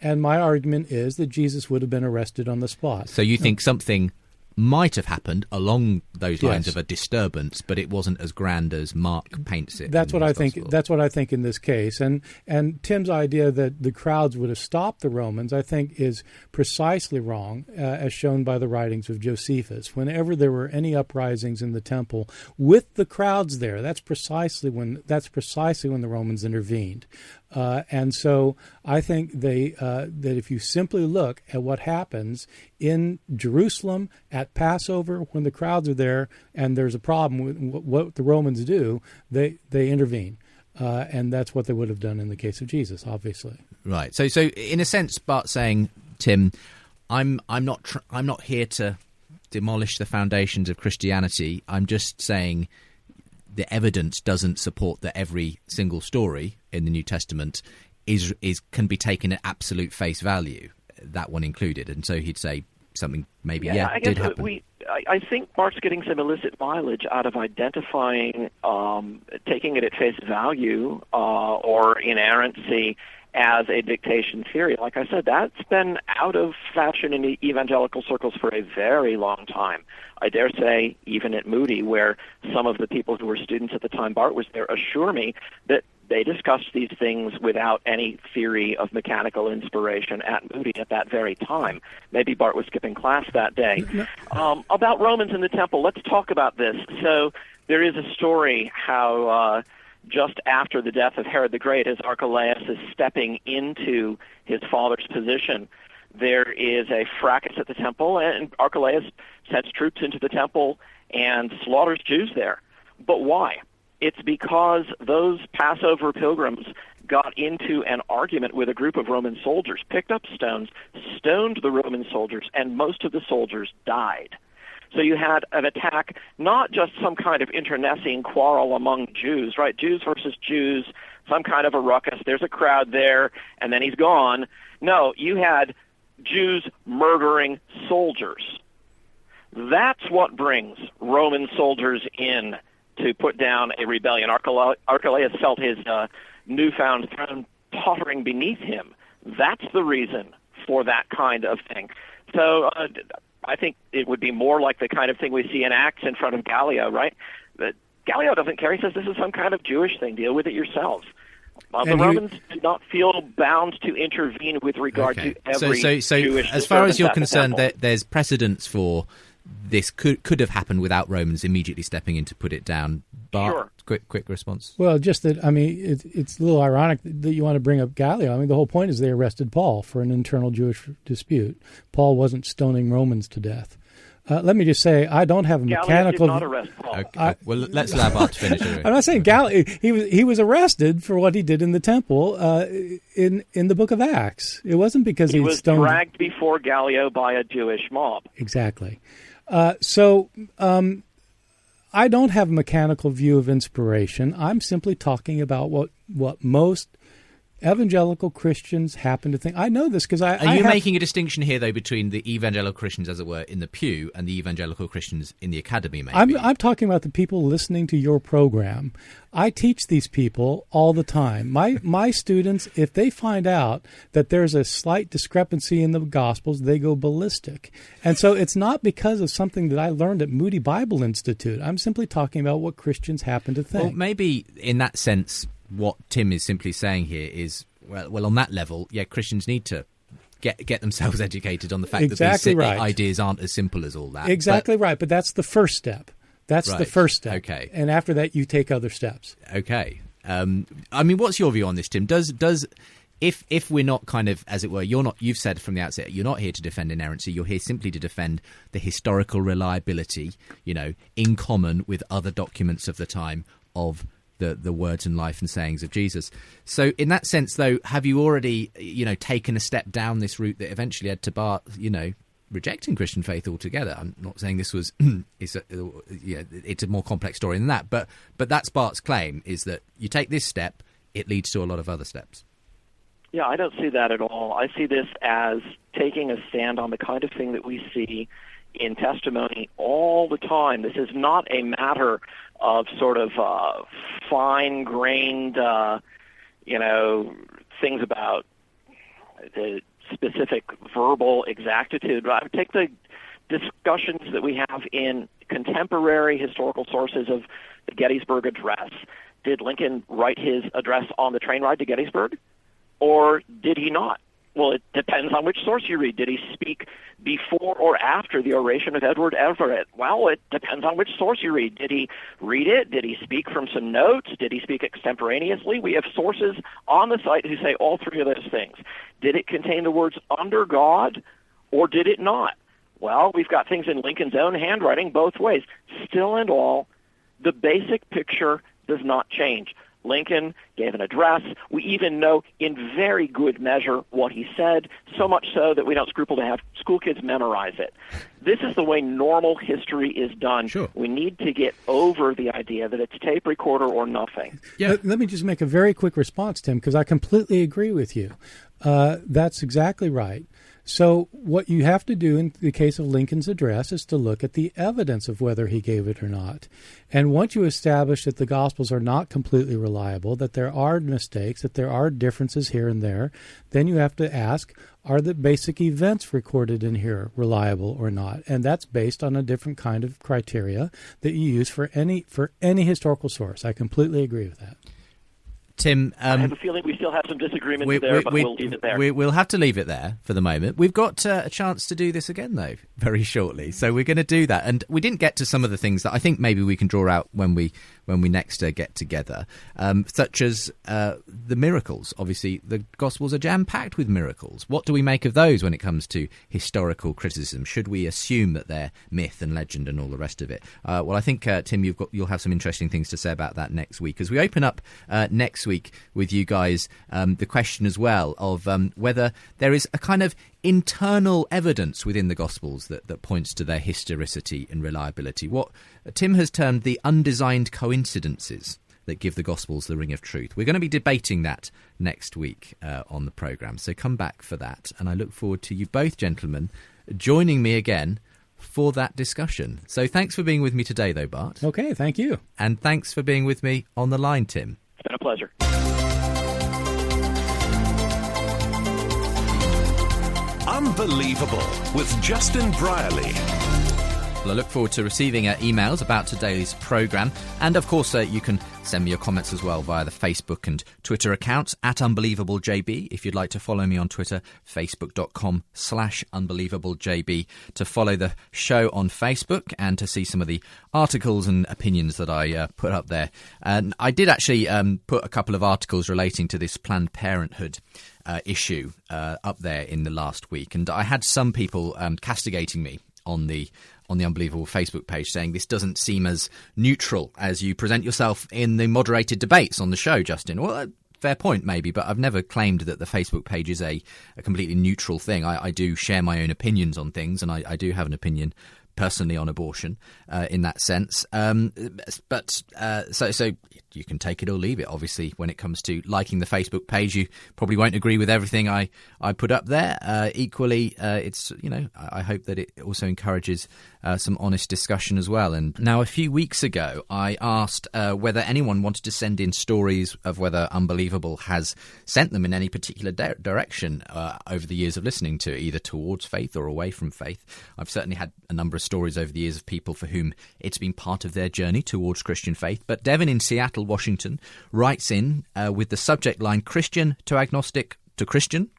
[SPEAKER 3] And my argument is that Jesus would have been arrested on the spot.
[SPEAKER 1] So you think something might have happened along those lines of a disturbance, but it wasn't as grand as Mark paints it.
[SPEAKER 3] That's what I think. That's what I think in this case. And Tim's idea that the crowds would have stopped the Romans, I think, is precisely wrong, as shown by the writings of Josephus. Whenever there were any uprisings in the temple with the crowds there, that's precisely when the Romans intervened. And so I think that if you simply look at what happens in Jerusalem at Passover when the crowds are there and there's a problem with what the Romans do, they intervene. And that's what they would have done in the case of Jesus, obviously.
[SPEAKER 1] Right. So in a sense, Bart's saying, Tim, I'm not here to demolish the foundations of Christianity. I'm just saying the evidence doesn't support that every single story in the New Testament can be taken at absolute face value, that one included. And so he'd say something maybe did happen.
[SPEAKER 4] I think Bart's getting some illicit mileage out of identifying, taking it at face value or inerrancy as a dictation theory. Like I said, that's been out of fashion in evangelical circles for a very long time. I dare say even at Moody, where some of the people who were students at the time Bart was there assure me that they discussed these things without any theory of mechanical inspiration at Moody at that very time. Maybe Bart was skipping class that day. About Romans in the temple, let's talk about this. So there is a story how just after the death of Herod the Great, as Archelaus is stepping into his father's position, there is a fracas at the temple, and Archelaus sends troops into the temple and slaughters Jews there. But why? It's because those Passover pilgrims got into an argument with a group of Roman soldiers, picked up stones, stoned the Roman soldiers, and most of the soldiers died. So you had an attack, not just some kind of internecine quarrel among Jews, right? Jews versus Jews, some kind of a ruckus. There's a crowd there, and then he's gone. No, you had Jews murdering soldiers. That's what brings Roman soldiers in to put down a rebellion. Archelaus felt his newfound throne tottering beneath him. That's the reason for that kind of thing. So I think it would be more like the kind of thing we see in Acts in front of Gallio, right? But Gallio doesn't care. He says this is some kind of Jewish thing. Deal with it yourselves. The Romans did not feel bound to intervene with regard to every Jewish.
[SPEAKER 1] As far as you're concerned, there's precedence for this could have happened without Romans immediately stepping in to put it down. Bart,
[SPEAKER 4] sure.
[SPEAKER 1] Quick response.
[SPEAKER 3] Well, just that, I mean, it's a little ironic that you want to bring up Gallio. I mean, the whole point is they arrested Paul for an internal Jewish dispute. Paul wasn't stoning Romans to death. Let me just say, I don't have a mechanical.
[SPEAKER 4] Gallio did not arrest Paul.
[SPEAKER 1] Okay. Well, let's allow Bart to finish it.
[SPEAKER 3] I'm not saying Gallio. He was arrested for what he did in the temple in the Book of Acts. It wasn't because he
[SPEAKER 4] was
[SPEAKER 3] stoned.
[SPEAKER 4] Dragged before Gallio by a Jewish mob.
[SPEAKER 3] Exactly. I don't have a mechanical view of inspiration. I'm simply talking about what most evangelical Christians happen to think. I know this because I.
[SPEAKER 1] Are you making a distinction here, though, between the evangelical Christians, as it were, in the pew and the evangelical Christians in the academy, maybe?
[SPEAKER 3] I'm talking about the people listening to your program. I teach these people all the time. My students, if they find out that there's a slight discrepancy in the Gospels, they go ballistic. And so it's not because of something that I learned at Moody Bible Institute. I'm simply talking about what Christians happen to think.
[SPEAKER 1] Well, maybe in that sense, what Tim is simply saying here is, well, on that level, yeah, Christians need to get themselves educated on the fact that these ideas aren't as simple as all that.
[SPEAKER 3] Exactly right, but that's the first step. That's the first step.
[SPEAKER 1] Okay.
[SPEAKER 3] And after that, you take other steps.
[SPEAKER 1] Okay. I mean, what's your view on this, Tim? If we're not kind of, as it were, you've said from the outset, you're not here to defend inerrancy, you're here simply to defend the historical reliability, in common with other documents of the time of the words and life and sayings of Jesus. So in that sense, though, have you already, taken a step down this route that eventually led to Bart, rejecting Christian faith altogether? I'm not saying this was it's a more complex story than that, but that's Bart's claim, is that you take this step, it leads to a lot of other steps.
[SPEAKER 4] Yeah, I don't see that at all. I see this as taking a stand on the kind of thing that we see in testimony all the time. This is not a matter of sort of fine-grained, things about the specific verbal exactitude. I would take the discussions that we have in contemporary historical sources of the Gettysburg Address. Did Lincoln write his address on the train ride to Gettysburg, or did he not? Well, it depends on which source you read. Did he speak before or after the oration of Edward Everett? Well, it depends on which source you read. Did he read it? Did he speak from some notes? Did he speak extemporaneously? We have sources on the site who say all three of those things. Did it contain the words "under God," or did it not? Well, we've got things in Lincoln's own handwriting both ways. Still and all, the basic picture does not change. Lincoln gave an address. We even know in very good measure what he said, so much so that we don't scruple to have school kids memorize it. This is the way normal history is done.
[SPEAKER 1] Sure.
[SPEAKER 4] We need to get over the idea that it's tape recorder or nothing.
[SPEAKER 3] Yeah. Let me just make a very quick response, Tim, because I completely agree with you. That's exactly right. So what you have to do in the case of Lincoln's address is to look at the evidence of whether he gave it or not. And once you establish that the Gospels are not completely reliable, that there are mistakes, that there are differences here and there, then you have to ask, are the basic events recorded in here reliable or not? And that's based on a different kind of criteria that you use for any historical source. I completely agree with that.
[SPEAKER 1] Tim,
[SPEAKER 4] I have a feeling we still have some disagreements there, but we'll leave it there.
[SPEAKER 1] We'll have to leave it there for the moment. We've got a chance to do this again, though, very shortly. So we're going to do that. And we didn't get to some of the things that I think maybe we can draw out when we next get together, such as the miracles. Obviously, the Gospels are jam-packed with miracles. What do we make of those when it comes to historical criticism? Should we assume that they're myth and legend and all the rest of it? Well, I think, Tim, you'll have some interesting things to say about that next week. As we open up next week with you guys, the question as well of whether there is a kind of internal evidence within the Gospels that points to their historicity and reliability. What Tim has termed the undesigned coincidences that give the Gospels the ring of truth. We're going to be debating that next week on the programme, so come back for that. And I look forward to you both, gentlemen, joining me again for that discussion. So thanks for being with me today, though, Bart.
[SPEAKER 3] Okay, thank you.
[SPEAKER 1] And thanks for being with me on the line, Tim.
[SPEAKER 4] It's been a pleasure.
[SPEAKER 5] Unbelievable with Justin Brierley.
[SPEAKER 1] Well, I look forward to receiving emails about today's programme. And, of course, you can send me your comments as well via the Facebook and Twitter accounts at UnbelievableJB. If you'd like to follow me on Twitter, facebook.com/UnbelievableJB, to follow the show on Facebook and to see some of the articles and opinions that I put up there. And I did actually put a couple of articles relating to this Planned Parenthood issue up there in the last week. And I had some people castigating me on the Unbelievable Facebook page, saying this doesn't seem as neutral as you present yourself in the moderated debates on the show, Justin. Well, fair point, maybe, but I've never claimed that the Facebook page is a completely neutral thing. I do share my own opinions on things, and I do have an opinion personally on abortion in that sense. So you can take it or leave it. Obviously, when it comes to liking the Facebook page, you probably won't agree with everything I put up there. Equally, it's, I hope that it also encourages some honest discussion as well. And now, a few weeks ago, I asked whether anyone wanted to send in stories of whether Unbelievable has sent them in any particular direction over the years of listening to, either towards faith or away from faith. I've certainly had a number of stories over the years of people for whom it's been part of their journey towards Christian faith. But Devin in Seattle, Washington, writes in with the subject line Christian to agnostic to Christian, ?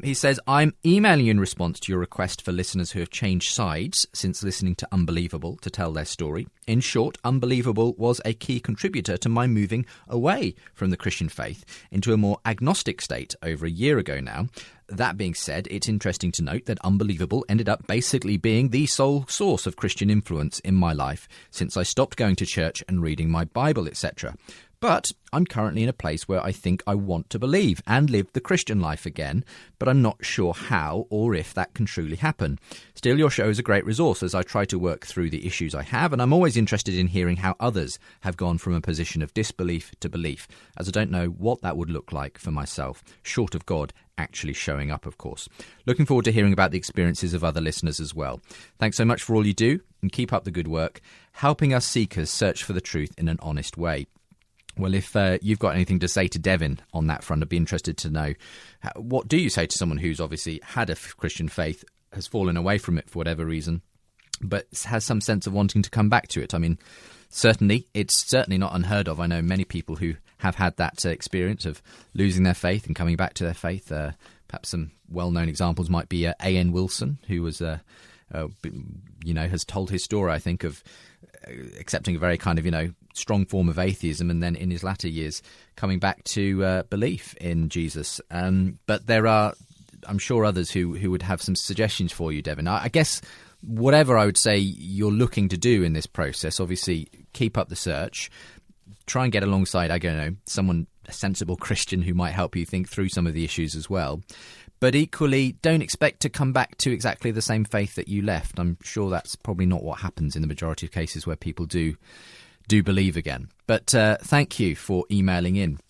[SPEAKER 1] He says, I'm emailing you in response to your request for listeners who have changed sides since listening to Unbelievable to tell their story. In short, Unbelievable was a key contributor to my moving away from the Christian faith into a more agnostic state over a year ago now. That being said, it's interesting to note that Unbelievable ended up basically being the sole source of Christian influence in my life since I stopped going to church and reading my Bible, etc. But I'm currently in a place where I think I want to believe and live the Christian life again, but I'm not sure how or if that can truly happen. Still, your show is a great resource as I try to work through the issues I have, and I'm always interested in hearing how others have gone from a position of disbelief to belief, as I don't know what that would look like for myself, short of God actually showing up, of course. Looking forward to hearing about the experiences of other listeners as well. Thanks so much for all you do, and keep up the good work, helping us seekers search for the truth in an honest way. Well, if you've got anything to say to Devin on that front, I'd be interested to know. What do you say to someone who's obviously had a Christian faith, has fallen away from it for whatever reason, but has some sense of wanting to come back to it? I mean, it's certainly not unheard of. I know many people who have had that experience of losing their faith and coming back to their faith. Perhaps some well-known examples might be A.N. Wilson, who was, has told his story, I think, of accepting a very kind of, strong form of atheism, and then in his latter years coming back to belief in Jesus. But there are, I'm sure, others who would have some suggestions for you, Devin. I guess whatever I would say you're looking to do in this process, obviously keep up the search, try and get alongside, someone, a sensible Christian who might help you think through some of the issues as well. But equally, don't expect to come back to exactly the same faith that you left. I'm sure that's probably not what happens in the majority of cases where people do believe again. But thank you for emailing in.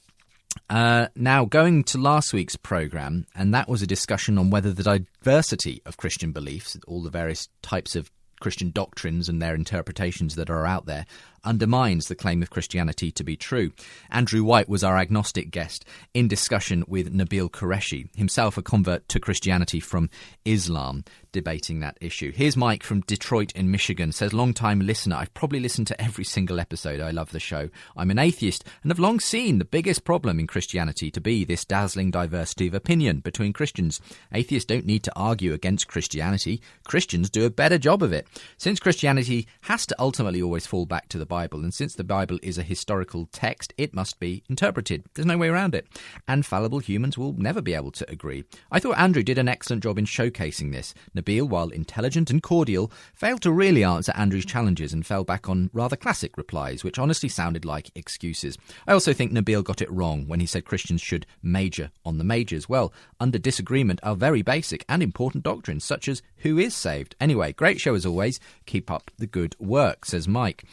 [SPEAKER 1] Now, going to last week's programme, and that was a discussion on whether the diversity of Christian beliefs, all the various types of Christian doctrines and their interpretations that are out there, undermines the claim of Christianity to be true. Andrew White was our agnostic guest in discussion with Nabil Qureshi, himself a convert to Christianity from Islam, debating that issue. Here's Mike from Detroit in Michigan, says, long-time listener, I've probably listened to every single episode. I love the show. I'm an atheist and have long seen the biggest problem in Christianity to be this dazzling diversity of opinion between Christians. Atheists don't need to argue against Christianity. Christians do a better job of it. Since Christianity has to ultimately always fall back to the Bible, and since the Bible is a historical text, it must be interpreted. There's no way around it. And fallible humans will never be able to agree. I thought Andrew did an excellent job in showcasing this. Nabil, while intelligent and cordial, failed to really answer Andrew's challenges and fell back on rather classic replies, which honestly sounded like excuses. I also think Nabil got it wrong when he said Christians should major on the majors. Well, under disagreement are very basic and important doctrines, such as who is saved. Anyway, great show as always. Keep up the good work, says Mike.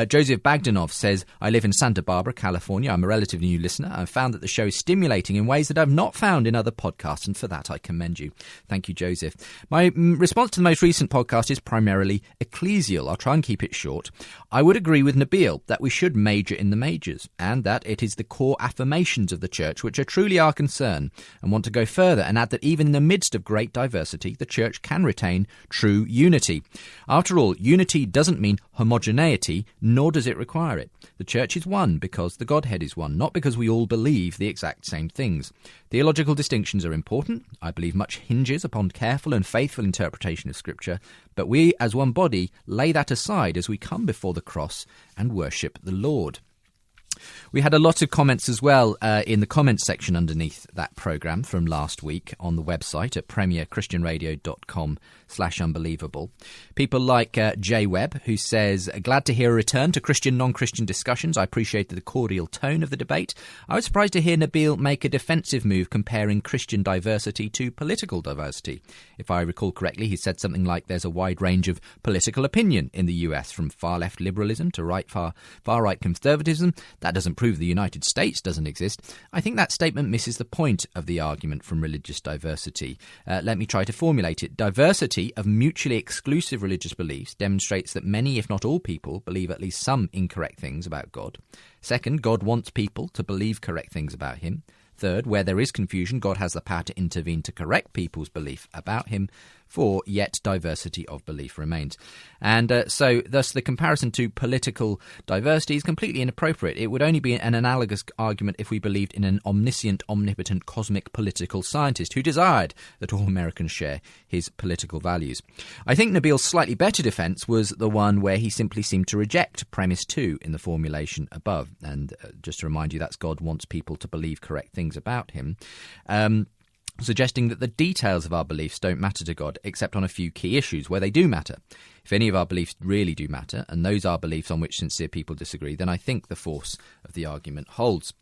[SPEAKER 1] Joseph Bagdanov says, I live in Santa Barbara, California. I'm a relatively new listener. I've found that the show is stimulating in ways that I've not found in other podcasts, and for that I commend you. Thank you, Joseph. My response to the most recent podcast is primarily ecclesial. I'll try and keep it short. I would agree with Nabil that we should major in the majors, and that it is the core affirmations of the church which are truly our concern, and want to go further and add that even in the midst of great diversity, the church can retain true unity. After all, unity doesn't mean homogeneity, nor does it require it. The church is one because the Godhead is one, not because we all believe the exact same things. Theological distinctions are important. I believe much hinges upon careful and faithful interpretation of Scripture, but we as one body lay that aside as we come before the cross and worship the Lord. We had a lot of comments as well in the comments section underneath that programme from last week on the website at premierchristianradio.com facebook.com/unbelievable. People like Jay Webb, who says, glad to hear a return to Christian, non-Christian discussions. I appreciate the cordial tone of the debate. I was surprised to hear Nabil make a defensive move comparing Christian diversity to political diversity. If I recall correctly, he said something like there's a wide range of political opinion in the US, from far-left liberalism to far-right conservatism. That doesn't prove the United States doesn't exist. I think that statement misses the point of the argument from religious diversity. Let me try to formulate it. Diversity of mutually exclusive religious beliefs demonstrates that many, if not all people, believe at least some incorrect things about God. Second, God wants people to believe correct things about him. Third, where there is confusion, God has the power to intervene to correct people's belief about him. 4, yet diversity of belief remains. And so thus the comparison to political diversity is completely inappropriate. It would only be an analogous argument if we believed in an omniscient, omnipotent, cosmic political scientist who desired that all Americans share his political values. I think Nabil's slightly better defence was the one where he simply seemed to reject premise 2 in the formulation above. And just to remind you, that's God wants people to believe correct things about him. Suggesting that the details of our beliefs don't matter to God except on a few key issues where they do matter. If any of our beliefs really do matter, and those are beliefs on which sincere people disagree, then I think the force of the argument holds,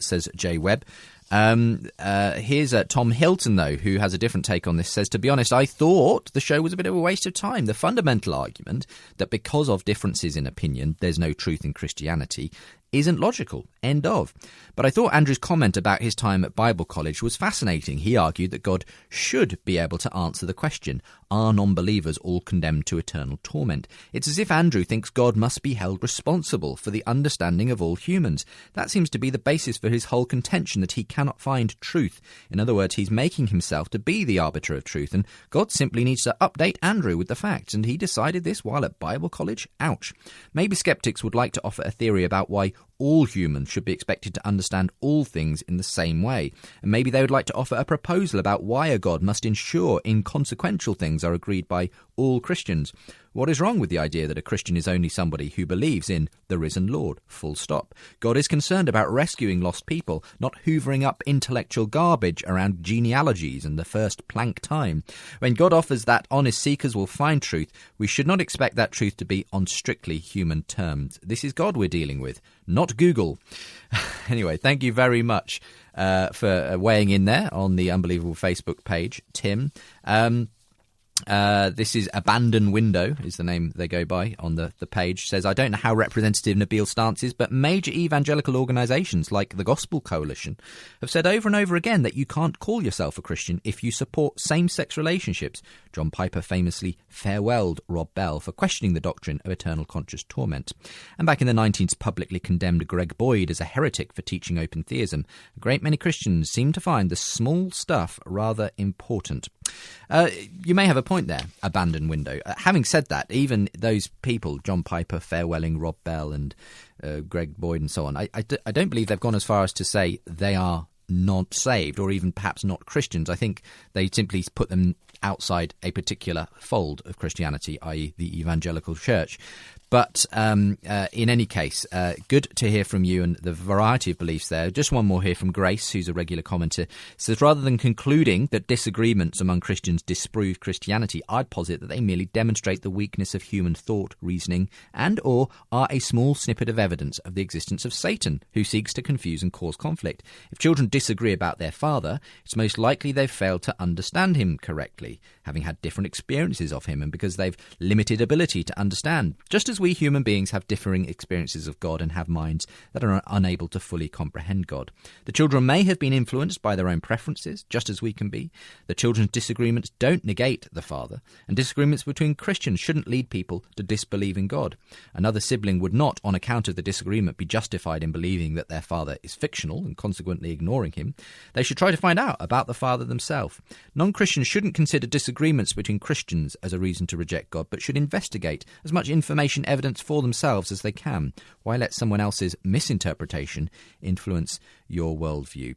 [SPEAKER 1] says Jay Webb. Here's Tom Hilton, though, who has a different take on this, says, to be honest, I thought the show was a bit of a waste of time. The fundamental argument that because of differences in opinion, there's no truth in Christianity isn't logical. End of. But I thought Andrew's comment about his time at Bible college was fascinating. He argued that God should be able to answer the question, are non-believers all condemned to eternal torment? It's as if Andrew thinks God must be held responsible for the understanding of all humans. That seems to be the basis for his whole contention that he cannot find truth. In other words, he's making himself to be the arbiter of truth, and God simply needs to update Andrew with the facts, and he decided this while at Bible college? Ouch. Maybe skeptics would like to offer a theory about why all humans should be expected to understand all things in the same way. And maybe they would like to offer a proposal about why a God must ensure inconsequential things are agreed by all Christians. What is wrong with the idea that a Christian is only somebody who believes in the risen Lord? Full stop. God is concerned about rescuing lost people, not hoovering up intellectual garbage around genealogies and the first Planck time. When God offers that honest seekers will find truth, we should not expect that truth to be on strictly human terms. This is God we're dealing with, not Google. Anyway, thank you very much for weighing in there on the Unbelievable Facebook page, Tim. This is Abandon Window, is the name they go by on the page. Says, I don't know how representative Nabil's stance is, but major evangelical organisations like the Gospel Coalition have said over and over again that you can't call yourself a Christian if you support same-sex relationships. John Piper famously farewelled Rob Bell for questioning the doctrine of eternal conscious torment. And back in the 1990s, publicly condemned Greg Boyd as a heretic for teaching open theism. A great many Christians seem to find the small stuff rather important. You may have a point there, Abandon Window. Having said that, even those people, John Piper farewelling Rob Bell and Greg Boyd and so on, I don't believe they've gone as far as to say they are not saved or even perhaps not Christians. I think they simply put them outside a particular fold of Christianity, i.e. the evangelical church. But in any case, good to hear from you and the variety of beliefs there. Just one more here from Grace, who's a regular commenter. Says, rather than concluding that disagreements among Christians disprove Christianity, I'd posit that they merely demonstrate the weakness of human thought, reasoning, and or are a small snippet of evidence of the existence of Satan, who seeks to confuse and cause conflict. If children disagree about their father, it's most likely they've failed to understand him correctly, having had different experiences of him and because they've limited ability to understand. Just as we human beings have differing experiences of God and have minds that are unable to fully comprehend God. The children may have been influenced by their own preferences, just as we can be. The children's disagreements don't negate the father, and disagreements between Christians shouldn't lead people to disbelieve in God. Another sibling would not, on account of the disagreement, be justified in believing that their father is fictional and consequently ignoring him. They should try to find out about the father themselves. Non-Christians shouldn't consider disagreements between Christians as a reason to reject God, but should investigate as much information evidence for themselves as they can. Why let someone else's misinterpretation influence your worldview?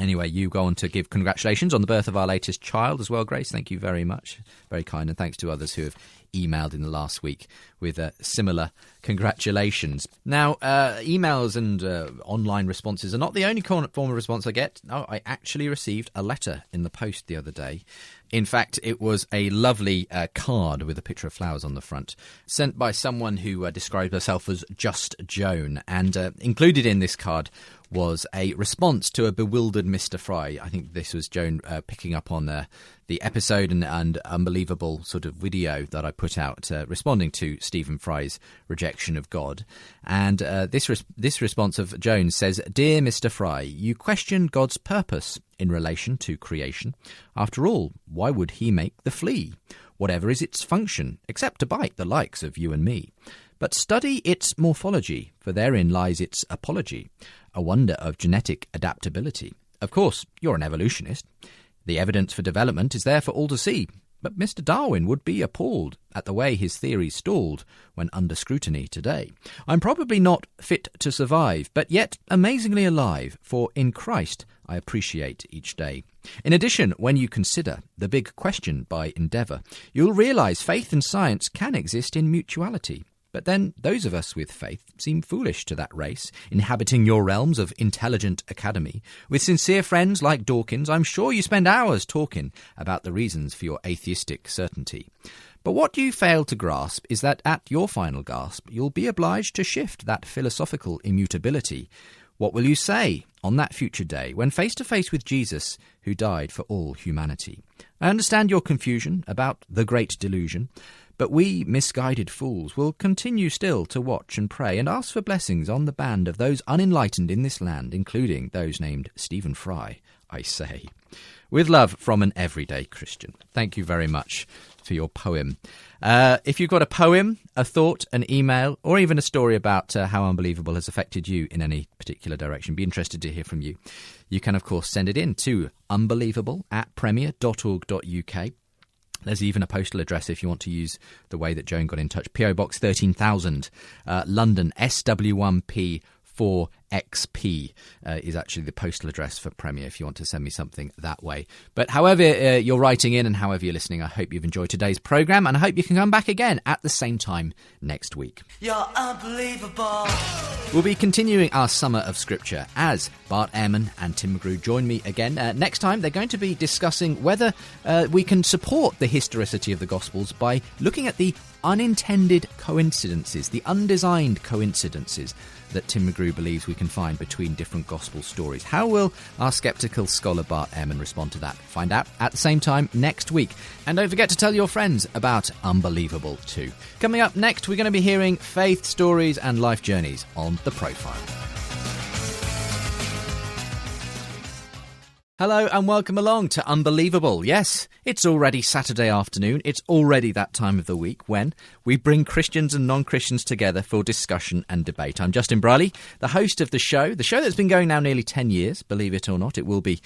[SPEAKER 1] Anyway, you go on to give congratulations on the birth of our latest child as well, Grace. Thank you very much. Very kind. And thanks to others who have emailed in the last week with similar congratulations. Now, emails and online responses are not the only form of response I get. No, I actually received a letter in the post the other day. In fact, it was a lovely card with a picture of flowers on the front, sent by someone who described herself as Just Joan. And included in this card was a response to a bewildered Mr. Fry. I think this was Joan picking up on the episode and unbelievable sort of video that I put out responding to Stephen Fry's rejection of God. And this response of Joan says, "Dear Mr. Fry, you question God's purpose in relation to creation. After all, why would he make the flea? Whatever is its function, except to bite the likes of you and me? But study its morphology, for therein lies its apology, a wonder of genetic adaptability. Of course, you're an evolutionist. The evidence for development is there for all to see. But Mr. Darwin would be appalled at the way his theories stalled when under scrutiny today. I'm probably not fit to survive, but yet amazingly alive, for in Christ I appreciate each day. In addition, when you consider the big question by endeavour, you'll realise faith and science can exist in mutuality. But then those of us with faith seem foolish to that race, inhabiting your realms of intelligent academy. With sincere friends like Dawkins, I'm sure you spend hours talking about the reasons for your atheistic certainty. But what you fail to grasp is that at your final gasp, you'll be obliged to shift that philosophical immutability. What will you say on that future day when face to face with Jesus, who died for all humanity? I understand your confusion about the great delusion, but we misguided fools will continue still to watch and pray and ask for blessings on the band of those unenlightened in this land, including those named Stephen Fry, I say. With love from an everyday Christian." Thank you very much for your poem. If you've got a poem, a thought, an email, or even a story about how Unbelievable has affected you in any particular direction, be interested to hear from you. You can, of course, send it in to unbelievable@premier.org.uk. There's even a postal address if you want to use the way that Joan got in touch. PO Box 13,000, London, SW1P 4XP is actually the postal address for Premier if you want to send me something that way. But however you're writing in and however you're listening, I hope you've enjoyed today's programme, and I hope you can come back again at the same time next week.
[SPEAKER 2] You're unbelievable.
[SPEAKER 1] We'll be continuing our summer of Scripture as Bart Ehrman and Tim McGrew join me again. Next time, they're going to be discussing whether we can support the historicity of the Gospels by looking at the unintended coincidences, the undesigned coincidences that Tim McGrew believes we can find between different Gospel stories. How will our sceptical scholar Bart Ehrman respond to that? Find out at the same time next week. And don't forget to tell your friends about Unbelievable too. Coming up next, we're going to be hearing faith stories and life journeys on The Profile. Hello and welcome along to Unbelievable. Yes, it's already Saturday afternoon. It's already that time of the week when we bring Christians and non-Christians together for discussion and debate. I'm Justin Briley, the host of the show that's been going now nearly 10 years, believe it or not. It will be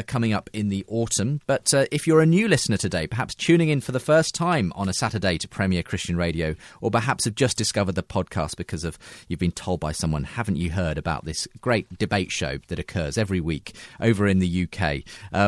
[SPEAKER 1] coming up in the autumn. But if you're a new listener today, perhaps tuning in for the first time on a Saturday to Premier Christian Radio, or perhaps have just discovered the podcast because you've been told by someone, haven't you heard about this great debate show that occurs every week over in the UK?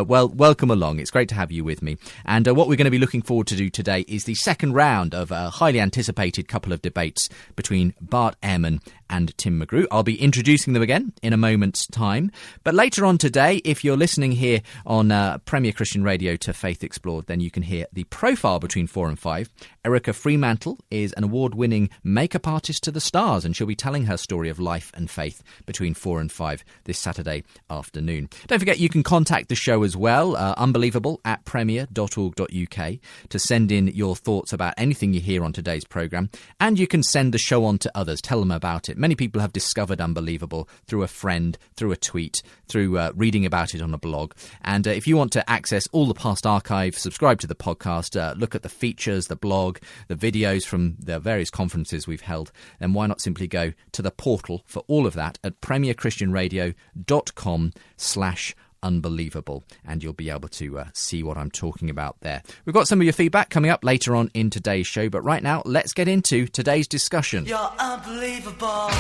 [SPEAKER 1] Well, welcome along. It's great to have you with me. And what we're going to be looking forward to do today is the second round of a highly anticipated couple of debates between Bart Ehrman and Tim McGrew. I'll be introducing them again in a moment's time. But later on today, if you're listening here on Premier Christian Radio to Faith Explored, then you can hear the profile between 4 and 5. Erica Fremantle is an award-winning makeup artist to the stars, and she'll be telling her story of life and faith between 4 and 5 this Saturday afternoon. Don't forget you can contact the show as well, unbelievable@premier.org.uk, to send in your thoughts about anything you hear on today's programme. And you can send the show on to others, tell them about it. Many people have discovered Unbelievable through a friend, through a tweet, through reading about it on a blog. And if you want to access all the past archive, subscribe to the podcast, look at the features, the blog, the videos from the various conferences we've held, then why not simply go to the portal for all of that at premierchristianradio.com/unbelievable, and you'll be able to see what I'm talking about there. We've got some of your feedback coming up later on in today's show, but right now, let's get into today's discussion.
[SPEAKER 2] You're unbelievable.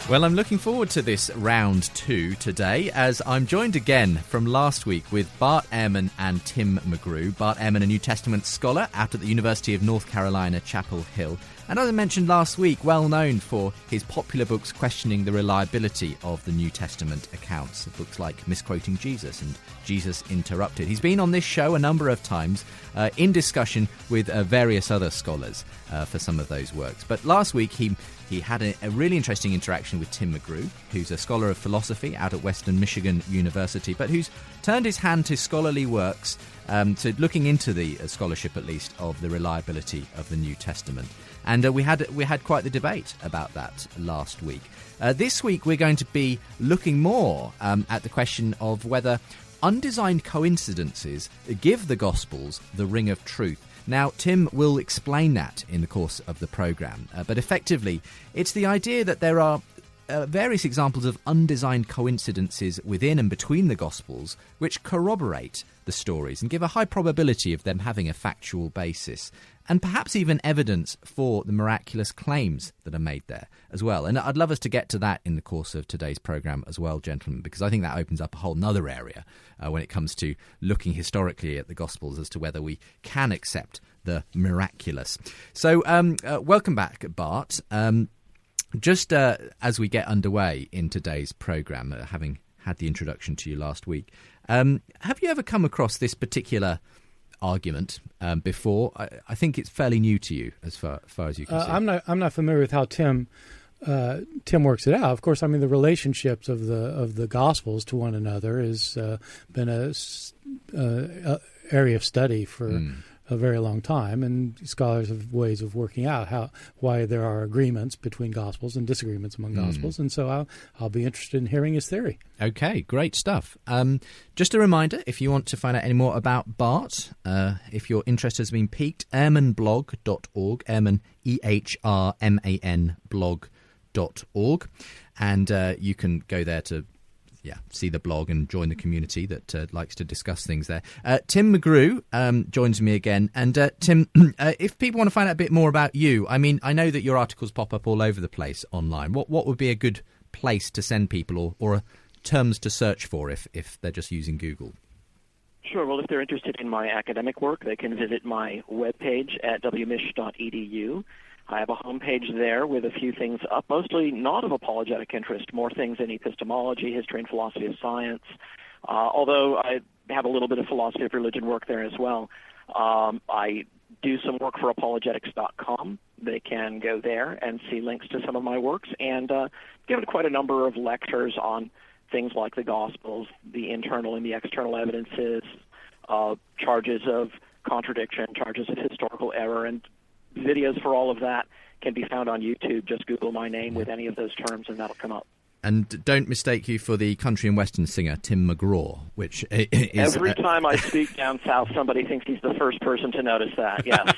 [SPEAKER 1] Well, I'm looking forward to this round 2 today, as I'm joined again from last week with Bart Ehrman and Tim McGrew. Bart Ehrman, a New Testament scholar out at the University of North Carolina, Chapel Hill. And as I mentioned last week, well known for his popular books questioning the reliability of the New Testament accounts, books like Misquoting Jesus and Jesus Interrupted. He's been on this show a number of times in discussion with various other scholars for some of those works. But last week he had a really interesting interaction with Tim McGrew, who's a scholar of philosophy out at Western Michigan University, but who's turned his hand to scholarly works, to looking into the scholarship, at least, of the reliability of the New Testament. And we had quite the debate about that last week. This week we're going to be looking more at the question of whether undesigned coincidences give the Gospels the ring of truth. Now, Tim will explain that in the course of the programme, but effectively it's the idea that there are various examples of undesigned coincidences within and between the Gospels which corroborate the stories and give a high probability of them having a factual basis, and perhaps even evidence for the miraculous claims that are made there as well. And I'd love us to get to that in the course of today's programme as well, gentlemen, because I think that opens up a whole nother area when it comes to looking historically at the Gospels as to whether we can accept the miraculous. So welcome back, Bart. Just as we get underway in today's programme, having had the introduction to you last week, have you ever come across this particular argument before? I think it's fairly new to you, as far as you can see.
[SPEAKER 3] I'm not familiar with how Tim works it out. Of course, I mean the relationships of the Gospels to one another has been a area of study for a very long time, and scholars have ways of working out why there are agreements between Gospels and disagreements among Gospels, and so I'll be interested in hearing his theory. Okay, great stuff.
[SPEAKER 1] Just a reminder, if you want to find out any more about Bart, if your interest has been piqued, ehrmanblog.org, Ehrman, EHRMAN blog.org, and you can go there to see the blog and join the community that likes to discuss things there. Tim McGrew joins me again. And Tim, if people want to find out a bit more about you, I mean, I know that your articles pop up all over the place online. What would be a good place to send people or terms to search for if they're just using Google?
[SPEAKER 4] Sure. Well, if they're interested in my academic work, they can visit my webpage at wmich.edu. I have a homepage there with a few things up, mostly not of apologetic interest, more things in epistemology, history and philosophy of science, although I have a little bit of philosophy of religion work there as well. I do some work for apologetics.com. They can go there and see links to some of my works, and given quite a number of lectures on things like the Gospels, the internal and the external evidences, charges of contradiction, charges of historical error, and videos for all of that can be found on YouTube. Just Google my name with any of those terms and that'll come up.
[SPEAKER 1] And don't mistake you for the country and western singer Tim McGraw, which is...
[SPEAKER 4] Every time I speak down south, somebody thinks he's the first person to notice that, yes.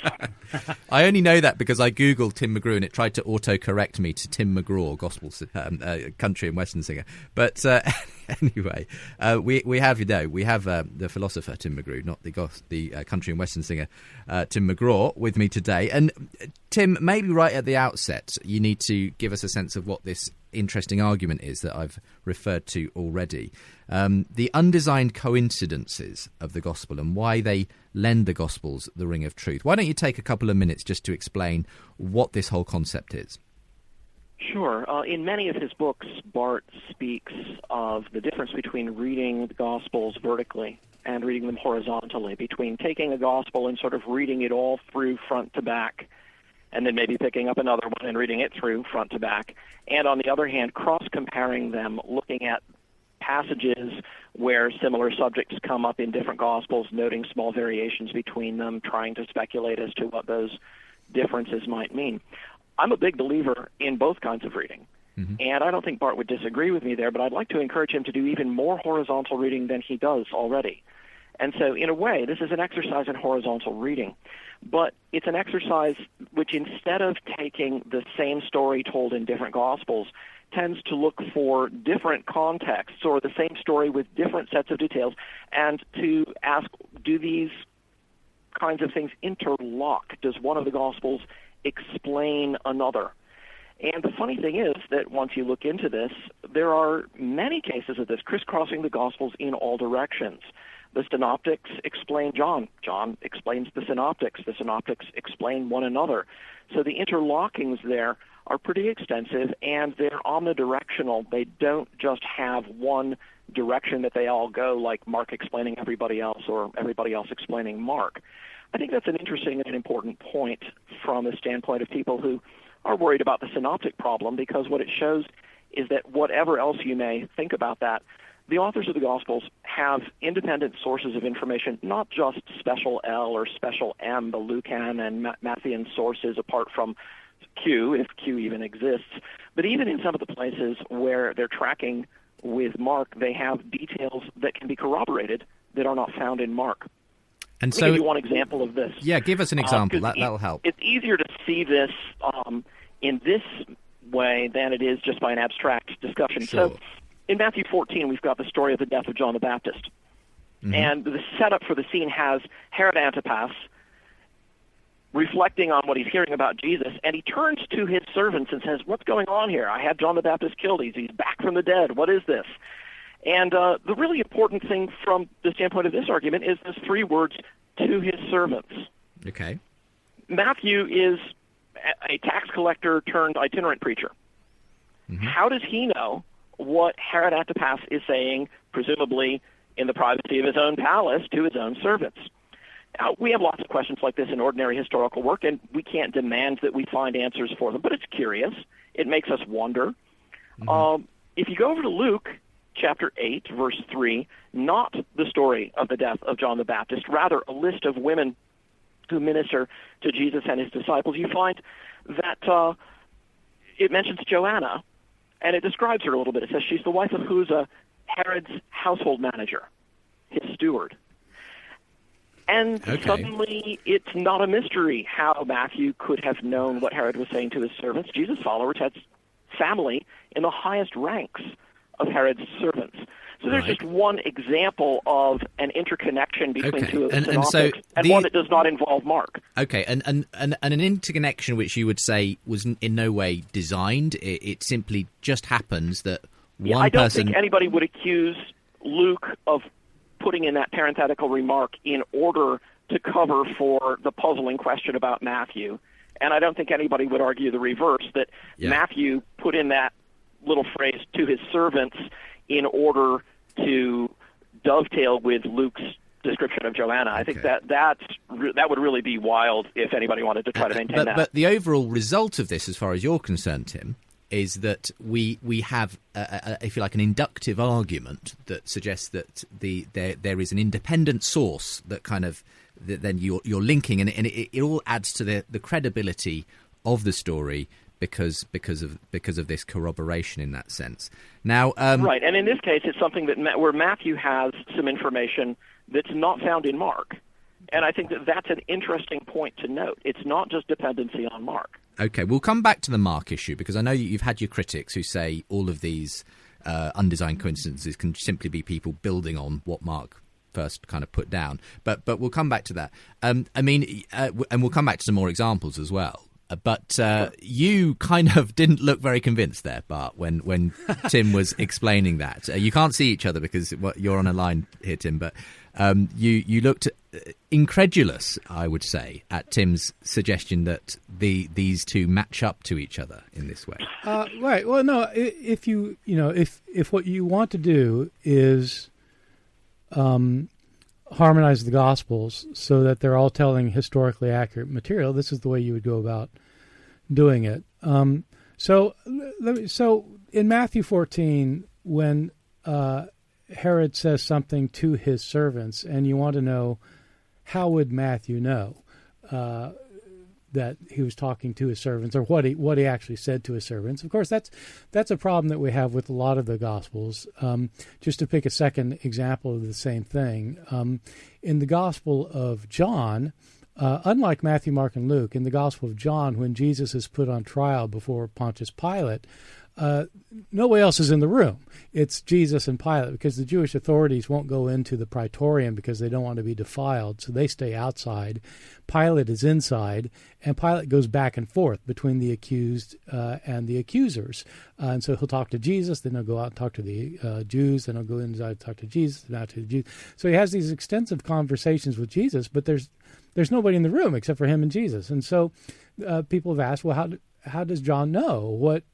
[SPEAKER 1] I only know that because I Googled Tim McGrew and it tried to auto-correct me to Tim McGraw, gospel country and western singer. But anyway, we have the philosopher Tim McGrew, not the country and western singer Tim McGraw, with me today. And Tim, maybe right at the outset, you need to give us a sense of what this interesting argument is that I've referred to already. The undesigned coincidences of the gospel and why they lend the gospels the ring of truth. Why don't you take a couple of minutes just to explain what this whole concept is?
[SPEAKER 4] Sure. In many of his books, Bart speaks of the difference between reading the Gospels vertically and reading them horizontally, between taking a Gospel and sort of reading it all through front to back, and then maybe picking up another one and reading it through front to back. And on the other hand, cross-comparing them, looking at passages where similar subjects come up in different Gospels, noting small variations between them, trying to speculate as to what those differences might mean. I'm a big believer in both kinds of reading, and I don't think Bart would disagree with me there, but I'd like to encourage him to do even more horizontal reading than he does already. And so, in a way, this is an exercise in horizontal reading, but it's an exercise which, instead of taking the same story told in different Gospels, tends to look for different contexts or the same story with different sets of details, and to ask, do these kinds of things interlock? Does one of the Gospels explain another? And the funny thing is that once you look into this, there are many cases of this crisscrossing the Gospels in all directions. The Synoptics explain John. John explains the Synoptics. The Synoptics explain one another. So the interlockings there are pretty extensive, and they're omnidirectional. They don't just have one direction that they all go, like Mark explaining everybody else or everybody else explaining Mark. I think that's an interesting and an important point from the standpoint of people who are worried about the synoptic problem, because what it shows is that whatever else you may think about that, the authors of the Gospels have independent sources of information, not just special L or special M, the Lucan and Matthean sources apart from Q, if Q even exists, but even in some of the places where they're tracking with Mark, they have details that can be corroborated that are not found in Mark.
[SPEAKER 1] And
[SPEAKER 4] Let me give you one example of this.
[SPEAKER 1] Yeah, give us an example. That'll help.
[SPEAKER 4] It's easier to see this in this way than it is just by an abstract discussion.
[SPEAKER 1] Sure.
[SPEAKER 4] So in Matthew 14, we've got the story of the death of John the Baptist. Mm-hmm. And the setup for the scene has Herod Antipas reflecting on what he's hearing about Jesus, and he turns to his servants and says, "What's going on here? I had John the Baptist killed. He's back from the dead. What is this?" And the really important thing from the standpoint of this argument is those three words, "to his servants."
[SPEAKER 1] Okay.
[SPEAKER 4] Matthew is a tax collector turned itinerant preacher. Mm-hmm. How does he know what Herod Antipas is saying, presumably in the privacy of his own palace, to his own servants? Now, we have lots of questions like this in ordinary historical work, and we can't demand that we find answers for them, but it's curious. It makes us wonder. Mm-hmm. If you go over to Luke chapter 8, verse 3, not the story of the death of John the Baptist, rather a list of women who minister to Jesus and his disciples, you find that it mentions Joanna, and it describes her a little bit. It says she's the wife of Huzzah, Herod's household manager, his steward. And suddenly it's not a mystery how Matthew could have known what Herod was saying to his servants. Jesus' followers had family in the highest ranks of Herod's servants. So there's just one example of an interconnection between two of the synoptics, and one that does not involve Mark.
[SPEAKER 1] Okay, and an interconnection which you would say was in no way designed. It simply just happens that one
[SPEAKER 4] I don't
[SPEAKER 1] person...
[SPEAKER 4] think anybody would accuse Luke of putting in that parenthetical remark in order to cover for the puzzling question about Matthew. And I don't think anybody would argue the reverse, that Matthew put in that little phrase, "to his servants," in order to dovetail with Luke's description of Joanna. I think that would really be wild if anybody wanted to try to maintain that. But
[SPEAKER 1] the overall result of this, as far as you're concerned, Tim, is that we have, if you like, an inductive argument that suggests that there is an independent source that kind of that then you're linking, and it all adds to the credibility of the story because of this corroboration in that sense. Now,
[SPEAKER 4] right, and in this case, it's something that where Matthew has some information that's not found in Mark, and I think that's an interesting point to note. It's not just dependency on Mark.
[SPEAKER 1] Okay, we'll come back to the Mark issue, because I know you've had your critics who say all of these undesigned coincidences can simply be people building on what Mark first kind of put down. But we'll come back to that. And we'll come back to some more examples as well. But you kind of didn't look very convinced there, Bart, when Tim was explaining that. You can't see each other because you're on a line here, Tim, but you looked incredulous, I would say, at Tim's suggestion that these two match up to each other in this way.
[SPEAKER 3] Right. Well, no. If what you want to do is harmonize the Gospels so that they're all telling historically accurate material, this is the way you would go about doing it. So in Matthew 14, when Herod says something to his servants, and you want to know how would Matthew know that he was talking to his servants, or what he actually said to his servants. Of course, that's a problem that we have with a lot of the Gospels. Just to pick a second example of the same thing, in the Gospel of John, unlike Matthew, Mark, and Luke, in the Gospel of John, when Jesus is put on trial before Pontius Pilate, nobody else is in the room. It's Jesus and Pilate, because the Jewish authorities won't go into the praetorium because they don't want to be defiled, so they stay outside. Pilate is inside, and Pilate goes back and forth between the accused and the accusers. And so he'll talk to Jesus, then he'll go out and talk to the Jews, then he'll go inside and talk to Jesus, and out to the Jews. So he has these extensive conversations with Jesus, but there's nobody in the room except for him and Jesus. And so people have asked, well, how does John know what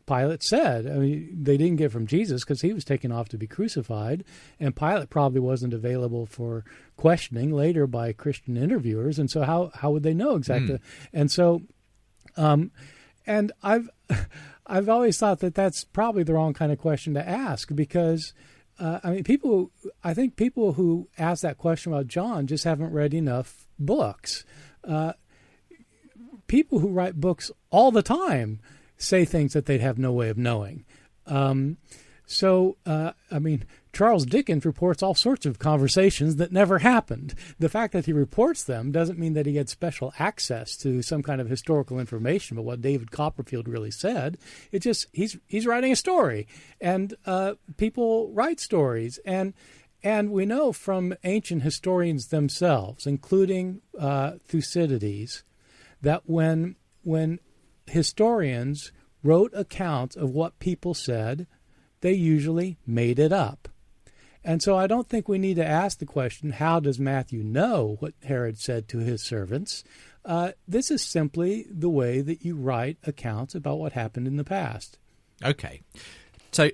[SPEAKER 3] Pilate said? I mean, they didn't get from Jesus because he was taken off to be crucified, and Pilate probably wasn't available for questioning later by Christian interviewers. And so how would they know exactly? And so, and I've always thought that that's probably the wrong kind of question to ask, because I think people who ask that question about John just haven't read enough books. People who write books all the time say things that they'd have no way of knowing. Charles Dickens reports all sorts of conversations that never happened. The fact that he reports them doesn't mean that he had special access to some kind of historical information about what David Copperfield really said. It just, he's writing a story, and people write stories. And we know from ancient historians themselves, including Thucydides, that when historians wrote accounts of what people said, they usually made it up. And so I don't think we need to ask the question, how does Matthew know what Herod said to his servants? This is simply the way that you write accounts about what happened in the past.
[SPEAKER 1] Okay. So,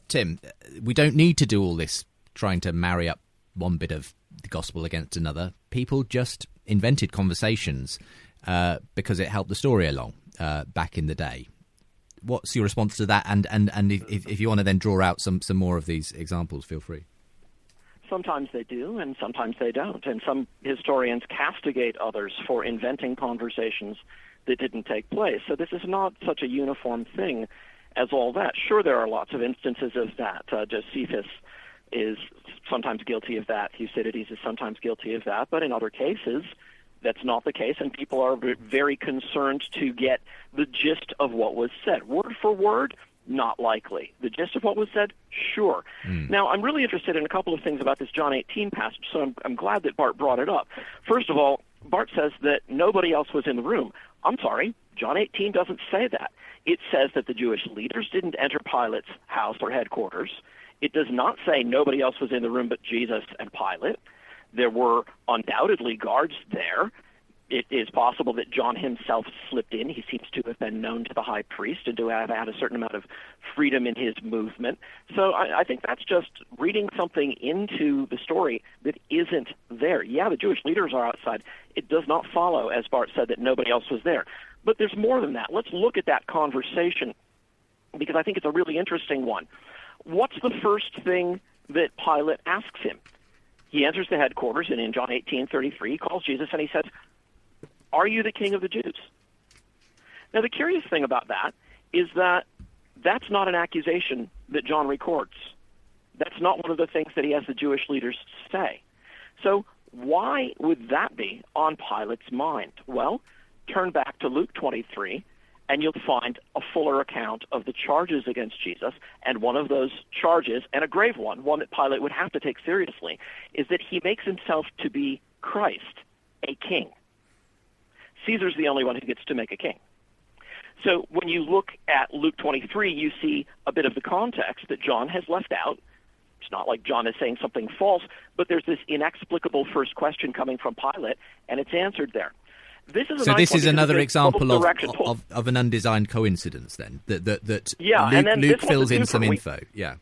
[SPEAKER 1] Tim, we don't need to do all this trying to marry up one bit of the gospel against another. People just invented conversations because it helped the story along back in the day. What's your response to that? And if you want to then draw out some more of these examples, feel free.
[SPEAKER 4] Sometimes they do, and sometimes they don't. And some historians castigate others for inventing conversations that didn't take place. So this is not such a uniform thing as all that. Sure, there are lots of instances of that. Josephus is sometimes guilty of that. Thucydides is sometimes guilty of that. But in other cases, that's not the case, and people are very concerned to get the gist of what was said. Word for word, not likely. The gist of what was said, sure. Now, I'm really interested in a couple of things about this John 18 passage, so I'm glad that Bart brought it up. First of all, Bart says that nobody else was in the room. I'm sorry, John 18 doesn't say that. It says that the Jewish leaders didn't enter Pilate's house or headquarters. It does not say nobody else was in the room but Jesus and Pilate. There were undoubtedly guards there. It is possible that John himself slipped in. He seems to have been known to the high priest and to have had a certain amount of freedom in his movement. So I think that's just reading something into the story that isn't there. Yeah, the Jewish leaders are outside. It does not follow, as Bart said, that nobody else was there. But there's more than that. Let's look at that conversation, because I think it's a really interesting one. What's the first thing that Pilate asks him? He enters the headquarters, and in John 18:33, he calls Jesus and he says, "Are you the king of the Jews?" Now, the curious thing about that is that that's not an accusation that John records. That's not one of the things that he has the Jewish leaders say. So why would that be on Pilate's mind? Well, turn back to Luke 23, and you'll find a fuller account of the charges against Jesus. And one of those charges, and a grave one that Pilate would have to take seriously, is that he makes himself to be Christ, a king. Caesar's the only one who gets to make a king. So when you look at Luke 23, you see a bit of the context that John has left out. It's not like John is saying something false, but there's this inexplicable first question coming from Pilate, and it's answered there. This is
[SPEAKER 1] another example of an undesigned coincidence, then, that Luke fills in some info. Yeah.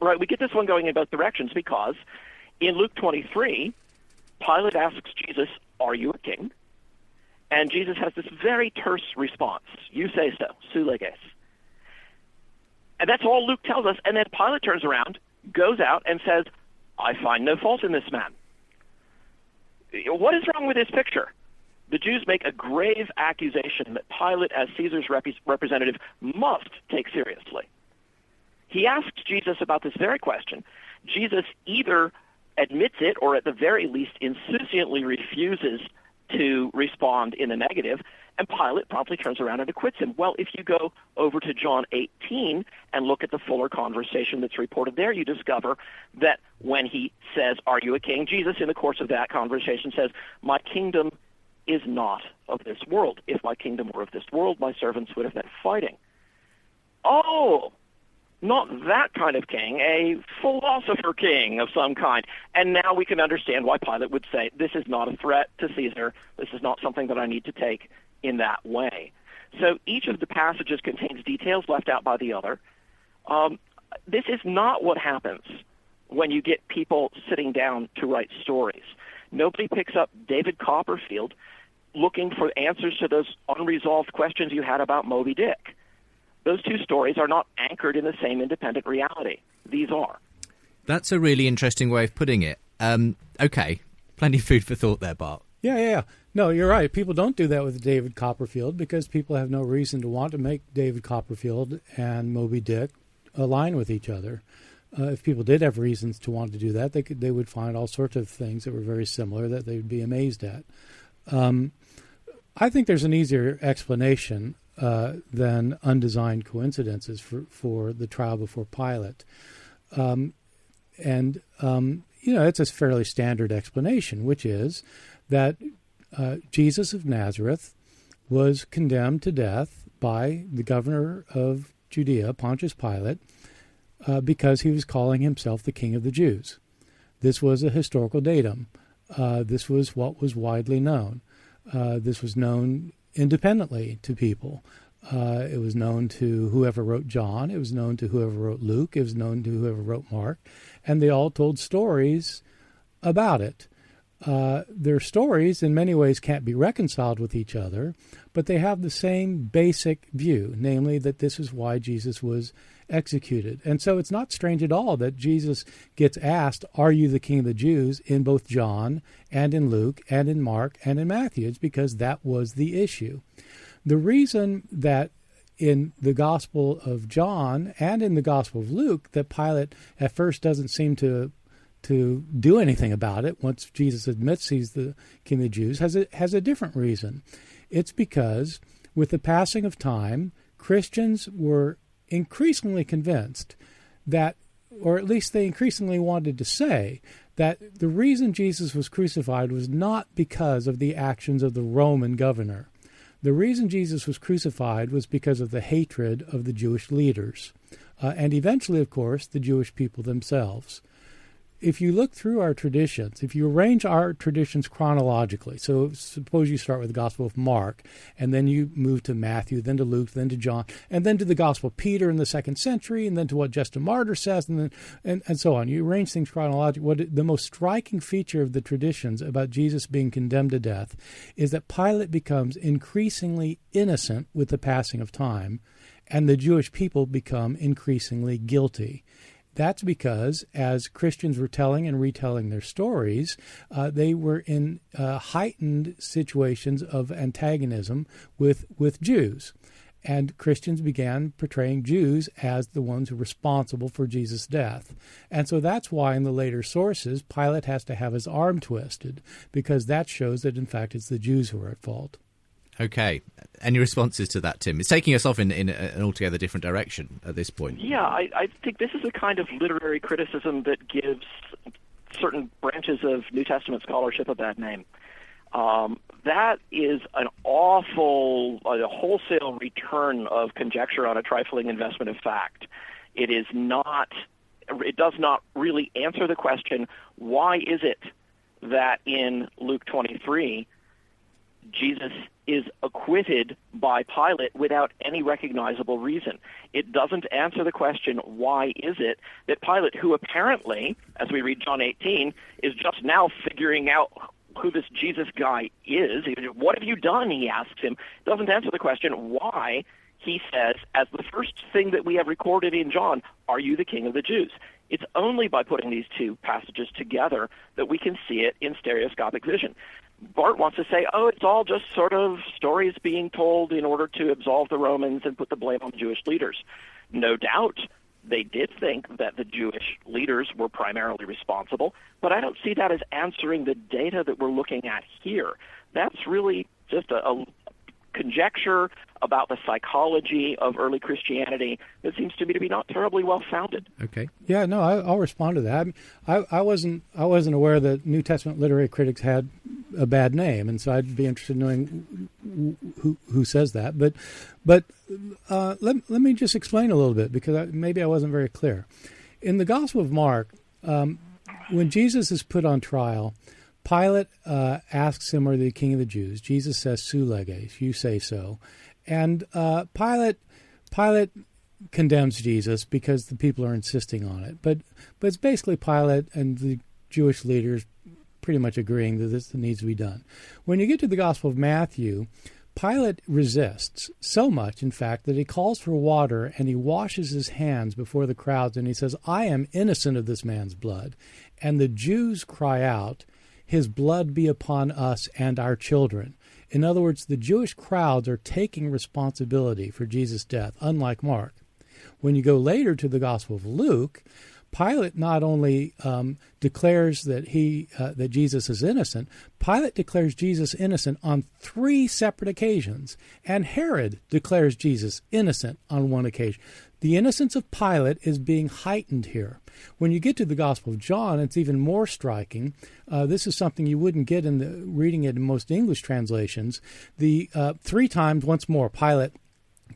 [SPEAKER 4] Right, we get this one going in both directions, because in Luke 23, Pilate asks Jesus, "Are you a king?" And Jesus has this very terse response. "You say so, su leges." And that's all Luke tells us. And then Pilate turns around, goes out, and says, "I find no fault in this man." What is wrong with this picture? The Jews make a grave accusation that Pilate, as Caesar's representative, must take seriously. He asks Jesus about this very question. Jesus either admits it, or at the very least insouciantly refuses to respond in the negative, And Pilate promptly turns around and acquits him. Well, if you go over to John 18 and look at the fuller conversation that's reported there, you discover that when he says, "Are you a king?" Jesus, in the course of that conversation, says, "My kingdom is not of this world. If my kingdom were of this world, my servants would have been fighting." Oh, not that kind of king, a philosopher king of some kind. And now we can understand why Pilate would say, this is not a threat to Caesar. This is not something that I need to take in that way. So each of the passages contains details left out by the other. This is not what happens when you get people sitting down to write stories. Nobody picks up David Copperfield looking for answers to those unresolved questions you had about Moby Dick. Those two stories are not anchored in the same independent reality. These are.
[SPEAKER 1] That's a really interesting way of putting it. Okay, plenty of food for thought there, Bart.
[SPEAKER 3] Yeah. No, you're right. People don't do that with David Copperfield because people have no reason to want to make David Copperfield and Moby Dick align with each other. If people did have reasons to want to do that, they would find all sorts of things that were very similar that they would be amazed at. I think there's an easier explanation than undesigned coincidences for the trial before Pilate. It's a fairly standard explanation, which is that Jesus of Nazareth was condemned to death by the governor of Judea, Pontius Pilate, because he was calling himself the King of the Jews. This was a historical datum. This was what was widely known. This was known independently to people. It was known to whoever wrote John. It was known to whoever wrote Luke. It was known to whoever wrote Mark. And they all told stories about it. Their stories in many ways can't be reconciled with each other, but they have the same basic view, namely that this is why Jesus was executed. And so it's not strange at all that Jesus gets asked, "Are you the King of the Jews?" in both John and in Luke and in Mark and in Matthew. It's because that was the issue. The reason that in the Gospel of John and in the Gospel of Luke that Pilate at first doesn't seem to do anything about it once Jesus admits he's the King of the Jews has a different reason. It's because with the passing of time, Christians were increasingly convinced that, or at least they increasingly wanted to say, that the reason Jesus was crucified was not because of the actions of the Roman governor. The reason Jesus was crucified was because of the hatred of the Jewish leaders, and eventually, of course, the Jewish people themselves. If you look through our traditions, if you arrange our traditions chronologically, so suppose you start with the Gospel of Mark, and then you move to Matthew, then to Luke, then to John, and then to the Gospel of Peter in the 2nd century, and then to what Justin Martyr says, and then and so on. You arrange things chronologically. The most striking feature of the traditions about Jesus being condemned to death is that Pilate becomes increasingly innocent with the passing of time, and the Jewish people become increasingly guilty. That's because as Christians were telling and retelling their stories, they were in heightened situations of antagonism with Jews. And Christians began portraying Jews as the ones who were responsible for Jesus' death. And so that's why in the later sources, Pilate has to have his arm twisted, because that shows that, in fact, it's the Jews who are at fault.
[SPEAKER 1] Okay. Any responses to that, Tim? It's taking us off in an altogether different direction at this point.
[SPEAKER 4] Yeah, I think this is a kind of literary criticism that gives certain branches of New Testament scholarship a bad name. That is an awful, a wholesale return of conjecture on a trifling investment of fact. It does not really answer the question, why is it that in Luke 23, Jesus is acquitted by Pilate without any recognizable reason? It doesn't answer the question, why is it that Pilate, who apparently, as we read John 18, is just now figuring out who this Jesus guy is. What have you done, he asks him. Doesn't answer the question why he says, as the first thing that we have recorded in John, are you the King of the Jews? It's only by putting these two passages together that we can see it in stereoscopic vision. Bart wants to say, it's all just sort of stories being told in order to absolve the Romans and put the blame on the Jewish leaders. No doubt they did think that the Jewish leaders were primarily responsible, but I don't see that as answering the data that we're looking at here. That's really just a conjecture about the psychology of early Christianity that seems to me to be not terribly well founded.
[SPEAKER 1] Okay.
[SPEAKER 3] Yeah, no, I'll respond to that. I wasn't aware that New Testament literary critics had a bad name, and so I'd be interested in knowing who says that. But let me just explain a little bit, because maybe I wasn't very clear. In the Gospel of Mark, when Jesus is put on trial, Pilate asks him, "Are you the king of the Jews?" Jesus says, "Su leges," you say so. And Pilate condemns Jesus because the people are insisting on it. But it's basically Pilate and the Jewish leaders pretty much agreeing that this needs to be done. When you get to the Gospel of Matthew, Pilate resists so much, in fact, that he calls for water and he washes his hands before the crowds and he says, "I am innocent of this man's blood." And the Jews cry out, "His blood be upon us and our children." In other words, the Jewish crowds are taking responsibility for Jesus' death, unlike Mark. When you go later to the Gospel of Luke, Pilate not only declares that that Jesus is innocent, Pilate declares Jesus innocent on 3 separate occasions, and Herod declares Jesus innocent on 1 occasion. The innocence of Pilate is being heightened here. When you get to the Gospel of John, it's even more striking. This is something you wouldn't get in reading it in most English translations. The 3 times, once more, Pilate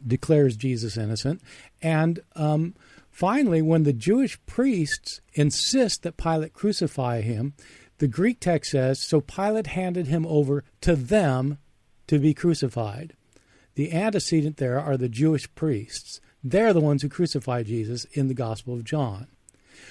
[SPEAKER 3] declares Jesus innocent, and finally, when the Jewish priests insist that Pilate crucify him, the Greek text says, "So Pilate handed him over to them to be crucified." The antecedent there are the Jewish priests. They're the ones who crucified Jesus in the Gospel of John.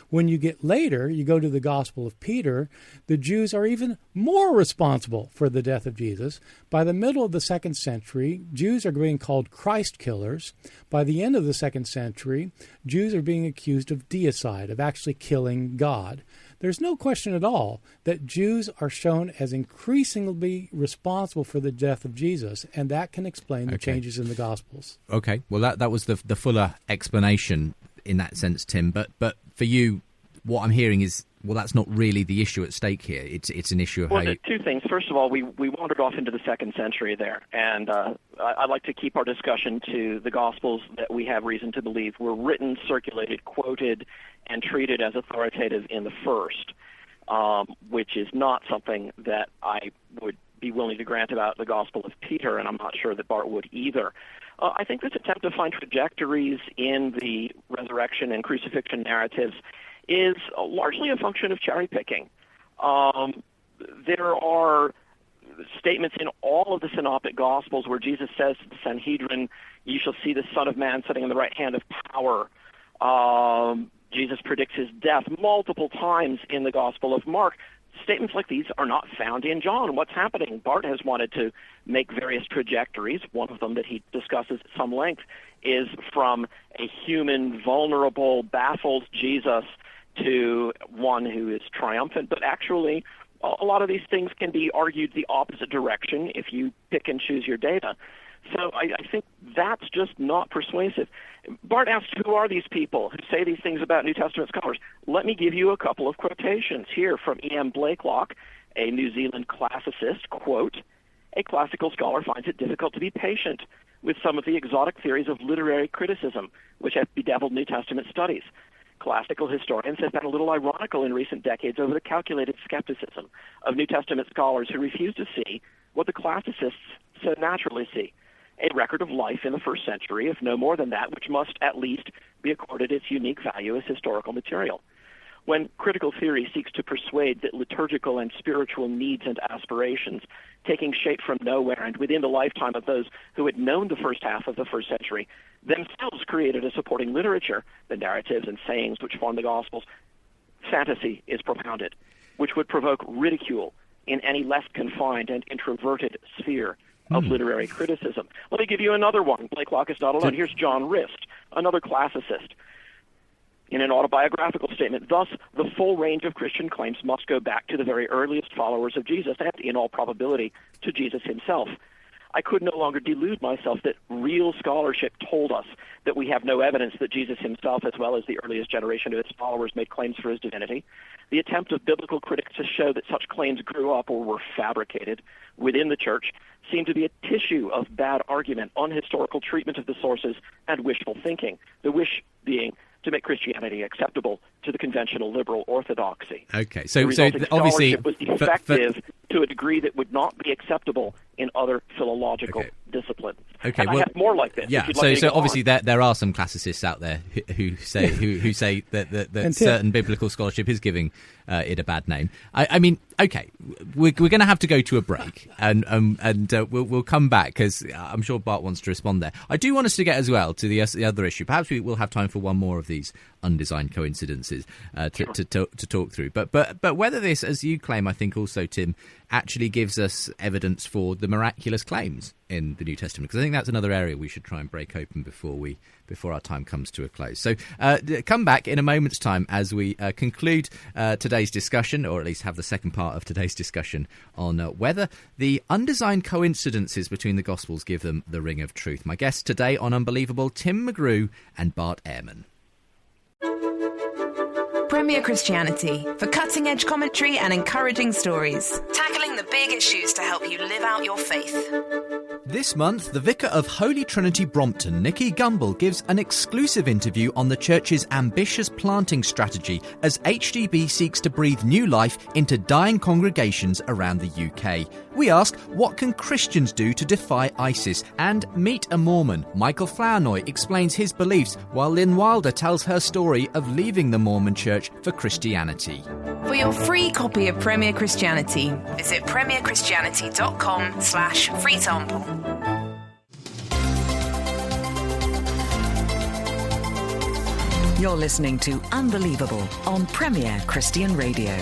[SPEAKER 3] When you get later, you go to the Gospel of Peter, the Jews are even more responsible for the death of Jesus. By the middle of the 2nd century, Jews are being called Christ killers. By the end of the 2nd century, Jews are being accused of deicide, of actually killing God. There's no question at all that Jews are shown as increasingly responsible for the death of Jesus, and that can explain the changes in the Gospels.
[SPEAKER 1] Okay, well, that was the fuller explanation in that sense, Tim. But for you, what I'm hearing is, well, that's not really the issue at stake here. It's an issue of how you...
[SPEAKER 4] 2 things. First of all, we wandered off into the 2nd century there, and I'd like to keep our discussion to the Gospels that we have reason to believe were written, circulated, quoted, and treated as authoritative in the first, which is not something that I would be willing to grant about the Gospel of Peter, and I'm not sure that Bart would either. I think this attempt to find trajectories in the resurrection and crucifixion narratives is largely a function of cherry picking. There are statements in all of the synoptic Gospels where Jesus says to the Sanhedrin, "You shall see the Son of Man sitting on the right hand of power." Jesus predicts his death multiple times in the Gospel of Mark. Statements like these are not found in John. What's happening? Bart has wanted to make various trajectories. One of them that he discusses at some length is from a human, vulnerable, baffled Jesus to one who is triumphant. But actually, a lot of these things can be argued the opposite direction if you pick and choose your data. So I think that's just not persuasive. Bart asked, who are these people who say these things about New Testament scholars? Let me give you a couple of quotations here from E.M. Blakelock, a New Zealand classicist. Quote, "A classical scholar finds it difficult to be patient with some of the exotic theories of literary criticism which have bedeviled New Testament studies. Classical historians have been a little ironical in recent decades over the calculated skepticism of New Testament scholars who refuse to see what the classicists so naturally see, a record of life in the first century, if no more than that, which must at least be accorded its unique value as historical material. When critical theory seeks to persuade that liturgical and spiritual needs and aspirations, taking shape from nowhere and within the lifetime of those who had known the first half of the first century, themselves created a supporting literature, the narratives and sayings which form the Gospels, fantasy is propounded, which would provoke ridicule in any less confined and introverted sphere of literary criticism." Let me give you another one. Blakelock is not alone. Here's John Rist, another classicist, in an autobiographical statement. "Thus, the full range of Christian claims must go back to the very earliest followers of Jesus and, in all probability, to Jesus himself. I could no longer delude myself that real scholarship told us that we have no evidence that Jesus himself, as well as the earliest generation of his followers, made claims for his divinity. The attempt of biblical critics to show that such claims grew up or were fabricated within the church seemed to be a tissue of bad argument, unhistorical treatment of the sources, and wishful thinking, the wish being to make Christianity acceptable to the conventional liberal orthodoxy.
[SPEAKER 1] Okay,
[SPEAKER 4] the
[SPEAKER 1] so
[SPEAKER 4] obviously
[SPEAKER 1] scholarship
[SPEAKER 4] was defective to a degree that would not be acceptable in other philological disciplines.
[SPEAKER 1] Okay,
[SPEAKER 4] and I have more like this.
[SPEAKER 1] Yeah, so obviously there are some classicists out there who say who say that certain biblical scholarship is giving it a bad name. I mean, okay, we're going to have to go to a break, and we'll come back because I'm sure Bart wants to respond there. I do want us to get as well to the other issue. Perhaps we will have time for one more of these undesigned coincidences to talk through. But whether this, as you claim, I think also, Tim, actually gives us evidence for the miraculous claims in the New Testament, because I think that's another area we should try and break open before our time comes to a close. So come back in a moment's time as we conclude today's discussion, or at least have the second part of today's discussion on whether the undesigned coincidences between the Gospels give them the ring of truth. My guests today on Unbelievable, Tim McGrew and Bart Ehrman.
[SPEAKER 6] Premier Christianity, for cutting-edge commentary and encouraging stories. Tackling the big issues to help you live out your faith.
[SPEAKER 1] This month, the Vicar of Holy Trinity Brompton, Nicky Gumbel, gives an exclusive interview on the church's ambitious planting strategy as HTB seeks to breathe new life into dying congregations around the UK. We ask, what can Christians do to defy ISIS? And meet a Mormon. Michael Flournoy explains his beliefs, while Lynn Wilder tells her story of leaving the Mormon church for Christianity.
[SPEAKER 6] For your free copy of Premier Christianity, visit premierchristianity.com/free sample.
[SPEAKER 7] You're listening to Unbelievable on Premier Christian Radio.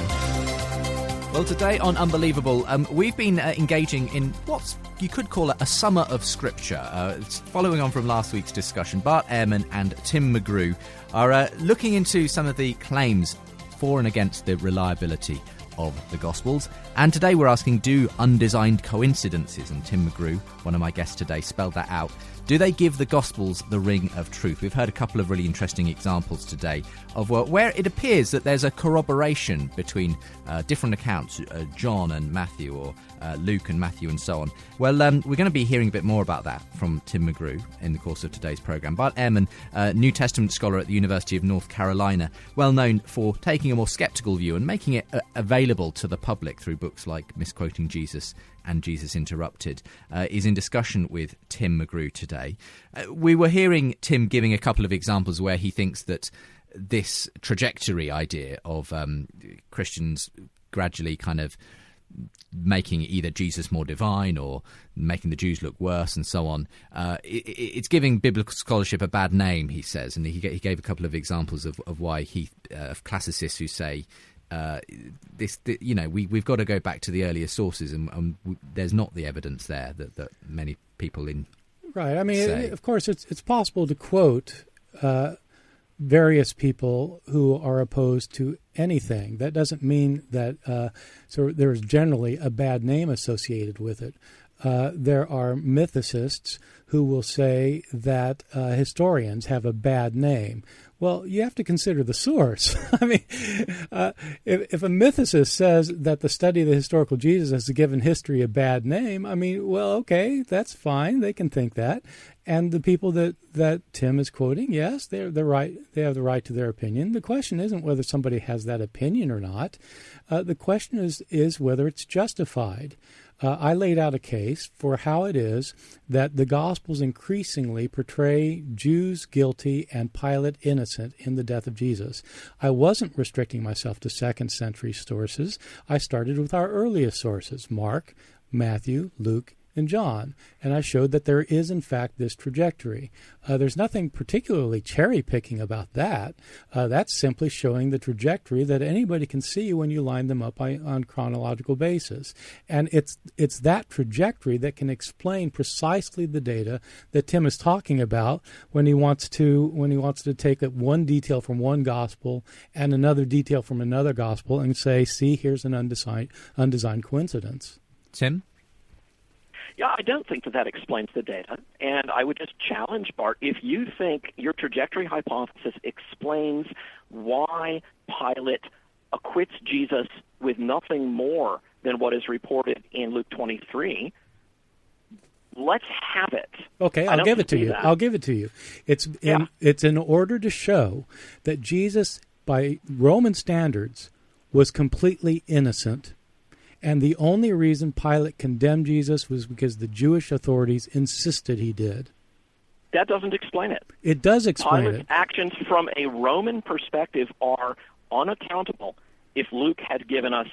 [SPEAKER 1] Well, today on Unbelievable, we've been engaging in what you could call a summer of scripture. Following on from last week's discussion, Bart Ehrman and Tim McGrew are looking into some of the claims for and against the reliability of the Gospels. And today we're asking, do undesigned coincidences, and Tim McGrew, one of my guests today, spelled that out, do they give the Gospels the ring of truth? We've heard a couple of really interesting examples today of where it appears that there's a corroboration between different accounts, John and Matthew, or Luke and Matthew, and so on. Well, we're going to be hearing a bit more about that from Tim McGrew in the course of today's programme. Bart Ehrman, New Testament scholar at the University of North Carolina, well known for taking a more sceptical view and making it available to the public through books like Misquoting Jesus and Jesus Interrupted, is in discussion with Tim McGrew today. We were hearing Tim giving a couple of examples where he thinks that this trajectory idea of Christians gradually kind of making either Jesus more divine or making the Jews look worse and so on, it's giving biblical scholarship a bad name, he says. And he gave a couple of examples of why of classicists who say, we've got to go back to the earlier sources, and there's not the evidence there that many people in
[SPEAKER 3] right. I mean,
[SPEAKER 1] say.
[SPEAKER 3] Of course, it's possible to quote various people who are opposed to anything. That doesn't mean that so there's generally a bad name associated with it. There are mythicists who will say that historians have a bad name. Well, you have to consider the source. I mean, if a mythicist says that the study of the historical Jesus has given history a bad name, I mean, well, okay, that's fine. They can think that. And the people that Tim is quoting, yes, they're right. They have the right to their opinion. The question isn't whether somebody has that opinion or not. The question is whether it's justified. I laid out a case for how it is that the Gospels increasingly portray Jews guilty and Pilate innocent in the death of Jesus. I wasn't restricting myself to second century sources. I started with our earliest sources, Mark, Matthew, Luke, and John, and I showed that there is, in fact, this trajectory. There's nothing particularly cherry-picking about that. That's simply showing the trajectory that anybody can see when you line them up on chronological basis. And it's that trajectory that can explain precisely the data that Tim is talking about when he wants to take one detail from one gospel and another detail from another gospel and say, see, here's an undesigned coincidence.
[SPEAKER 1] Tim?
[SPEAKER 4] Yeah, I don't think that explains the data, and I would just challenge Bart, if you think your trajectory hypothesis explains why Pilate acquits Jesus with nothing more than what is reported in Luke 23, let's have it.
[SPEAKER 3] Okay, I'll give it to you. I'll give it to you. It's in order to show that Jesus, by Roman standards, was completely innocent. And the only reason Pilate condemned Jesus was because the Jewish authorities insisted he did.
[SPEAKER 4] That doesn't explain it.
[SPEAKER 3] It does explain
[SPEAKER 4] Pilate's
[SPEAKER 3] it.
[SPEAKER 4] actions from a Roman perspective are unaccountable. If Luke had given us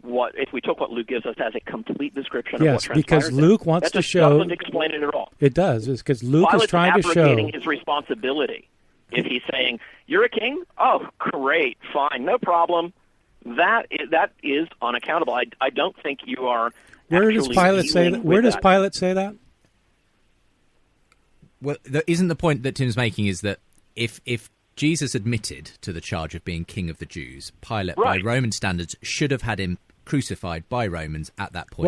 [SPEAKER 4] if we took what Luke gives us as a complete description of what transpired,
[SPEAKER 3] because Luke wants to show.
[SPEAKER 4] That doesn't explain it at all.
[SPEAKER 3] It does. It's because Luke
[SPEAKER 4] Pilate's
[SPEAKER 3] is trying to show.
[SPEAKER 4] abrogating his responsibility. If he's saying, "You're a king? Oh, great, fine, no problem." That is unaccountable. I don't think you are.
[SPEAKER 3] Where does Pilate say that? Where does Pilate say that?
[SPEAKER 1] Well, isn't the point that Tim's making is that if Jesus admitted to the charge of being king of the Jews, Pilate, by Roman standards, should have had him crucified by Romans at that point.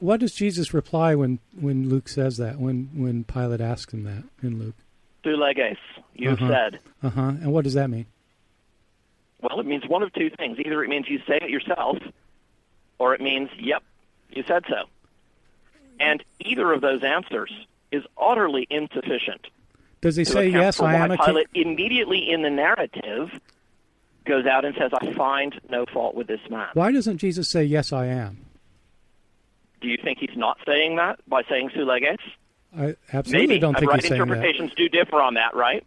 [SPEAKER 3] What does Jesus reply when Luke says that? When Pilate asks him that in Luke?
[SPEAKER 4] Tu leges, you've said.
[SPEAKER 3] And what does that mean?
[SPEAKER 4] Well, it means one of two things. Either it means you say it yourself, or it means, yep, you said so. And either of those answers is utterly insufficient.
[SPEAKER 3] Does he say, yes, I am a king?
[SPEAKER 4] Pilate immediately in the narrative goes out and says, I find no fault with this man.
[SPEAKER 3] Why doesn't Jesus say, yes, I am?
[SPEAKER 4] Do you think he's not saying that by saying su leges?
[SPEAKER 3] I absolutely don't think he's saying that.
[SPEAKER 4] Interpretations do differ on that, right?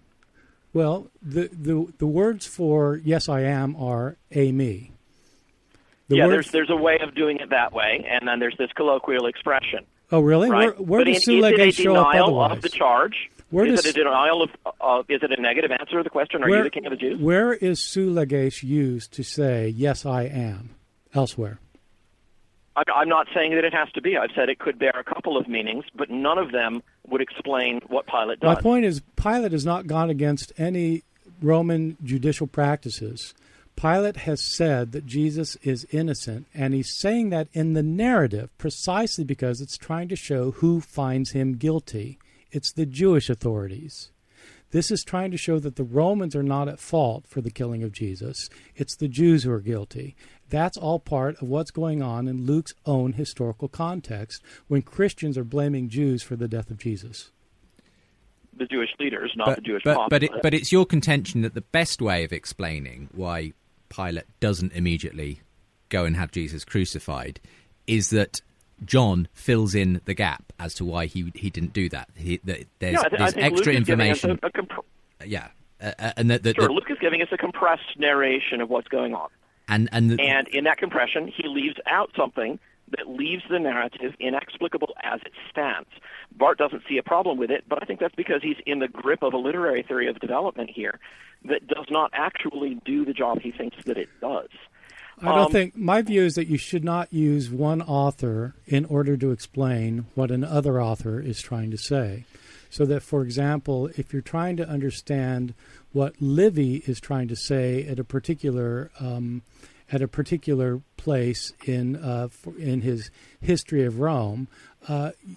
[SPEAKER 3] Well, the words for yes, I am are a me.
[SPEAKER 4] There's a way of doing it that way, and then there's this colloquial expression.
[SPEAKER 3] Oh, really?
[SPEAKER 4] Right?
[SPEAKER 3] Where does su leges show up otherwise?
[SPEAKER 4] Of the charge? Is it a denial of? Is it a negative answer to the question? Are you the king of the Jews?
[SPEAKER 3] Where is su leges used to say yes, I am? Elsewhere.
[SPEAKER 4] I'm not saying that it has to be. I've said it could bear a couple of meanings, but none of them would explain what Pilate does.
[SPEAKER 3] My point is, Pilate has not gone against any Roman judicial practices. Pilate has said that Jesus is innocent, and he's saying that in the narrative precisely because it's trying to show who finds him guilty. It's the Jewish authorities. This is trying to show that the Romans are not at fault for the killing of Jesus. It's the Jews who are guilty. That's all part of what's going on in Luke's own historical context when Christians are blaming Jews for the death of Jesus.
[SPEAKER 4] The Jewish leaders, not the Jewish populace.
[SPEAKER 1] But it's your contention that the best way of explaining why Pilate doesn't immediately go and have Jesus crucified is that John fills in the gap as to why he didn't do that. There's extra information.
[SPEAKER 4] Luke is giving us a compressed narration of what's going on. And in that compression, he leaves out something that leaves the narrative inexplicable as it stands. Bart doesn't see a problem with it, but I think that's because he's in the grip of a literary theory of development here that does not actually do the job he thinks that it does.
[SPEAKER 3] I don't think, my view is that you should not use one author in order to explain what another author is trying to say. So that, for example, if you're trying to understand what Livy is trying to say at a particular place in his history of Rome,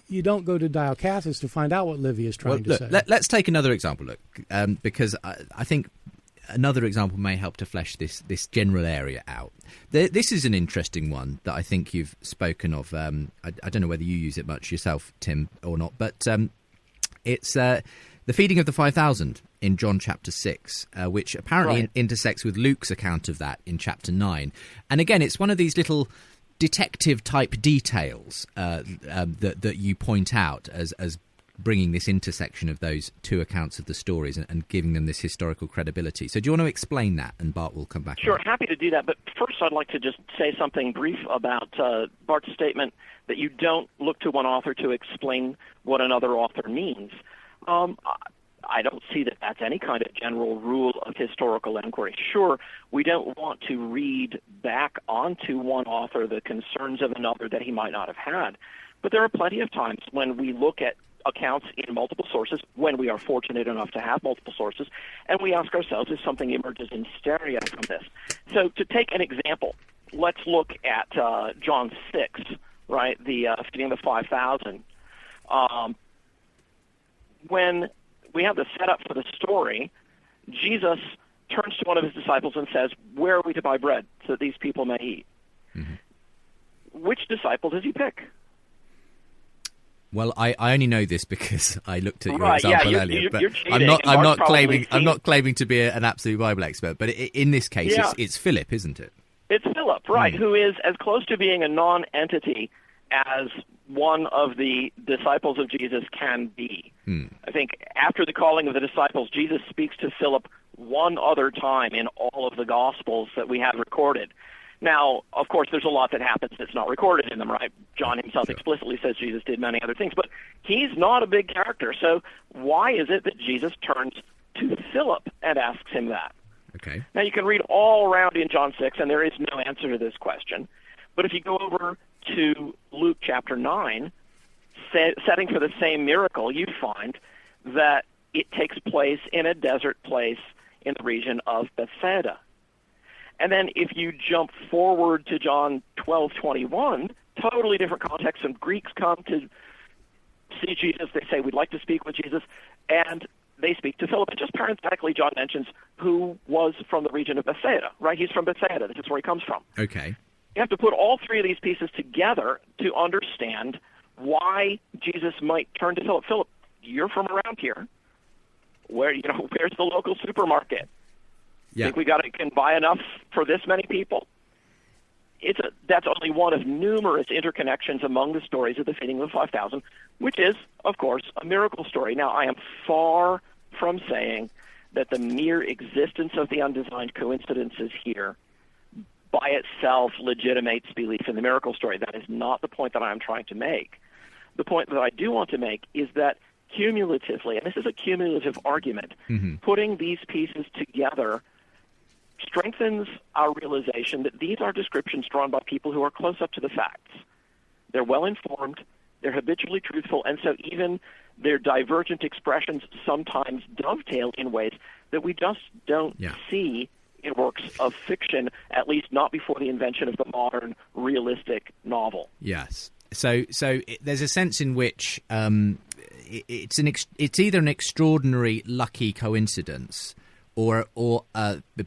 [SPEAKER 3] you don't go to Dio Cassius to find out what Livy is trying to say.
[SPEAKER 1] Let's take another example, because I think another example may help to flesh this general area out. This is an interesting one that I think you've spoken of. I don't know whether you use it much yourself, Tim, or not, but it's the feeding of the 5,000 in John chapter 6, which apparently intersects with Luke's account of that in chapter 9. And again, it's one of these little detective-type details that you point out as bringing this intersection of those two accounts of the stories and giving them this historical credibility. So do you want to explain that? And Bart will come back.
[SPEAKER 4] Sure, happy to do that. But first I'd like to just say something brief about Bart's statement that you don't look to one author to explain what another author means. I don't see that that's any kind of general rule of historical inquiry. Sure, we don't want to read back onto one author the concerns of another that he might not have had. But there are plenty of times when we look at accounts in multiple sources, when we are fortunate enough to have multiple sources, and we ask ourselves if something emerges in stereo from this. So to take an example, let's look at John 6, right, the feeding of the 5,000. When we have the setup for the story, Jesus turns to one of his disciples and says, "Where are we to buy bread so that these people may eat?" Mm-hmm. Which disciple does he pick?
[SPEAKER 1] Well, I only know this because I looked at your example earlier, but
[SPEAKER 4] you're cheating,
[SPEAKER 1] I'm not claiming to be an absolute Bible expert. But in this case, it's Philip, isn't it?
[SPEAKER 4] It's Philip, right? Who is as close to being a non-entity as one of the disciples of Jesus can be. I think after the calling of the disciples, Jesus speaks to Philip one other time in all of the Gospels that we have recorded. Now, of course, there's a lot that happens that's not recorded in them, right? John himself explicitly says Jesus did many other things, but he's not a big character. So why is it that Jesus turns to Philip and asks him that?
[SPEAKER 1] Okay.
[SPEAKER 4] Now, you can read all around in John 6, and there is no answer to this question. But if you go over to Luke chapter 9, setting for the same miracle, you find that it takes place in a desert place in the region of Bethsaida. And then if you jump forward to John 12:21, totally different context. Some Greeks come to see Jesus. They say, "We'd like to speak with Jesus." And they speak to Philip. And just parenthetically, John mentions who was from the region of Bethsaida, right? He's from Bethsaida. This is where he comes from.
[SPEAKER 1] Okay.
[SPEAKER 4] You have to put all three of these pieces together to understand why Jesus might turn to Philip. Philip, you're from around here. Where's the local supermarket?
[SPEAKER 1] Yeah.
[SPEAKER 4] Think we can buy enough for this many people? That's only one of numerous interconnections among the stories of the feeding of the 5,000, which is, of course, a miracle story. Now, I am far from saying that the mere existence of the undesigned coincidences here by itself legitimates belief in the miracle story. That is not the point that I am trying to make. The point that I do want to make is that cumulatively, and this is a cumulative argument, putting these pieces together strengthens our realization that these are descriptions drawn by people who are close up to the facts. They're well-informed, they're habitually truthful, and so even their divergent expressions sometimes dovetail in ways that we just don't see in works of fiction, at least not before the invention of the modern realistic novel.
[SPEAKER 1] Yes. So there's a sense in which it's either an extraordinary lucky coincidence or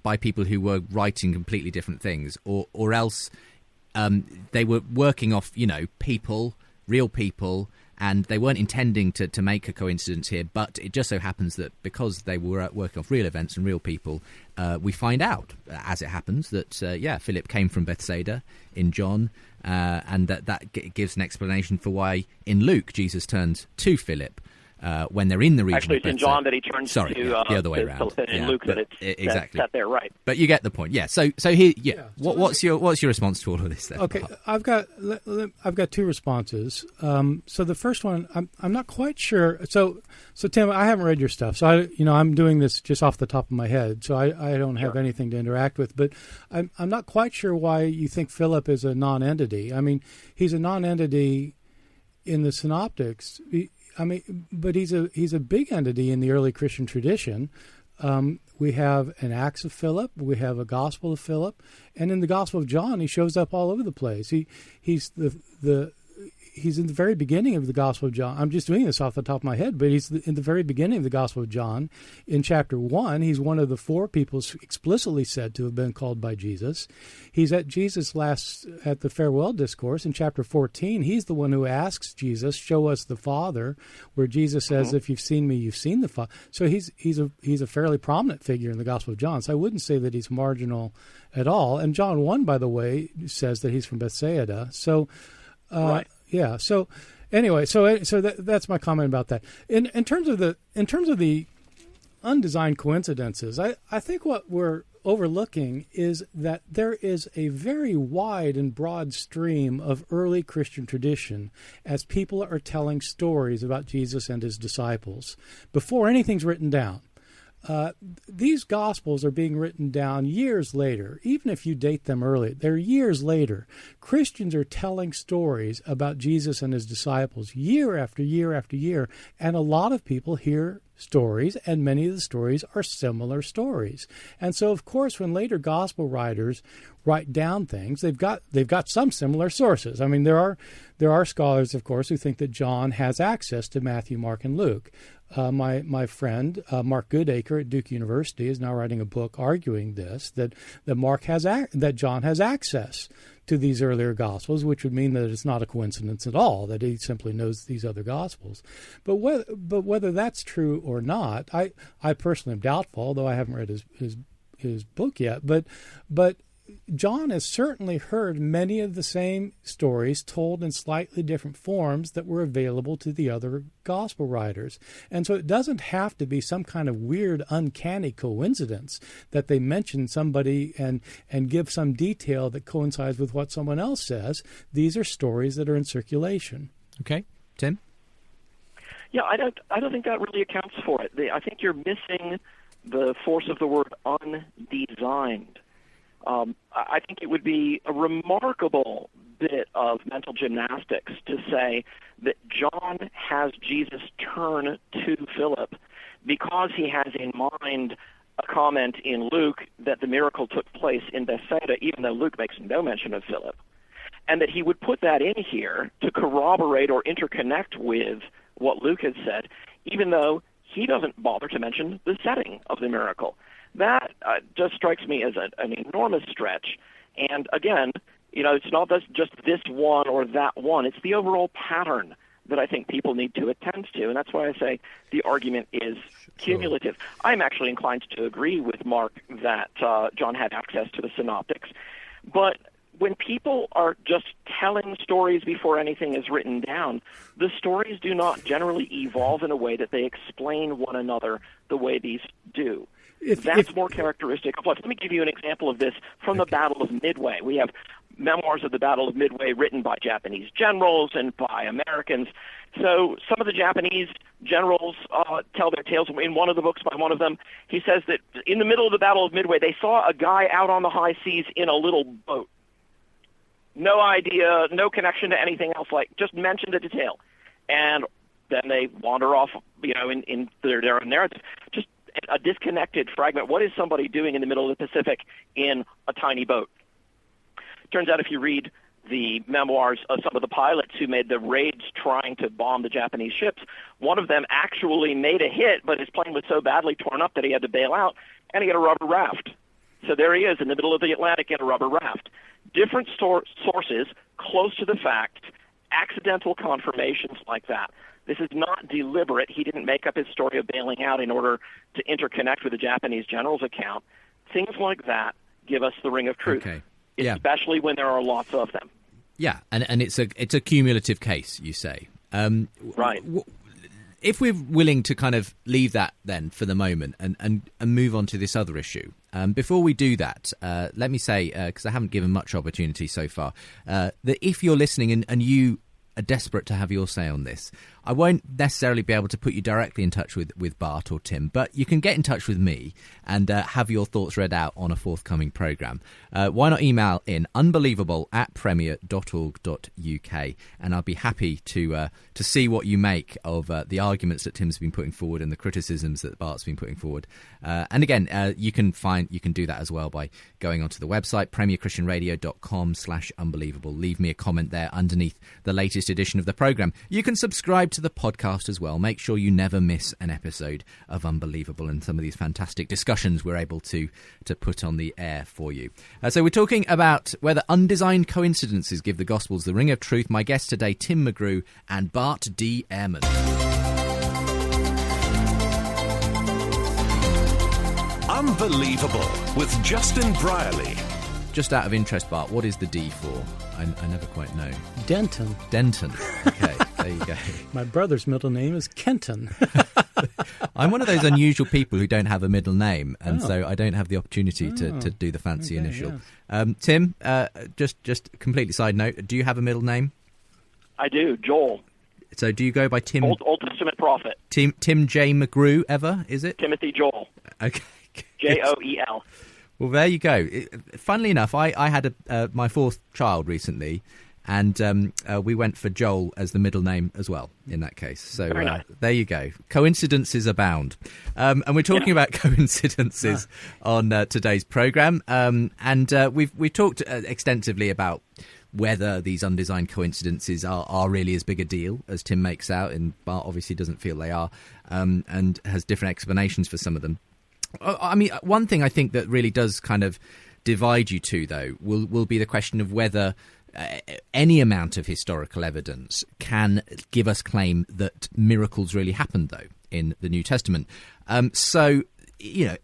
[SPEAKER 1] by people who were writing completely different things, or else they were working off, people, real people, and they weren't intending to make a coincidence here, but it just so happens that because they were working off real events and real people, we find out, as it happens, that, Philip came from Bethsaida in John, and that gives an explanation for why in Luke Jesus turns to Philip when they're in the region.
[SPEAKER 4] Actually, it's in John that he turns to
[SPEAKER 1] the other way around.
[SPEAKER 4] In Luke that it's
[SPEAKER 1] exactly
[SPEAKER 4] set there, right?
[SPEAKER 1] But you get the point. Yeah. So here, what's your response to all of this then?
[SPEAKER 3] Okay, I've got two responses. So the first one, I'm not quite sure. So Tim, I haven't read your stuff, so I'm doing this just off the top of my head, so I don't have anything to interact with. But I'm not quite sure why you think Philip is a non-entity. I mean, he's a non-entity in the Synoptics. But he's a big entity in the early Christian tradition. We have an Acts of Philip, we have a Gospel of Philip, and in the Gospel of John, he shows up all over the place. He's in the very beginning of the Gospel of John. I'm just doing this off the top of my head, but he's in the very beginning of the Gospel of John. In chapter 1, he's one of the 4 people explicitly said to have been called by Jesus. He's at Jesus' at the farewell discourse. In chapter 14, he's the one who asks Jesus, "Show us the Father," where Jesus says, "If you've seen me, you've seen the Father." So he's a fairly prominent figure in the Gospel of John. So I wouldn't say that he's marginal at all. And John 1, by the way, says that he's from Bethsaida. So
[SPEAKER 4] right.
[SPEAKER 3] Yeah. So anyway, so that's my comment about that. In terms of the undesigned coincidences, I think what we're overlooking is that there is a very wide and broad stream of early Christian tradition as people are telling stories about Jesus and his disciples before anything's written down. these Gospels are being written down years later. Even if you date them early, they're years later. Christians are telling stories about Jesus and his disciples year after year after year, and a lot of people hear stories, and many of the stories are similar stories. And so, of course, when later gospel writers write down things, they've got some similar sources. I mean, there are scholars, of course, who think that John has access to Matthew, Mark, and Luke. My friend Mark Goodacre at Duke University is now writing a book arguing this, that that John has access to these earlier Gospels, which would mean that it's not a coincidence at all, that he simply knows these other Gospels. But whether that's true or not, I personally am doubtful, although I haven't read his book yet. But John has certainly heard many of the same stories told in slightly different forms that were available to the other gospel writers. And so it doesn't have to be some kind of weird, uncanny coincidence that they mention somebody and give some detail that coincides with what someone else says. These are stories that are in circulation.
[SPEAKER 1] Okay. Tim?
[SPEAKER 4] Yeah, I don't think that really accounts for it. I think you're missing the force of the word undesigned. I think it would be a remarkable bit of mental gymnastics to say that John has Jesus turn to Philip because he has in mind a comment in Luke that the miracle took place in Bethsaida, even though Luke makes no mention of Philip, and that he would put that in here to corroborate or interconnect with what Luke had said, even though he doesn't bother to mention the setting of the miracle. That just strikes me as an enormous stretch. And again, it's not just this one or that one. It's the overall pattern that I think people need to attend to. And that's why I say the argument is cumulative. I'm actually inclined to agree with Mark that John had access to the synoptics. But when people are just telling stories before anything is written down, the stories do not generally evolve in a way that they explain one another the way these do. That's more characteristic of life. Let me give you an example of this from the Battle of Midway. We have memoirs of the Battle of Midway written by Japanese generals and by Americans. So some of the Japanese generals tell their tales. In one of the books by one of them, he says that in the middle of the Battle of Midway, they saw a guy out on the high seas in a little boat. No idea, no connection to anything else, just mentioned a detail. And then they wander off, in their narrative. Just a disconnected fragment. What is somebody doing in the middle of the Pacific in a tiny boat? Turns out if you read the memoirs of some of the pilots who made the raids trying to bomb the Japanese ships, one of them actually made a hit, but his plane was so badly torn up that he had to bail out, and he had a rubber raft. So there he is in the middle of the Atlantic in a rubber raft. Different sources, close to the fact, accidental confirmations like that. This is not deliberate. He didn't make up his story of bailing out in order to interconnect with the Japanese general's account. Things like that give us the ring of truth, especially when there are lots of them.
[SPEAKER 1] Yeah, and it's a cumulative case, you say.
[SPEAKER 4] Right.
[SPEAKER 1] If we're willing to kind of leave that then for the moment and move on to this other issue, before we do that, let me say, because I haven't given much opportunity so far, that if you're listening and you are desperate to have your say on this, I won't necessarily be able to put you directly in touch with Bart or Tim, but you can get in touch with me and have your thoughts read out on a forthcoming programme. Why not email in unbelievable@premier.org.uk, and I'll be happy to see what you make of the arguments that Tim's been putting forward and the criticisms that Bart's been putting forward. And again, you can do that as well by going onto the website premierchristianradio.com/unbelievable. Leave me a comment there underneath the latest edition of the programme. You can subscribe to the podcast as well. Make sure you never miss an episode of Unbelievable and some of these fantastic discussions we're able to put on the air for you. So we're talking about whether undesigned coincidences give the Gospels the ring of truth. My guests today, Tim McGrew and Bart D. Ehrman.
[SPEAKER 5] Unbelievable with Justin Brierley.
[SPEAKER 1] Just out of interest, Bart, what is the D for? I never quite know.
[SPEAKER 3] Denton.
[SPEAKER 1] Denton. Okay, there you go.
[SPEAKER 3] My brother's middle name is Kenton.
[SPEAKER 1] I'm one of those unusual people who don't have a middle name, and so I don't have the opportunity to do the fancy initial. Yeah. Tim, just completely side note, do you have a middle name?
[SPEAKER 4] I do, Joel.
[SPEAKER 1] So do you go by Tim?
[SPEAKER 4] Old Testament prophet.
[SPEAKER 1] Tim J. McGrew ever, is it?
[SPEAKER 4] Timothy Joel.
[SPEAKER 1] Okay.
[SPEAKER 4] Joel.
[SPEAKER 1] Well, there you go. Funnily enough, I had my fourth child recently, and we went for Joel as the middle name as well in that case. So
[SPEAKER 4] nice.
[SPEAKER 1] There you go. Coincidences abound. And we're talking about coincidences on today's programme. And we've talked extensively about whether these undesigned coincidences are really as big a deal as Tim makes out, and Bart obviously doesn't feel they are, and has different explanations for some of them. I mean, one thing I think that really does kind of divide you two, though, will be the question of whether any amount of historical evidence can give us claim that miracles really happened, though, in the New Testament. So,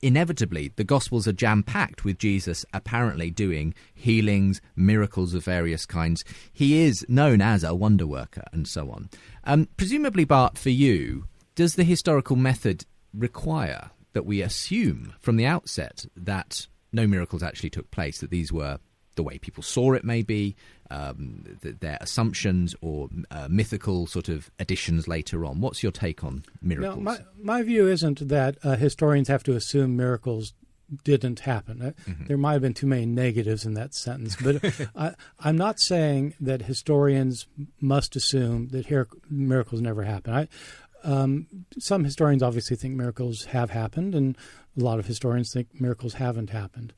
[SPEAKER 1] inevitably, the Gospels are jam-packed with Jesus apparently doing healings, miracles of various kinds. He is known as a wonder worker and so on. Presumably, Bart, for you, does the historical method require that we assume from the outset that no miracles actually took place, that these were the way people saw it, maybe, their assumptions or mythical sort of additions later on? What's your take on miracles?
[SPEAKER 3] No, my view isn't that historians have to assume miracles didn't happen. There might have been too many negatives in that sentence, but I'm not saying that historians must assume that miracles never happened. Some historians obviously think miracles have happened, and a lot of historians think miracles haven't happened.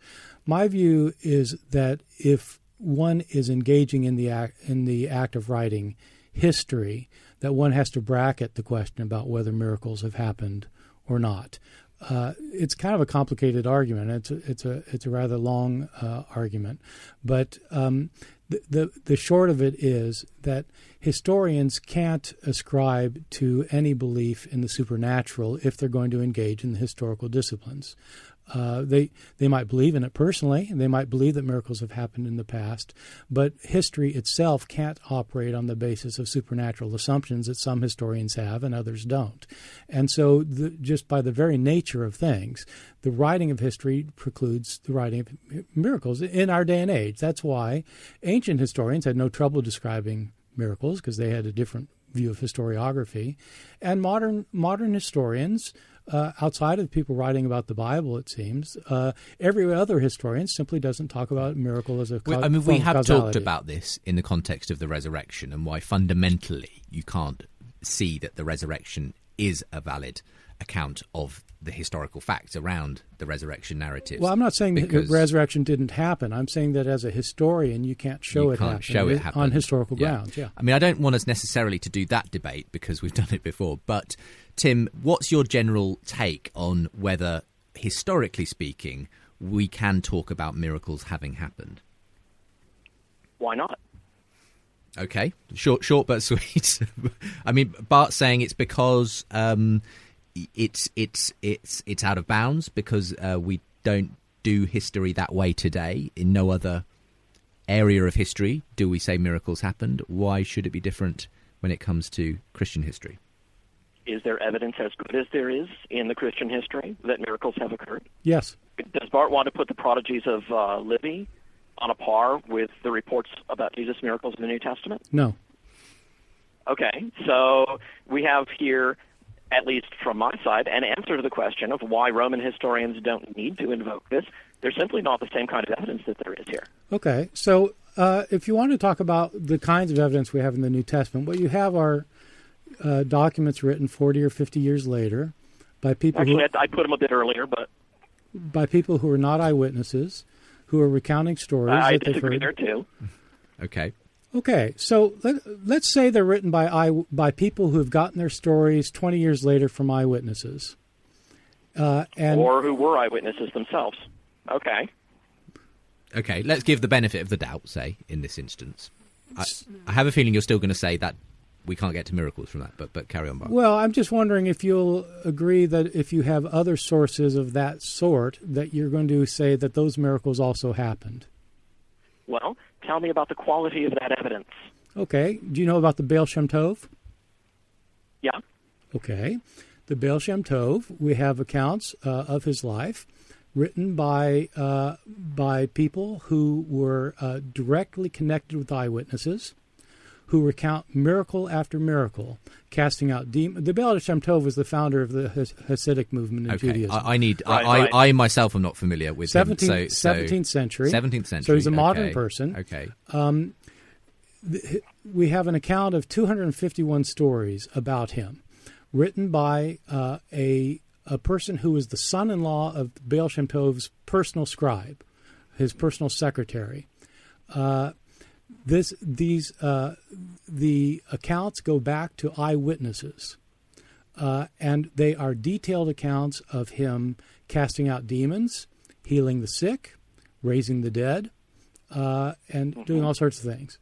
[SPEAKER 3] My view is that if one is engaging in the act of writing history, that one has to bracket the question about whether miracles have happened or not. It's kind of a complicated argument. It's a rather long argument, but the short of it is that historians can't ascribe to any belief in the supernatural if they're going to engage in the historical disciplines. They might believe in it personally, and they might believe that miracles have happened in the past, but history itself can't operate on the basis of supernatural assumptions that some historians have and others don't. And so just by the very nature of things, the writing of history precludes the writing of miracles in our day and age. That's why ancient historians had no trouble describing miracles, because they had a different view of historiography. And modern historians, outside of people writing about the Bible, it seems, every other historian simply doesn't talk about miracle as a
[SPEAKER 1] we have talked about this in the context of the resurrection and why fundamentally you can't see that the resurrection is a valid account of the historical facts around the resurrection narratives.
[SPEAKER 3] Well, I'm not saying that the resurrection didn't happen. I'm saying that as a historian, you can't show it happened on historical grounds. Yeah.
[SPEAKER 1] I mean, I don't want us necessarily to do that debate because we've done it before. But, Tim, what's your general take on whether, historically speaking, we can talk about miracles having happened?
[SPEAKER 4] Why not?
[SPEAKER 1] Okay, short but sweet. I mean, Bart's saying it's because it's out of bounds because we don't do history that way today. In no other area of history do we say miracles happened. Why should it be different when it comes to Christian history?
[SPEAKER 4] Is there evidence as good as there is in the Christian history that miracles have occurred?
[SPEAKER 3] Yes.
[SPEAKER 4] Does Bart want to put the prodigies of Libby on a par with the reports about Jesus' miracles in the New Testament?
[SPEAKER 3] No.
[SPEAKER 4] Okay, so we have here, at least from my side, an answer to the question of why Roman historians don't need to invoke this. There's simply not the same kind of evidence that there is here.
[SPEAKER 3] Okay, so if you want to talk about the kinds of evidence we have in the New Testament, what you have are documents written 40 or 50 years later by people
[SPEAKER 4] I put them a bit earlier, but
[SPEAKER 3] by people who are not eyewitnesses, who are recounting stories
[SPEAKER 4] I
[SPEAKER 3] that they've heard.
[SPEAKER 4] disagree there too.
[SPEAKER 3] Okay, so let's say they're written by people who have gotten their stories 20 years later from eyewitnesses.
[SPEAKER 4] Or who were eyewitnesses themselves. Okay,
[SPEAKER 1] let's give the benefit of the doubt, say, in this instance. I have a feeling you're still going to say that we can't get to miracles from that, but carry on, Bart.
[SPEAKER 3] Well, I'm just wondering if you'll agree that if you have other sources of that sort, that you're going to say that those miracles also happened.
[SPEAKER 4] Well, tell me about the quality of that evidence.
[SPEAKER 3] Okay. Do you know about the Baal Shem Tov?
[SPEAKER 4] Yeah.
[SPEAKER 3] Okay. The Baal Shem Tov, we have accounts of his life written by people who were directly connected with eyewitnesses, who recount miracle after miracle, casting out demons. The Baal Shem Tov was the founder of the Hasidic movement in Judaism.
[SPEAKER 1] I myself am not familiar with him.
[SPEAKER 3] 17th century.
[SPEAKER 1] 17th century.
[SPEAKER 3] So he's a modern person.
[SPEAKER 1] Okay.
[SPEAKER 3] We have an account of 251 stories about him, written by a person who was the son-in-law of Baal Shem Tov's personal scribe, his personal secretary. The accounts go back to eyewitnesses, and they are detailed accounts of him casting out demons, healing the sick, raising the dead, and doing all sorts of things.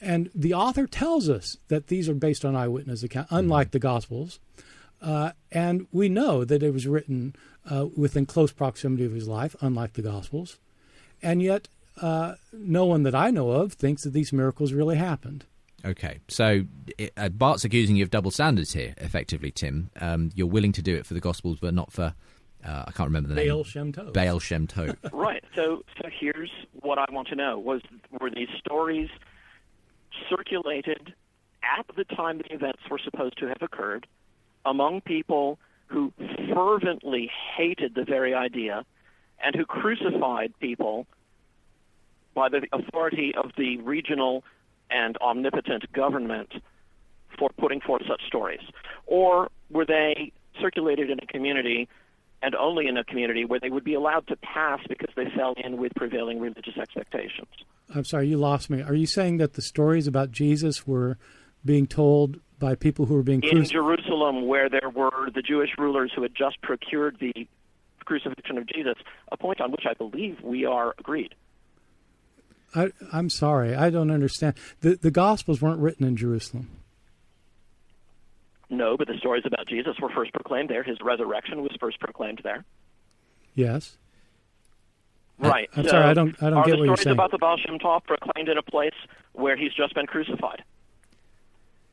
[SPEAKER 3] And the author tells us that these are based on eyewitness accounts, unlike the Gospels. And we know that it was written within close proximity of his life, unlike the Gospels. And yet, no one that I know of thinks that these miracles really happened.
[SPEAKER 1] Okay, so Bart's accusing you of double standards here, effectively, Tim. You're willing to do it for the Gospels, but not for, I can't remember the name.
[SPEAKER 3] Baal Shem Tov.
[SPEAKER 1] Baal Shem Tov.
[SPEAKER 4] Right. So here's what I want to know. Were these stories circulated at the time the events were supposed to have occurred among people who fervently hated the very idea and who crucified people by the authority of the regional and omnipotent government for putting forth such stories? Or were they circulated in a community, and only in a community, where they would be allowed to pass because they fell in with prevailing religious expectations?
[SPEAKER 3] I'm sorry, you lost me. Are you saying that the stories about Jesus were being told by people who were being
[SPEAKER 4] in Jerusalem, where there were the Jewish rulers who had just procured the crucifixion of Jesus, a point on which I believe we are agreed?
[SPEAKER 3] I'm sorry, I don't understand. The Gospels weren't written in Jerusalem.
[SPEAKER 4] No, but the stories about Jesus were first proclaimed there. His resurrection was first proclaimed there.
[SPEAKER 3] Yes.
[SPEAKER 4] Right.
[SPEAKER 3] I'm sorry, I don't get what you're saying. Are the stories
[SPEAKER 4] about the Baal Shem Tov proclaimed in a place where he's just been crucified,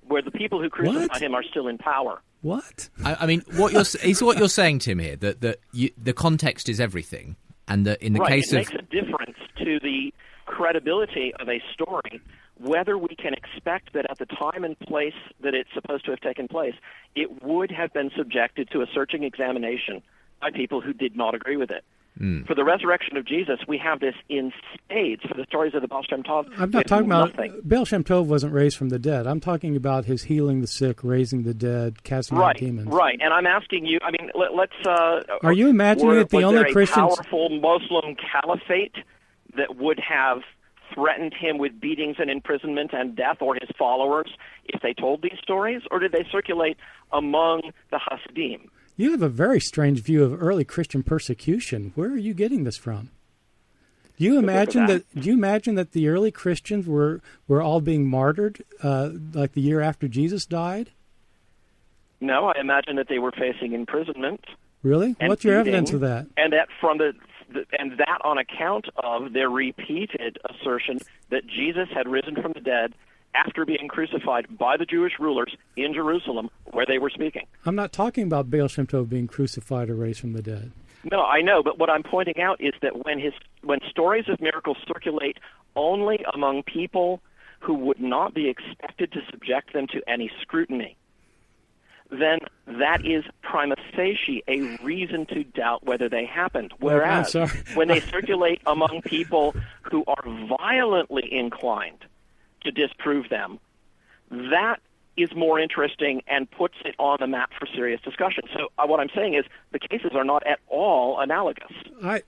[SPEAKER 4] where the people who crucified him are still in power?
[SPEAKER 3] What?
[SPEAKER 1] I mean, what you're saying, Tim, here, that the context is everything, and that in the case of...
[SPEAKER 4] It makes a difference to the credibility of a story, whether we can expect that at the time and place that it's supposed to have taken place, it would have been subjected to a searching examination by people who did not agree with it. For the resurrection of Jesus, we have this in spades. For the stories of the Baal Shem Tov,
[SPEAKER 3] I'm not talking about Baal Shem Tov wasn't raised from the dead. I'm talking about his healing the sick, raising the dead, casting out demons.
[SPEAKER 4] Right. And I'm asking you. I mean, let's.
[SPEAKER 3] Are you imagining that the only Christians?
[SPEAKER 4] Was there a powerful Muslim caliphate that would have threatened him with beatings and imprisonment and death, or his followers, if they told these stories, or did they circulate among the Hasidim?
[SPEAKER 3] You have a very strange view of early Christian persecution. Where are you getting this from? Do you imagine that the early Christians were all being martyred like the year after Jesus died?
[SPEAKER 4] No, I imagine that they were facing imprisonment.
[SPEAKER 3] Really? What's your evidence of that?
[SPEAKER 4] And that that on account of their repeated assertion that Jesus had risen from the dead after being crucified by the Jewish rulers in Jerusalem, where they were speaking.
[SPEAKER 3] I'm not talking about Baal Shem Tov being crucified or raised from the dead.
[SPEAKER 4] No, I know, but what I'm pointing out is that when stories of miracles circulate only among people who would not be expected to subject them to any scrutiny, then that is prima facie a reason to doubt whether they happened. Whereas when they circulate among people who are violently inclined to disprove them, that is more interesting and puts it on the map for serious discussion. So what I'm saying is the cases are not at all analogous.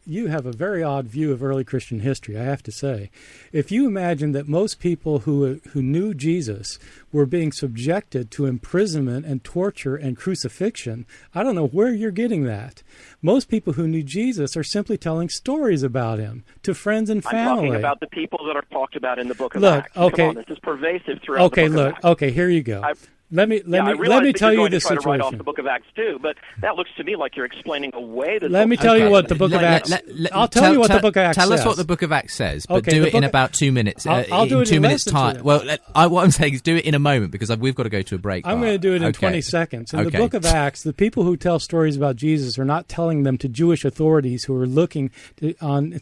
[SPEAKER 3] You have a very odd view of early Christian history, I have to say. If you imagine that most people who knew Jesus were being subjected to imprisonment and torture and crucifixion, I don't know where you're getting that. Most people who knew Jesus are simply telling stories about him to friends and family.
[SPEAKER 4] I'm talking about the people that are talked about in the book of Acts.
[SPEAKER 3] Okay.
[SPEAKER 4] Come on, this is pervasive throughout the book of Acts.
[SPEAKER 3] Okay, here you go. Let me tell you the
[SPEAKER 4] going to try to write
[SPEAKER 3] situation.
[SPEAKER 4] off the Book of Acts too, but that looks to me like you're explaining away the.
[SPEAKER 3] Let me tell you what the Book of Acts. I'll tell you what the Book of Acts says.
[SPEAKER 1] Tell us what the Book of Acts says, but
[SPEAKER 3] Okay,
[SPEAKER 1] do it in about 2 minutes.
[SPEAKER 3] I'll do
[SPEAKER 1] in
[SPEAKER 3] it
[SPEAKER 1] 2
[SPEAKER 3] in
[SPEAKER 1] minutes'
[SPEAKER 3] less than
[SPEAKER 1] time.
[SPEAKER 3] 2
[SPEAKER 1] Well, what I'm saying is do it in a moment because we've got to go to a break.
[SPEAKER 3] I'm going to do it in 20 seconds. In the Book of Acts, the people who tell stories about Jesus are not telling them to Jewish authorities who are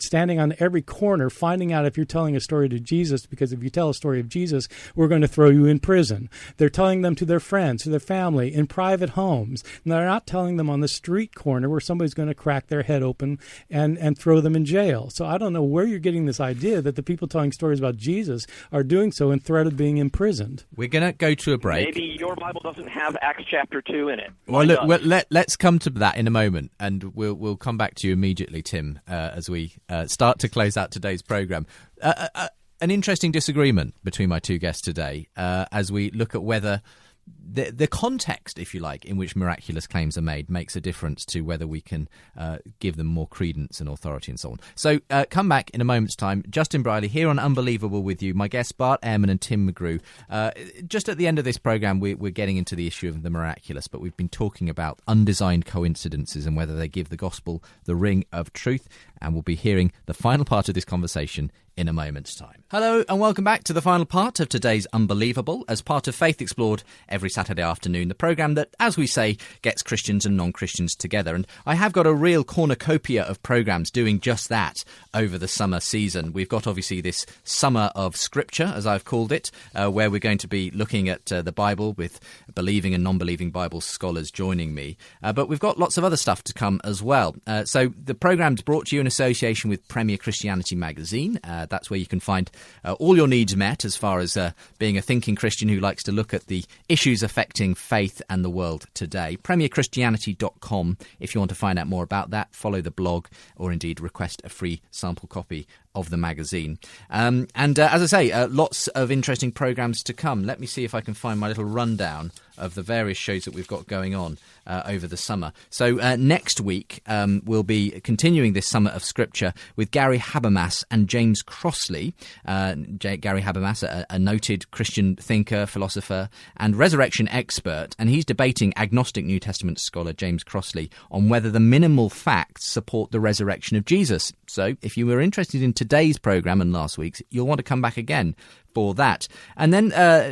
[SPEAKER 3] standing on every corner, finding out if you're telling a story to Jesus, because if you tell a story of Jesus, we're going to throw you in prison. They're telling them to their friends, to their family, in private homes. And they're not telling them on the street corner where somebody's going to crack their head open and throw them in jail. So I don't know where you're getting this idea that the people telling stories about Jesus are doing so in threat of being imprisoned.
[SPEAKER 1] We're going to go to a break.
[SPEAKER 4] Maybe your Bible doesn't have Acts chapter 2 in it.
[SPEAKER 1] Well, look, let's come to that in a moment, and we'll come back to you immediately, Tim, as we start to close out today's programme. An interesting disagreement between my two guests today as we look at whether the context, if you like, in which miraculous claims are made makes a difference to whether we can give them more credence and authority and so on. So come back in a moment's time. Justin Briley here on Unbelievable with you. My guests, Bart Ehrman and Tim McGrew. Just at the end of this programme, we're getting into the issue of the miraculous, but we've been talking about undesigned coincidences and whether they give the gospel the ring of truth, and we'll be hearing the final part of this conversation in a moment's time. Hello and welcome back to the final part of today's Unbelievable as part of Faith Explored every Saturday afternoon, the programme that, as we say, gets Christians and non-Christians together. And I have got a real cornucopia of programmes doing just that over the summer season. We've got obviously this Summer of Scripture, as I've called it, where we're going to be looking at the Bible with believing and non-believing Bible scholars joining me. But we've got lots of other stuff to come as well. So the programme's brought to you in association with Premier Christianity magazine. That's where you can find all your needs met as far as being a thinking Christian who likes to look at the issues affecting faith and the world today. PremierChristianity.com if you want to find out more about that. Follow the blog or indeed request a free sample copy of the magazine. And as I say, lots of interesting programmes to come. Let me see if I can find my little rundown of the various shows that we've got going on over the summer. So next week we'll be continuing this Summer of Scripture with Gary Habermas and James Crossley. Gary Habermas, a noted Christian thinker, philosopher and resurrection expert, and he's debating agnostic New Testament scholar James Crossley on whether the minimal facts support the resurrection of Jesus. So if you were interested in today's programme and last week's, you'll want to come back again for that. And then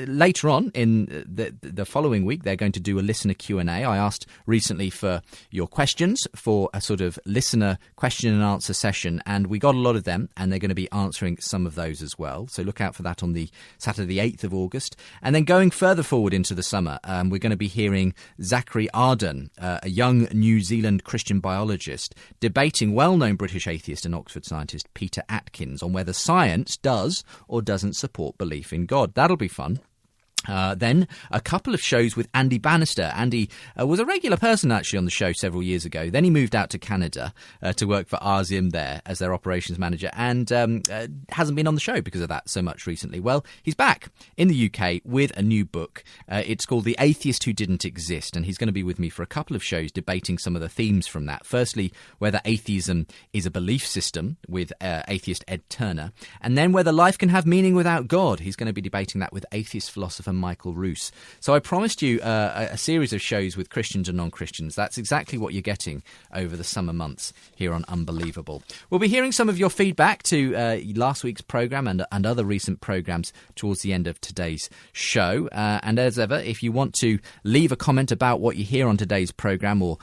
[SPEAKER 1] later on in the following week, they're going to do a listener Q&A. I asked recently for your questions for a sort of listener question and answer session, and we got a lot of them, and they're going to be answering some of those as well. So look out for that on the Saturday the 8th of August. And then going further forward into the summer, we're going to be hearing Zachary Arden, a young New Zealand Christian biologist, debating well-known British atheist and Oxford scientist Peter Atkins on whether science does or doesn't support belief in God. That'll be fun. Then a couple of shows with Andy Bannister. Andy was a regular person actually on the show several years ago. Then he moved out to Canada to work for RZIM there as their operations manager, and hasn't been on the show because of that so much recently. Well, he's back in the UK with a new book. It's called The Atheist Who Didn't Exist, and he's going to be with me for a couple of shows debating some of the themes from that. Firstly, whether atheism is a belief system with atheist Ed Turner, and then whether life can have meaning without God. He's going to be debating that with atheist philosopher Michael Roos. So I promised you a series of shows with Christians and non-Christians. That's exactly what you're getting over the summer months here on Unbelievable. We'll be hearing some of your feedback to last week's programme and other recent programmes towards the end of today's show. And as ever, if you want to leave a comment about what you hear on today's programme or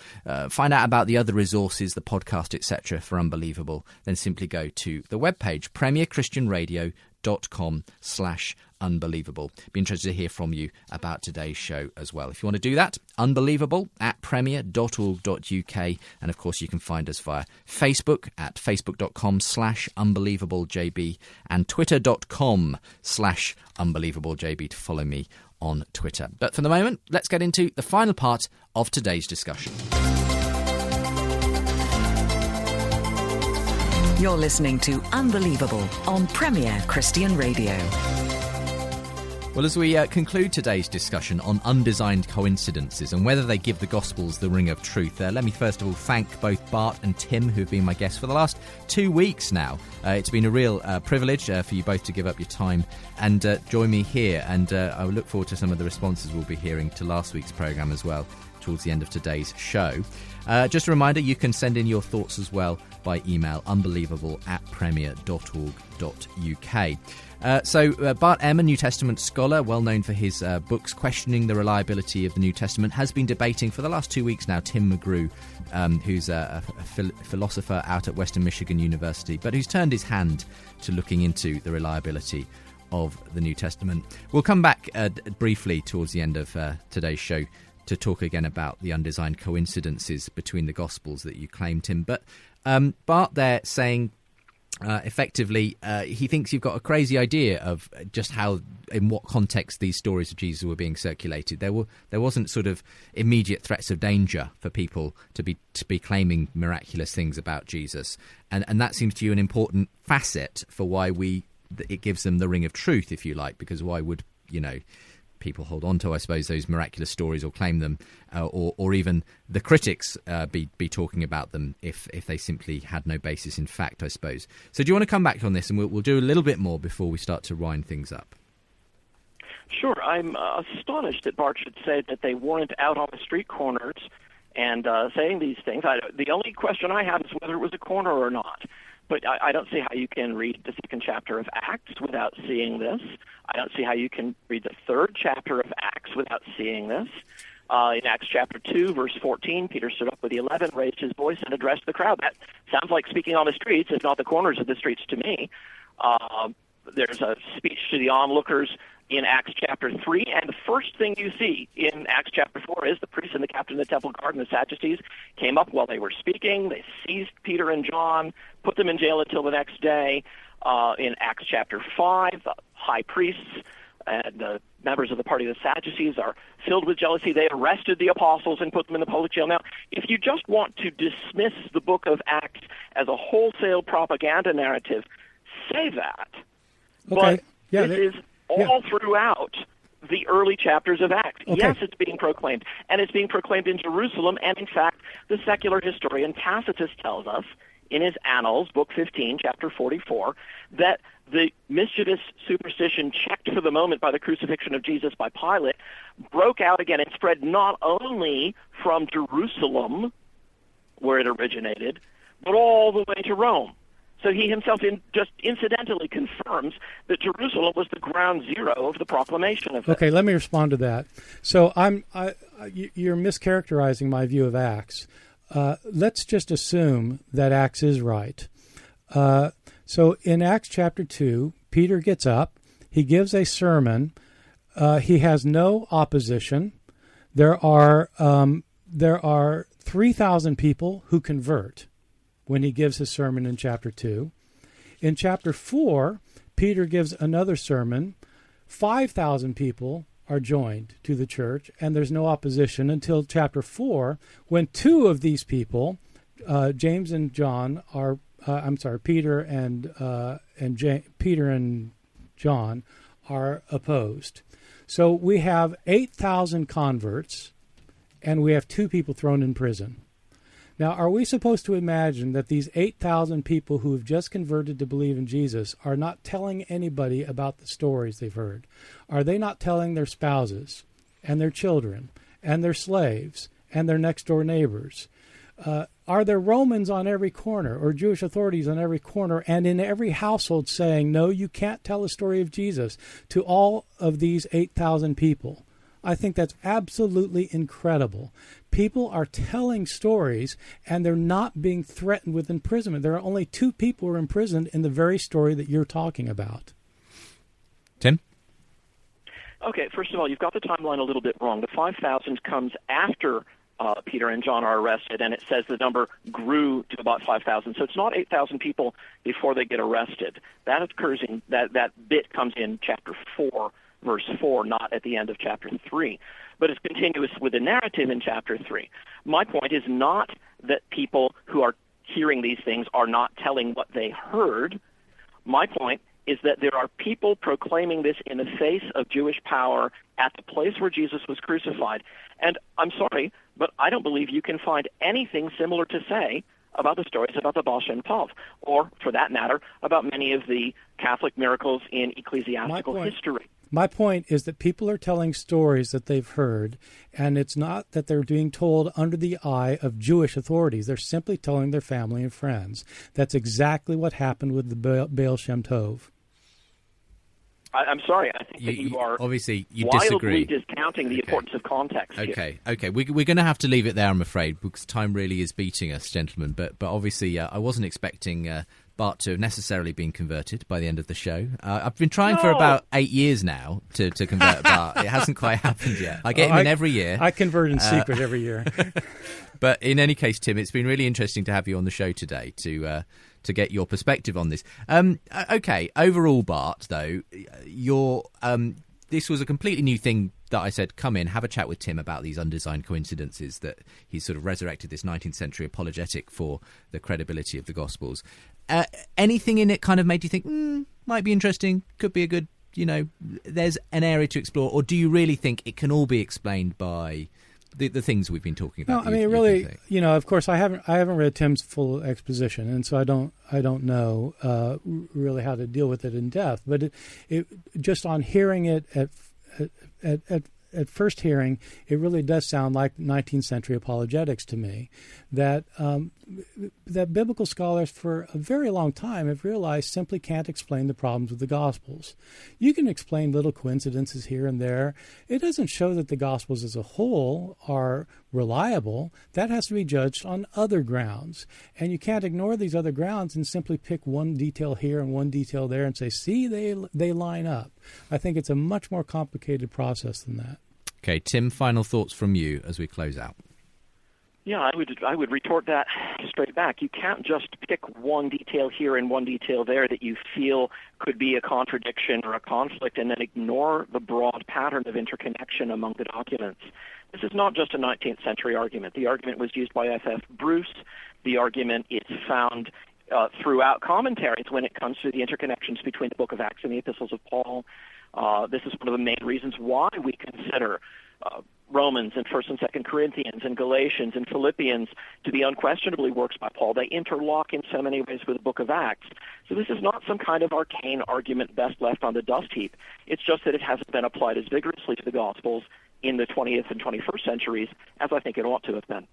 [SPEAKER 1] find out about the other resources, the podcast, etc. for Unbelievable, then simply go to the webpage, premierchristianradio.com/unbelievable. Be interested to hear from you about today's show as well. If you want to do that, unbelievable@premier.org.uk, and of course you can find us via Facebook at facebook.com/unbelievablejb and twitter.com/unbelievablejb to follow me on Twitter. But for the moment, let's get into the final part of today's discussion.
[SPEAKER 7] You're listening to Unbelievable on Premier Christian Radio.
[SPEAKER 1] Well, as we conclude today's discussion on undesigned coincidences and whether they give the Gospels the ring of truth, let me first of all thank both Bart and Tim, who have been my guests for the last 2 weeks now. It's been a real privilege for you both to give up your time and join me here, and I look forward to some of the responses we'll be hearing to last week's programme as well towards the end of today's show. Just a reminder, you can send in your thoughts as well by email, unbelievable@premier.org.uk. Bart Ehrman, New Testament scholar, well known for his books questioning the reliability of the New Testament, has been debating for the last 2 weeks now Tim McGrew, who's a philosopher out at Western Michigan University, but who's turned his hand to looking into the reliability of the New Testament. We'll come back briefly towards the end of today's show to talk again about the undesigned coincidences between the Gospels that you claim, Tim. But Bart there saying effectively he thinks you've got a crazy idea of just how, in what context these stories of Jesus were being circulated. There wasn't sort of immediate threats of danger for people to be claiming miraculous things about Jesus, and that seems to you an important facet for why it gives them the ring of truth, if you like, because why would people hold on to, I suppose, those miraculous stories or claim them, or even the critics be talking about them if they simply had no basis in fact, I suppose. So do you want to come back on this, and we'll do a little bit more before we start to wind things up?
[SPEAKER 4] Sure. I'm astonished that Bart should say that they weren't out on the street corners and saying these things. The only question I have is whether it was a corner or not. But I don't see how you can read the second chapter of Acts without seeing this. I don't see how you can read the third chapter of Acts without seeing this. In Acts chapter 2, verse 14, Peter stood up with the 11, raised his voice, and addressed the crowd. That sounds like speaking on the streets, if not the corners of the streets to me. There's a speech to the onlookers in Acts chapter 3, and the first thing you see in Acts chapter 4 is the priests and the captain of the temple guard and the Sadducees came up while they were speaking. They seized Peter and John, put them in jail until the next day. In Acts chapter 5, high priests and the members of the party of the Sadducees are filled with jealousy. They arrested the apostles and put them in the public jail. Now, if you just want to dismiss the book of Acts as a wholesale propaganda narrative, say that.
[SPEAKER 3] Okay.
[SPEAKER 4] But this is all throughout the early chapters of Acts. Okay. Yes, it's being proclaimed, and it's being proclaimed in Jerusalem, and in fact, the secular historian Tacitus tells us in his Annals, Book 15, Chapter 44, that the mischievous superstition checked for the moment by the crucifixion of Jesus by Pilate broke out again and spread not only from Jerusalem, where it originated, but all the way to Rome. So he himself just incidentally confirms that Jerusalem was the ground zero of the proclamation of it.
[SPEAKER 3] Okay, let me respond to that. So you're mischaracterizing my view of Acts. Let's just assume that Acts is right. So in Acts chapter 2, Peter gets up, he gives a sermon, he has no opposition. There are 3,000 people who convert when he gives his sermon in chapter 2. In chapter 4, Peter gives another sermon. 5,000 people are joined to the church, and there's no opposition until chapter 4, when two of these people, James and John, are Peter and John are opposed. So we have 8,000 converts, and we have two people thrown in prison. Now, are we supposed to imagine that these 8,000 people who have just converted to believe in Jesus are not telling anybody about the stories they've heard? Are they not telling their spouses and their children and their slaves and their next-door neighbors? Are there Romans on every corner or Jewish authorities on every corner and in every household saying, no, you can't tell the story of Jesus to all of these 8,000 people? I think that's absolutely incredible. People are telling stories, and they're not being threatened with imprisonment. There are only two people who are imprisoned in the very story that you're talking about.
[SPEAKER 1] Tim?
[SPEAKER 4] Okay, first of all, you've got the timeline a little bit wrong. The 5,000 comes after Peter and John are arrested, and it says the number grew to about 5,000. So it's not 8,000 people before they get arrested. That occurs in that bit comes in chapter 4, verse 4, not at the end of chapter 3. But it's continuous with the narrative in chapter 3. My point is not that people who are hearing these things are not telling what they heard. My point is that there are people proclaiming this in the face of Jewish power at the place where Jesus was crucified. And I'm sorry, but I don't believe you can find anything similar to say about the stories about the Baal Shem Tov, or, for that matter, about many of the Catholic miracles in ecclesiastical history.
[SPEAKER 3] My point is that people are telling stories that they've heard, and it's not that they're being told under the eye of Jewish authorities. They're simply telling their family and friends. That's exactly what happened with the Baal Shem Tov.
[SPEAKER 4] I'm sorry. I think that you are
[SPEAKER 1] obviously you
[SPEAKER 4] wildly
[SPEAKER 1] disagree.
[SPEAKER 4] discounting the importance of context here.
[SPEAKER 1] Okay. We're going to have to leave it there, I'm afraid, because time really is beating us, gentlemen. But obviously, I wasn't expecting Bart to have necessarily been converted by the end of the show. I've been trying for about 8 years now to convert Bart. It hasn't quite happened yet. I get him in every year.
[SPEAKER 3] I convert in secret every year.
[SPEAKER 1] But in any case, Tim, it's been really interesting to have you on the show today to get your perspective on this. Okay, overall, Bart, though, this was a completely new thing that I said, come in, have a chat with Tim about these undesigned coincidences, that he's sort of resurrected this 19th century apologetic for the credibility of the Gospels. Anything in it kind of made you think, might be interesting, could be a good, there's an area to explore, or do you really think it can all be explained by the things we've been talking about?
[SPEAKER 3] No, I mean, really, of course, I haven't read Tim's full exposition, and so I don't know really how to deal with it in depth. But it just on hearing it at first hearing, it really does sound like 19th century apologetics to me. That biblical scholars for a very long time have realized simply can't explain the problems with the Gospels. You can explain little coincidences here and there. It doesn't show that the Gospels as a whole are reliable. That has to be judged on other grounds. And you can't ignore these other grounds and simply pick one detail here and one detail there and say, see, they line up. I think it's a much more complicated process than that.
[SPEAKER 1] Okay, Tim, final thoughts from you as we close out.
[SPEAKER 4] Yeah, I would retort that straight back. You can't just pick one detail here and one detail there that you feel could be a contradiction or a conflict and then ignore the broad pattern of interconnection among the documents. This is not just a 19th century argument. The argument was used by F.F. Bruce. The argument is found throughout commentaries when it comes to the interconnections between the book of Acts and the epistles of Paul. This is one of the main reasons why we consider Romans and 1st and 2nd Corinthians and Galatians and Philippians to be unquestionably works by Paul. They interlock in so many ways with the book of Acts. So this is not some kind of arcane argument best left on the dust heap. It's just that it hasn't been applied as vigorously to the Gospels in the 20th and 21st centuries as I think it ought to have been.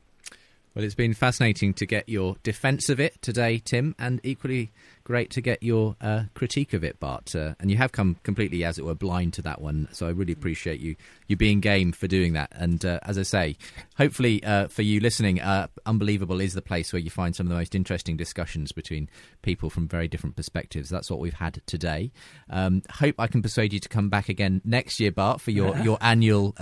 [SPEAKER 1] Well, it's been fascinating to get your defence of it today, Tim, and equally great to get your critique of it, Bart. And you have come completely, as it were, blind to that one, so I really appreciate you being game for doing that. And as I say, hopefully for you listening, Unbelievable is the place where you find some of the most interesting discussions between people from very different perspectives. That's what we've had today. Hope I can persuade you to come back again next year, Bart, for your annual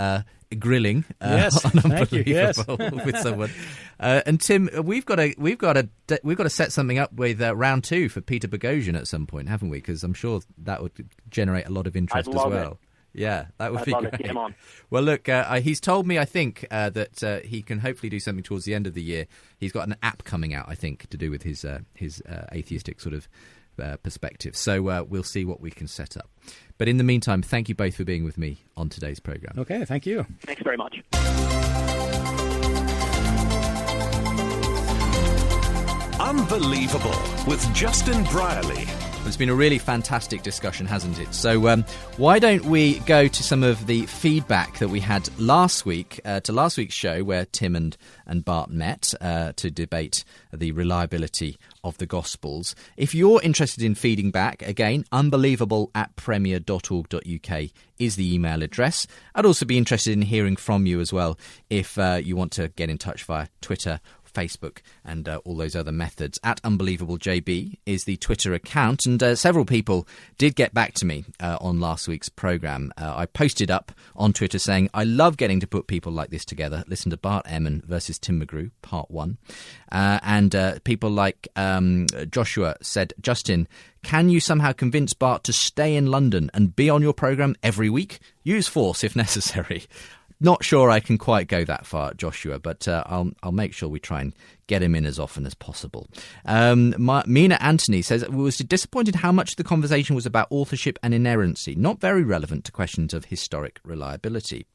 [SPEAKER 1] grilling
[SPEAKER 3] yes,
[SPEAKER 1] on Unbelievable
[SPEAKER 3] yes.
[SPEAKER 1] with someone. And Tim, we've got to set something up with round 2 for Peter Boghossian at some point, haven't we? Because I'm sure that would generate a lot of interest as well.
[SPEAKER 4] It.
[SPEAKER 1] Yeah, that would be great.
[SPEAKER 4] Get him on.
[SPEAKER 1] Well, look, he's told me, I think, that he can hopefully do something towards the end of the year. He's got an app coming out, I think, to do with his atheistic sort of perspective. So we'll see what we can set up. But in the meantime, thank you both for being with me on today's programme.
[SPEAKER 3] Okay, thank you.
[SPEAKER 4] Thanks very much.
[SPEAKER 5] Unbelievable with Justin Brierley.
[SPEAKER 1] It's been a really fantastic discussion, hasn't it? So why don't we go to some of the feedback that we had last week, to last week's show where Tim and Bart met to debate the reliability of the Gospels. If you're interested in feeding back, again, unbelievable@premier.org.uk is the email address. I'd also be interested in hearing from you as well if you want to get in touch via Twitter, Facebook and all those other methods. @UnbelievableJB is the Twitter account, and several people did get back to me on last week's programme. I posted up on Twitter saying, I love getting to put people like this together. Listen to Bart Ehrman versus Tim McGrew, part 1. And people like Joshua said, Justin, can you somehow convince Bart to stay in London and be on your programme every week? Use force if necessary. not sure I can quite go that far, Joshua, but I'll make sure we try and get him in as often as possible. Mina Anthony says, was disappointed how much the conversation was about authorship and inerrancy, not very relevant to questions of historic reliability.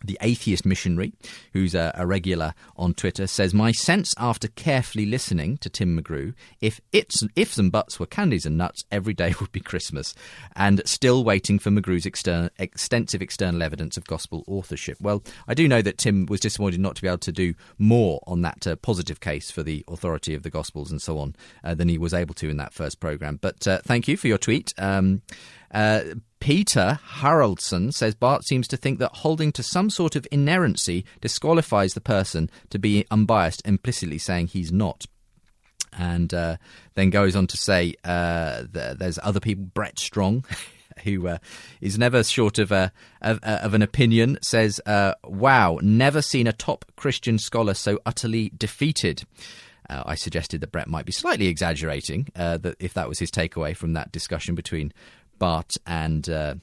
[SPEAKER 1] The atheist missionary, who's a regular on Twitter, says, my sense after carefully listening to Tim McGrew, if ifs and buts were candies and nuts, every day would be Christmas, and still waiting for McGrew's extensive external evidence of gospel authorship. Well, I do know that Tim was disappointed not to be able to do more on that positive case for the authority of the Gospels and so on than he was able to in that first programme. But thank you for your tweet. Peter Haraldson says Bart seems to think that holding to some sort of inerrancy disqualifies the person to be unbiased, implicitly saying he's not. And then goes on to say there's other people, Brett Strong, who is never short of an opinion, says, wow, never seen a top Christian scholar so utterly defeated. I suggested that Brett might be slightly exaggerating, that if that was his takeaway from that discussion between Bart and Tim.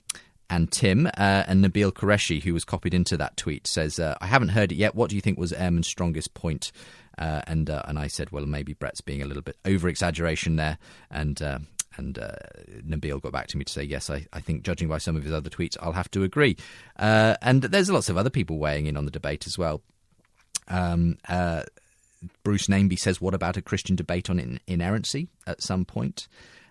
[SPEAKER 1] And Nabil Qureshi, who was copied into that tweet, says, I haven't heard it yet. What do you think was Ehrman's strongest point? And I said, well, maybe Brett's being a little bit over-exaggeration there. And Nabil got back to me to say, yes, I think judging by some of his other tweets, I'll have to agree. And there's lots of other people weighing in on the debate as well. Bruce Nameby says, what about a Christian debate on inerrancy at some point?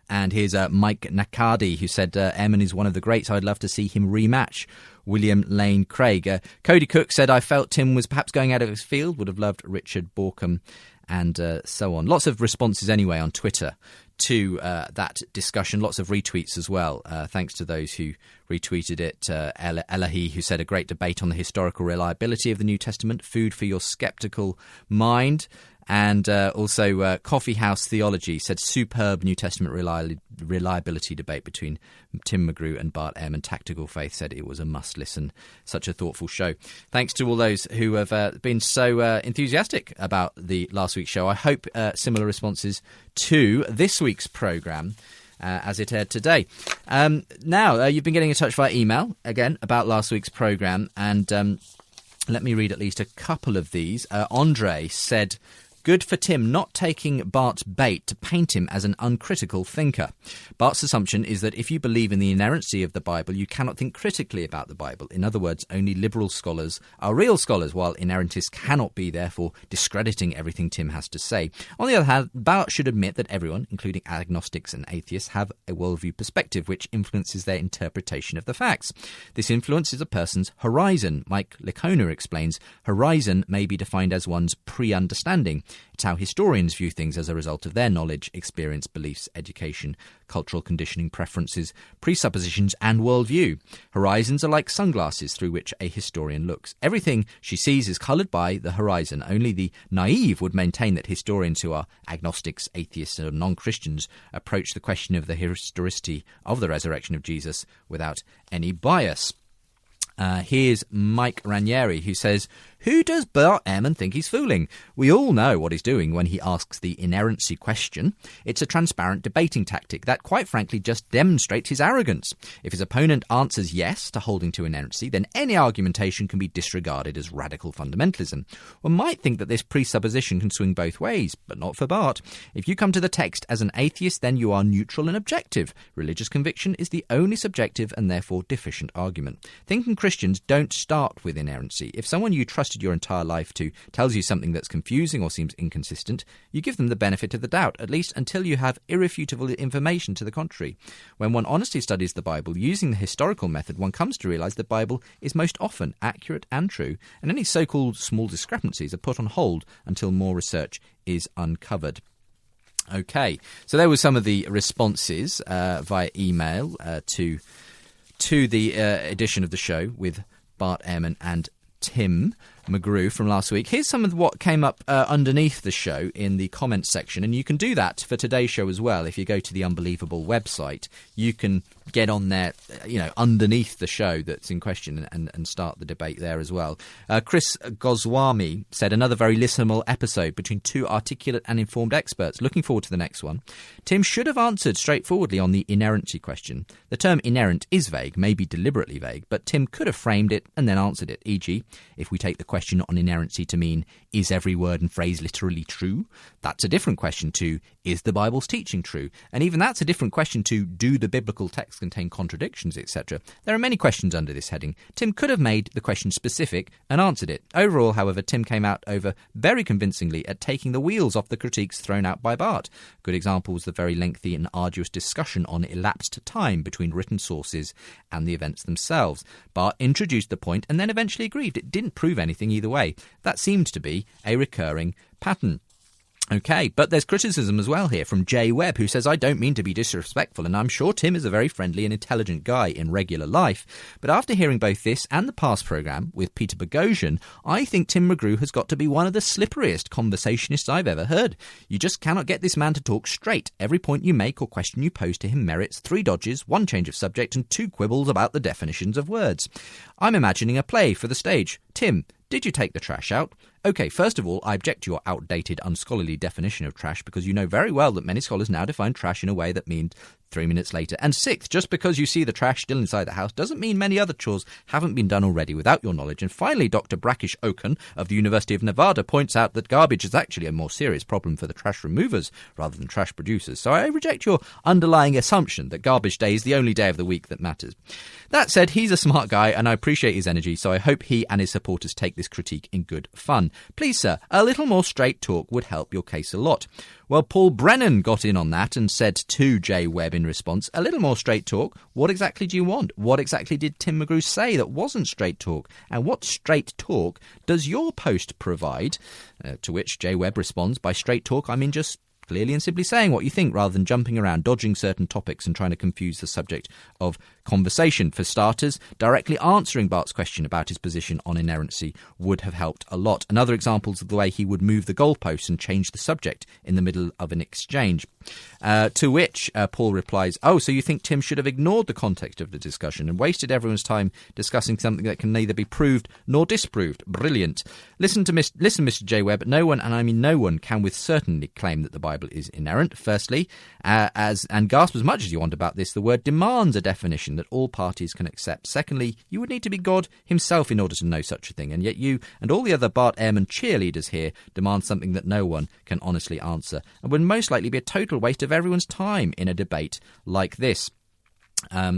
[SPEAKER 1] And here's Mike Nakadi, who said, Ehrman is one of the greats. I'd love to see him rematch William Lane Craig. Cody Cook said, I felt Tim was perhaps going out of his field, would have loved Richard Borkham, and so on. Lots of responses anyway on Twitter to that discussion. Lots of retweets as well. Thanks to those who retweeted it. Elahi, who said, a great debate on the historical reliability of the New Testament. Food for your sceptical mind. And also Coffee House Theology said, superb New Testament reliability debate between Tim McGrew and Bart Ehrman. Tactical Faith said it was a must-listen. Such a thoughtful show. Thanks to all those who have been so enthusiastic about the last week's show. I hope similar responses to this week's programme as it aired today. Now, you've been getting in touch via email, again, about last week's programme. And let me read at least a couple of these. Andre said, good for Tim not taking Bart's bait to paint him as an uncritical thinker. Bart's assumption is that if you believe in the inerrancy of the Bible, you cannot think critically about the Bible. In other words, only liberal scholars are real scholars, while inerrantists cannot be, therefore discrediting everything Tim has to say. On the other hand, Bart should admit that everyone, including agnostics and atheists, have a worldview perspective which influences their interpretation of the facts. This influence is a person's horizon. Mike Licona explains, horizon may be defined as one's pre-understanding. It's how historians view things as a result of their knowledge, experience, beliefs, education, cultural conditioning, preferences, presuppositions, and worldview. Horizons are like sunglasses through which a historian looks. Everything she sees is coloured by the horizon. Only the naive would maintain that historians who are agnostics, atheists, and non-Christians approach the question of the historicity of the resurrection of Jesus without any bias. Here's Mike Ranieri, who says, who does Bart Ehrman think he's fooling? We all know what he's doing when he asks the inerrancy question. It's a transparent debating tactic that, quite frankly, just demonstrates his arrogance. If his opponent answers yes to holding to inerrancy, then any argumentation can be disregarded as radical fundamentalism. One might think that this presupposition can swing both ways, but not for Bart. If you come to the text as an atheist, then you are neutral and objective. Religious conviction is the only subjective and therefore deficient argument. Thinking Christians don't start with inerrancy. If someone you trusted your entire life to tells you something that's confusing or seems inconsistent, you give them the benefit of the doubt, at least until you have irrefutable information to the contrary. When one honestly studies the Bible using the historical method, one comes to realise the Bible is most often accurate and true, and any so-called small discrepancies are put on hold until more research is uncovered. Okay, so there were some of the responses via email to the edition of the show with Bart Ehrman and Tim McGrew from last week. Here's some of what came up underneath the show in the comments section, and you can do that for today's show as well. If you go to the Unbelievable website, you can get on there, underneath the show that's in question and start the debate there as well. Chris Goswami said, another very listenable episode between two articulate and informed experts. Looking forward to the next one. Tim should have answered straightforwardly on the inerrancy question. The term inerrant is vague, maybe deliberately vague, but Tim could have framed it and then answered it. E.g., if we take the question on inerrancy to mean, is every word and phrase literally true? That's a different question to, is the Bible's teaching true? And even that's a different question to, do the biblical texts contain contradictions, etc.? There are many questions under this heading. Tim could have made the question specific and answered it. Overall, however, Tim came out over very convincingly at taking the wheels off the critiques thrown out by Bart. Good example was the very lengthy and arduous discussion on elapsed time between written sources and the events themselves. Bart introduced the point and then eventually agreed. It didn't prove anything either way. That seemed to be a recurring pattern. OK, but there's criticism as well here from Jay Webb, who says, I don't mean to be disrespectful, and I'm sure Tim is a very friendly and intelligent guy in regular life. But after hearing both this and the past programme with Peter Boghossian, I think Tim McGrew has got to be one of the slipperiest conversationists I've ever heard. You just cannot get this man to talk straight. Every point you make or question you pose to him merits 3 dodges, 1 change of subject, and 2 quibbles about the definitions of words. I'm imagining a play for the stage. Tim, did you take the trash out? OK, first of all, I object to your outdated, unscholarly definition of trash because you know very well that many scholars now define trash in a way that means 3 minutes later. And 6th, just because you see the trash still inside the house doesn't mean many other chores haven't been done already without your knowledge. And finally, Dr. Brackish Oaken of the University of Nevada points out that garbage is actually a more serious problem for the trash removers rather than trash producers. So I reject your underlying assumption that garbage day is the only day of the week that matters. That said, he's a smart guy and I appreciate his energy, so I hope he and his supporters take this critique in good fun. Please, sir, a little more straight talk would help your case a lot. Well, Paul Brennan got in on that and said to Jay Webb in response, a little more straight talk. What exactly do you want? What exactly did Tim McGrew say that wasn't straight talk? And what straight talk does your post provide? To which Jay Webb responds, by straight talk, I mean just clearly and simply saying what you think rather than jumping around, dodging certain topics and trying to confuse the subject of conversation. For starters, directly answering Bart's question about his position on inerrancy would have helped a lot. Another example is the way he would move the goalposts and change the subject in the middle of an exchange. To which Paul replies, oh, so you think Tim should have ignored the context of the discussion and wasted everyone's time discussing something that can neither be proved nor disproved. Brilliant. Listen, Mr. J. Webb, no one, and I mean no one, can with certainty claim that the Bible is inerrant. Firstly, and gasp as much as you want about this, the word demands a definition that all parties can accept. Secondly, you would need to be God himself in order to know such a thing, and yet you and all the other Bart Ehrman cheerleaders here demand something that no one can honestly answer, and would most likely be a total waste of everyone's time in a debate like this.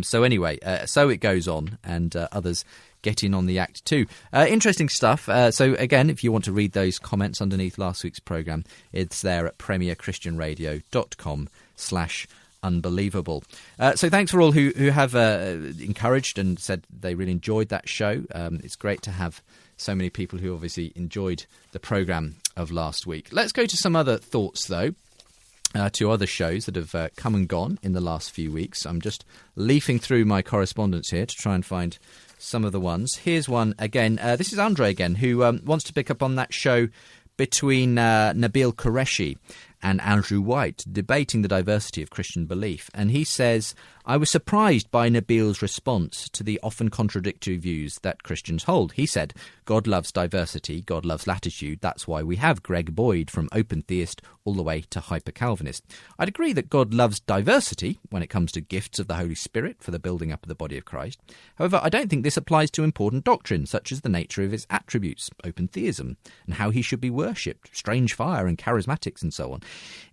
[SPEAKER 1] So anyway, so it goes on, and others get in on the act too. Interesting stuff. So again, if you want to read those comments underneath last week's programme, it's there at premierchristianradio.com/unbelievable. So thanks for all who have encouraged and said they really enjoyed that show. It's great to have so many people who obviously enjoyed the programme of last week. Let's go to some other thoughts, though. To other shows that have come and gone in the last few weeks. I'm just leafing through my correspondence here to try and find some of the ones. Here's one again. This is Andre again, who wants to pick up on that show between Nabil Qureshi and Andrew White debating the diversity of Christian belief. And he says, I was surprised by Nabil's response to the often contradictory views that Christians hold. He said, God loves diversity, God loves latitude, that's why we have Greg Boyd from Open Theist all the way to Hyper Calvinist. I'd agree that God loves diversity when it comes to gifts of the Holy Spirit for the building up of the body of Christ. However, I don't think this applies to important doctrines such as the nature of his attributes, open theism, and how he should be worshipped, strange fire and charismatics and so on.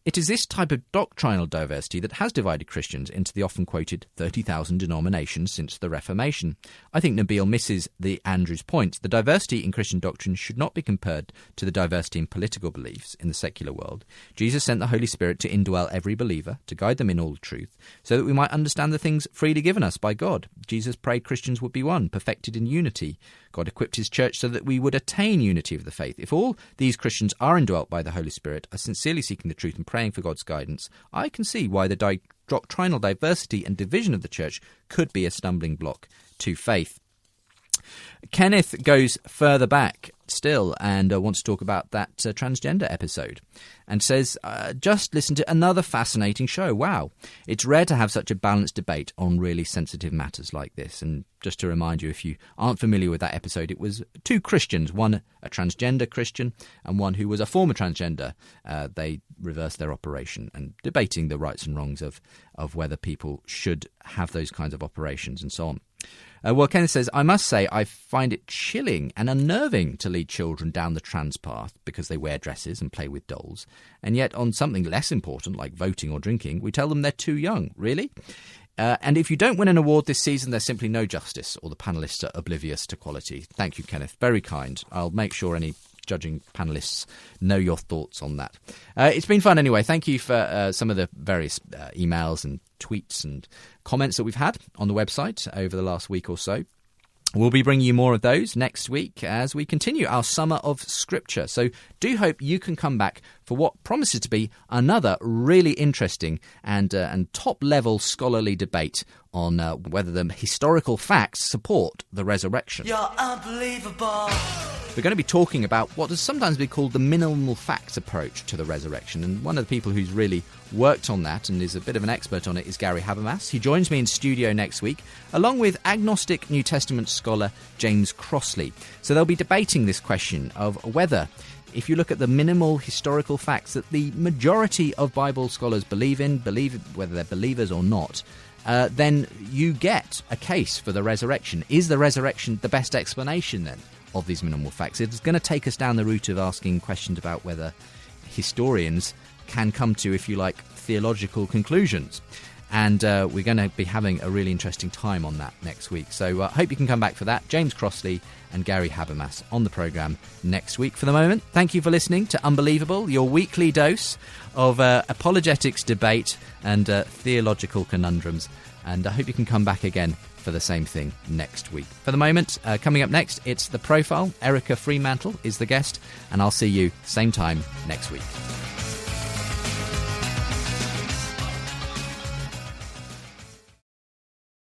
[SPEAKER 1] It is this type of doctrinal diversity that has divided Christians into the often quoted 30,000 denominations since the Reformation. I think Nabil misses the Andrew's point. The diversity in Christian doctrine should not be compared to the diversity in political beliefs in the secular world. Jesus sent the Holy Spirit to indwell every believer, to guide them in all truth, so that we might understand the things freely given us by God. Jesus prayed Christians would be one, perfected in unity. God equipped his church so that we would attain unity of the faith. If all these Christians are indwelt by the Holy Spirit, are sincerely seeking the truth and praying for God's guidance, I can see why the doctrinal diversity and division of the church could be a stumbling block to faith. Kenneth goes further back still and wants to talk about that transgender episode and says, just listen to another fascinating show. Wow. It's rare to have such a balanced debate on really sensitive matters like this. And just to remind you, if you aren't familiar with that episode, it was two Christians, one a transgender Christian and one who was a former transgender. They reversed their operation and debating the rights and wrongs of whether people should have those kinds of operations and so on. Well, Kenneth says, I must say I find it chilling and unnerving to lead children down the trans path because they wear dresses and play with dolls. And yet on something less important like voting or drinking, we tell them they're too young. Really? And if you don't win an award this season, there's simply no justice, or the panellists are oblivious to quality. Thank you, Kenneth. Very kind. I'll make sure any judging panellists know your thoughts on that. It's been fun anyway. Thank you for some of the various emails and tweets and comments that we've had on the website over the last week or so. We'll be bringing you more of those next week as we continue our summer of Scripture. So do hope you can come back for what promises to be another really interesting and top-level scholarly debate on whether the historical facts support the resurrection.
[SPEAKER 2] You're unbelievable.
[SPEAKER 1] We're going to be talking about what has sometimes been called the minimal facts approach to the resurrection. And one of the people who's really worked on that and is a bit of an expert on it is Gary Habermas. He joins me in studio next week, along with agnostic New Testament scholar James Crossley. So they'll be debating this question of whether, if you look at the minimal historical facts that the majority of Bible scholars believe whether they're believers or not, then you get a case for the resurrection. Is the resurrection the best explanation then of these minimal facts? It's going to take us down the route of asking questions about whether historians can come to, if you like, theological conclusions. And we're going to be having a really interesting time on that next week. So I hope you can come back for that. James Crossley and Gary Habermas on the programme next week. For the moment, thank you for listening to Unbelievable, your weekly dose of apologetics debate and theological conundrums. And I hope you can come back again for the same thing next week. For the moment, coming up next, it's The Profile. Erica Fremantle is the guest, and I'll see you same time next week.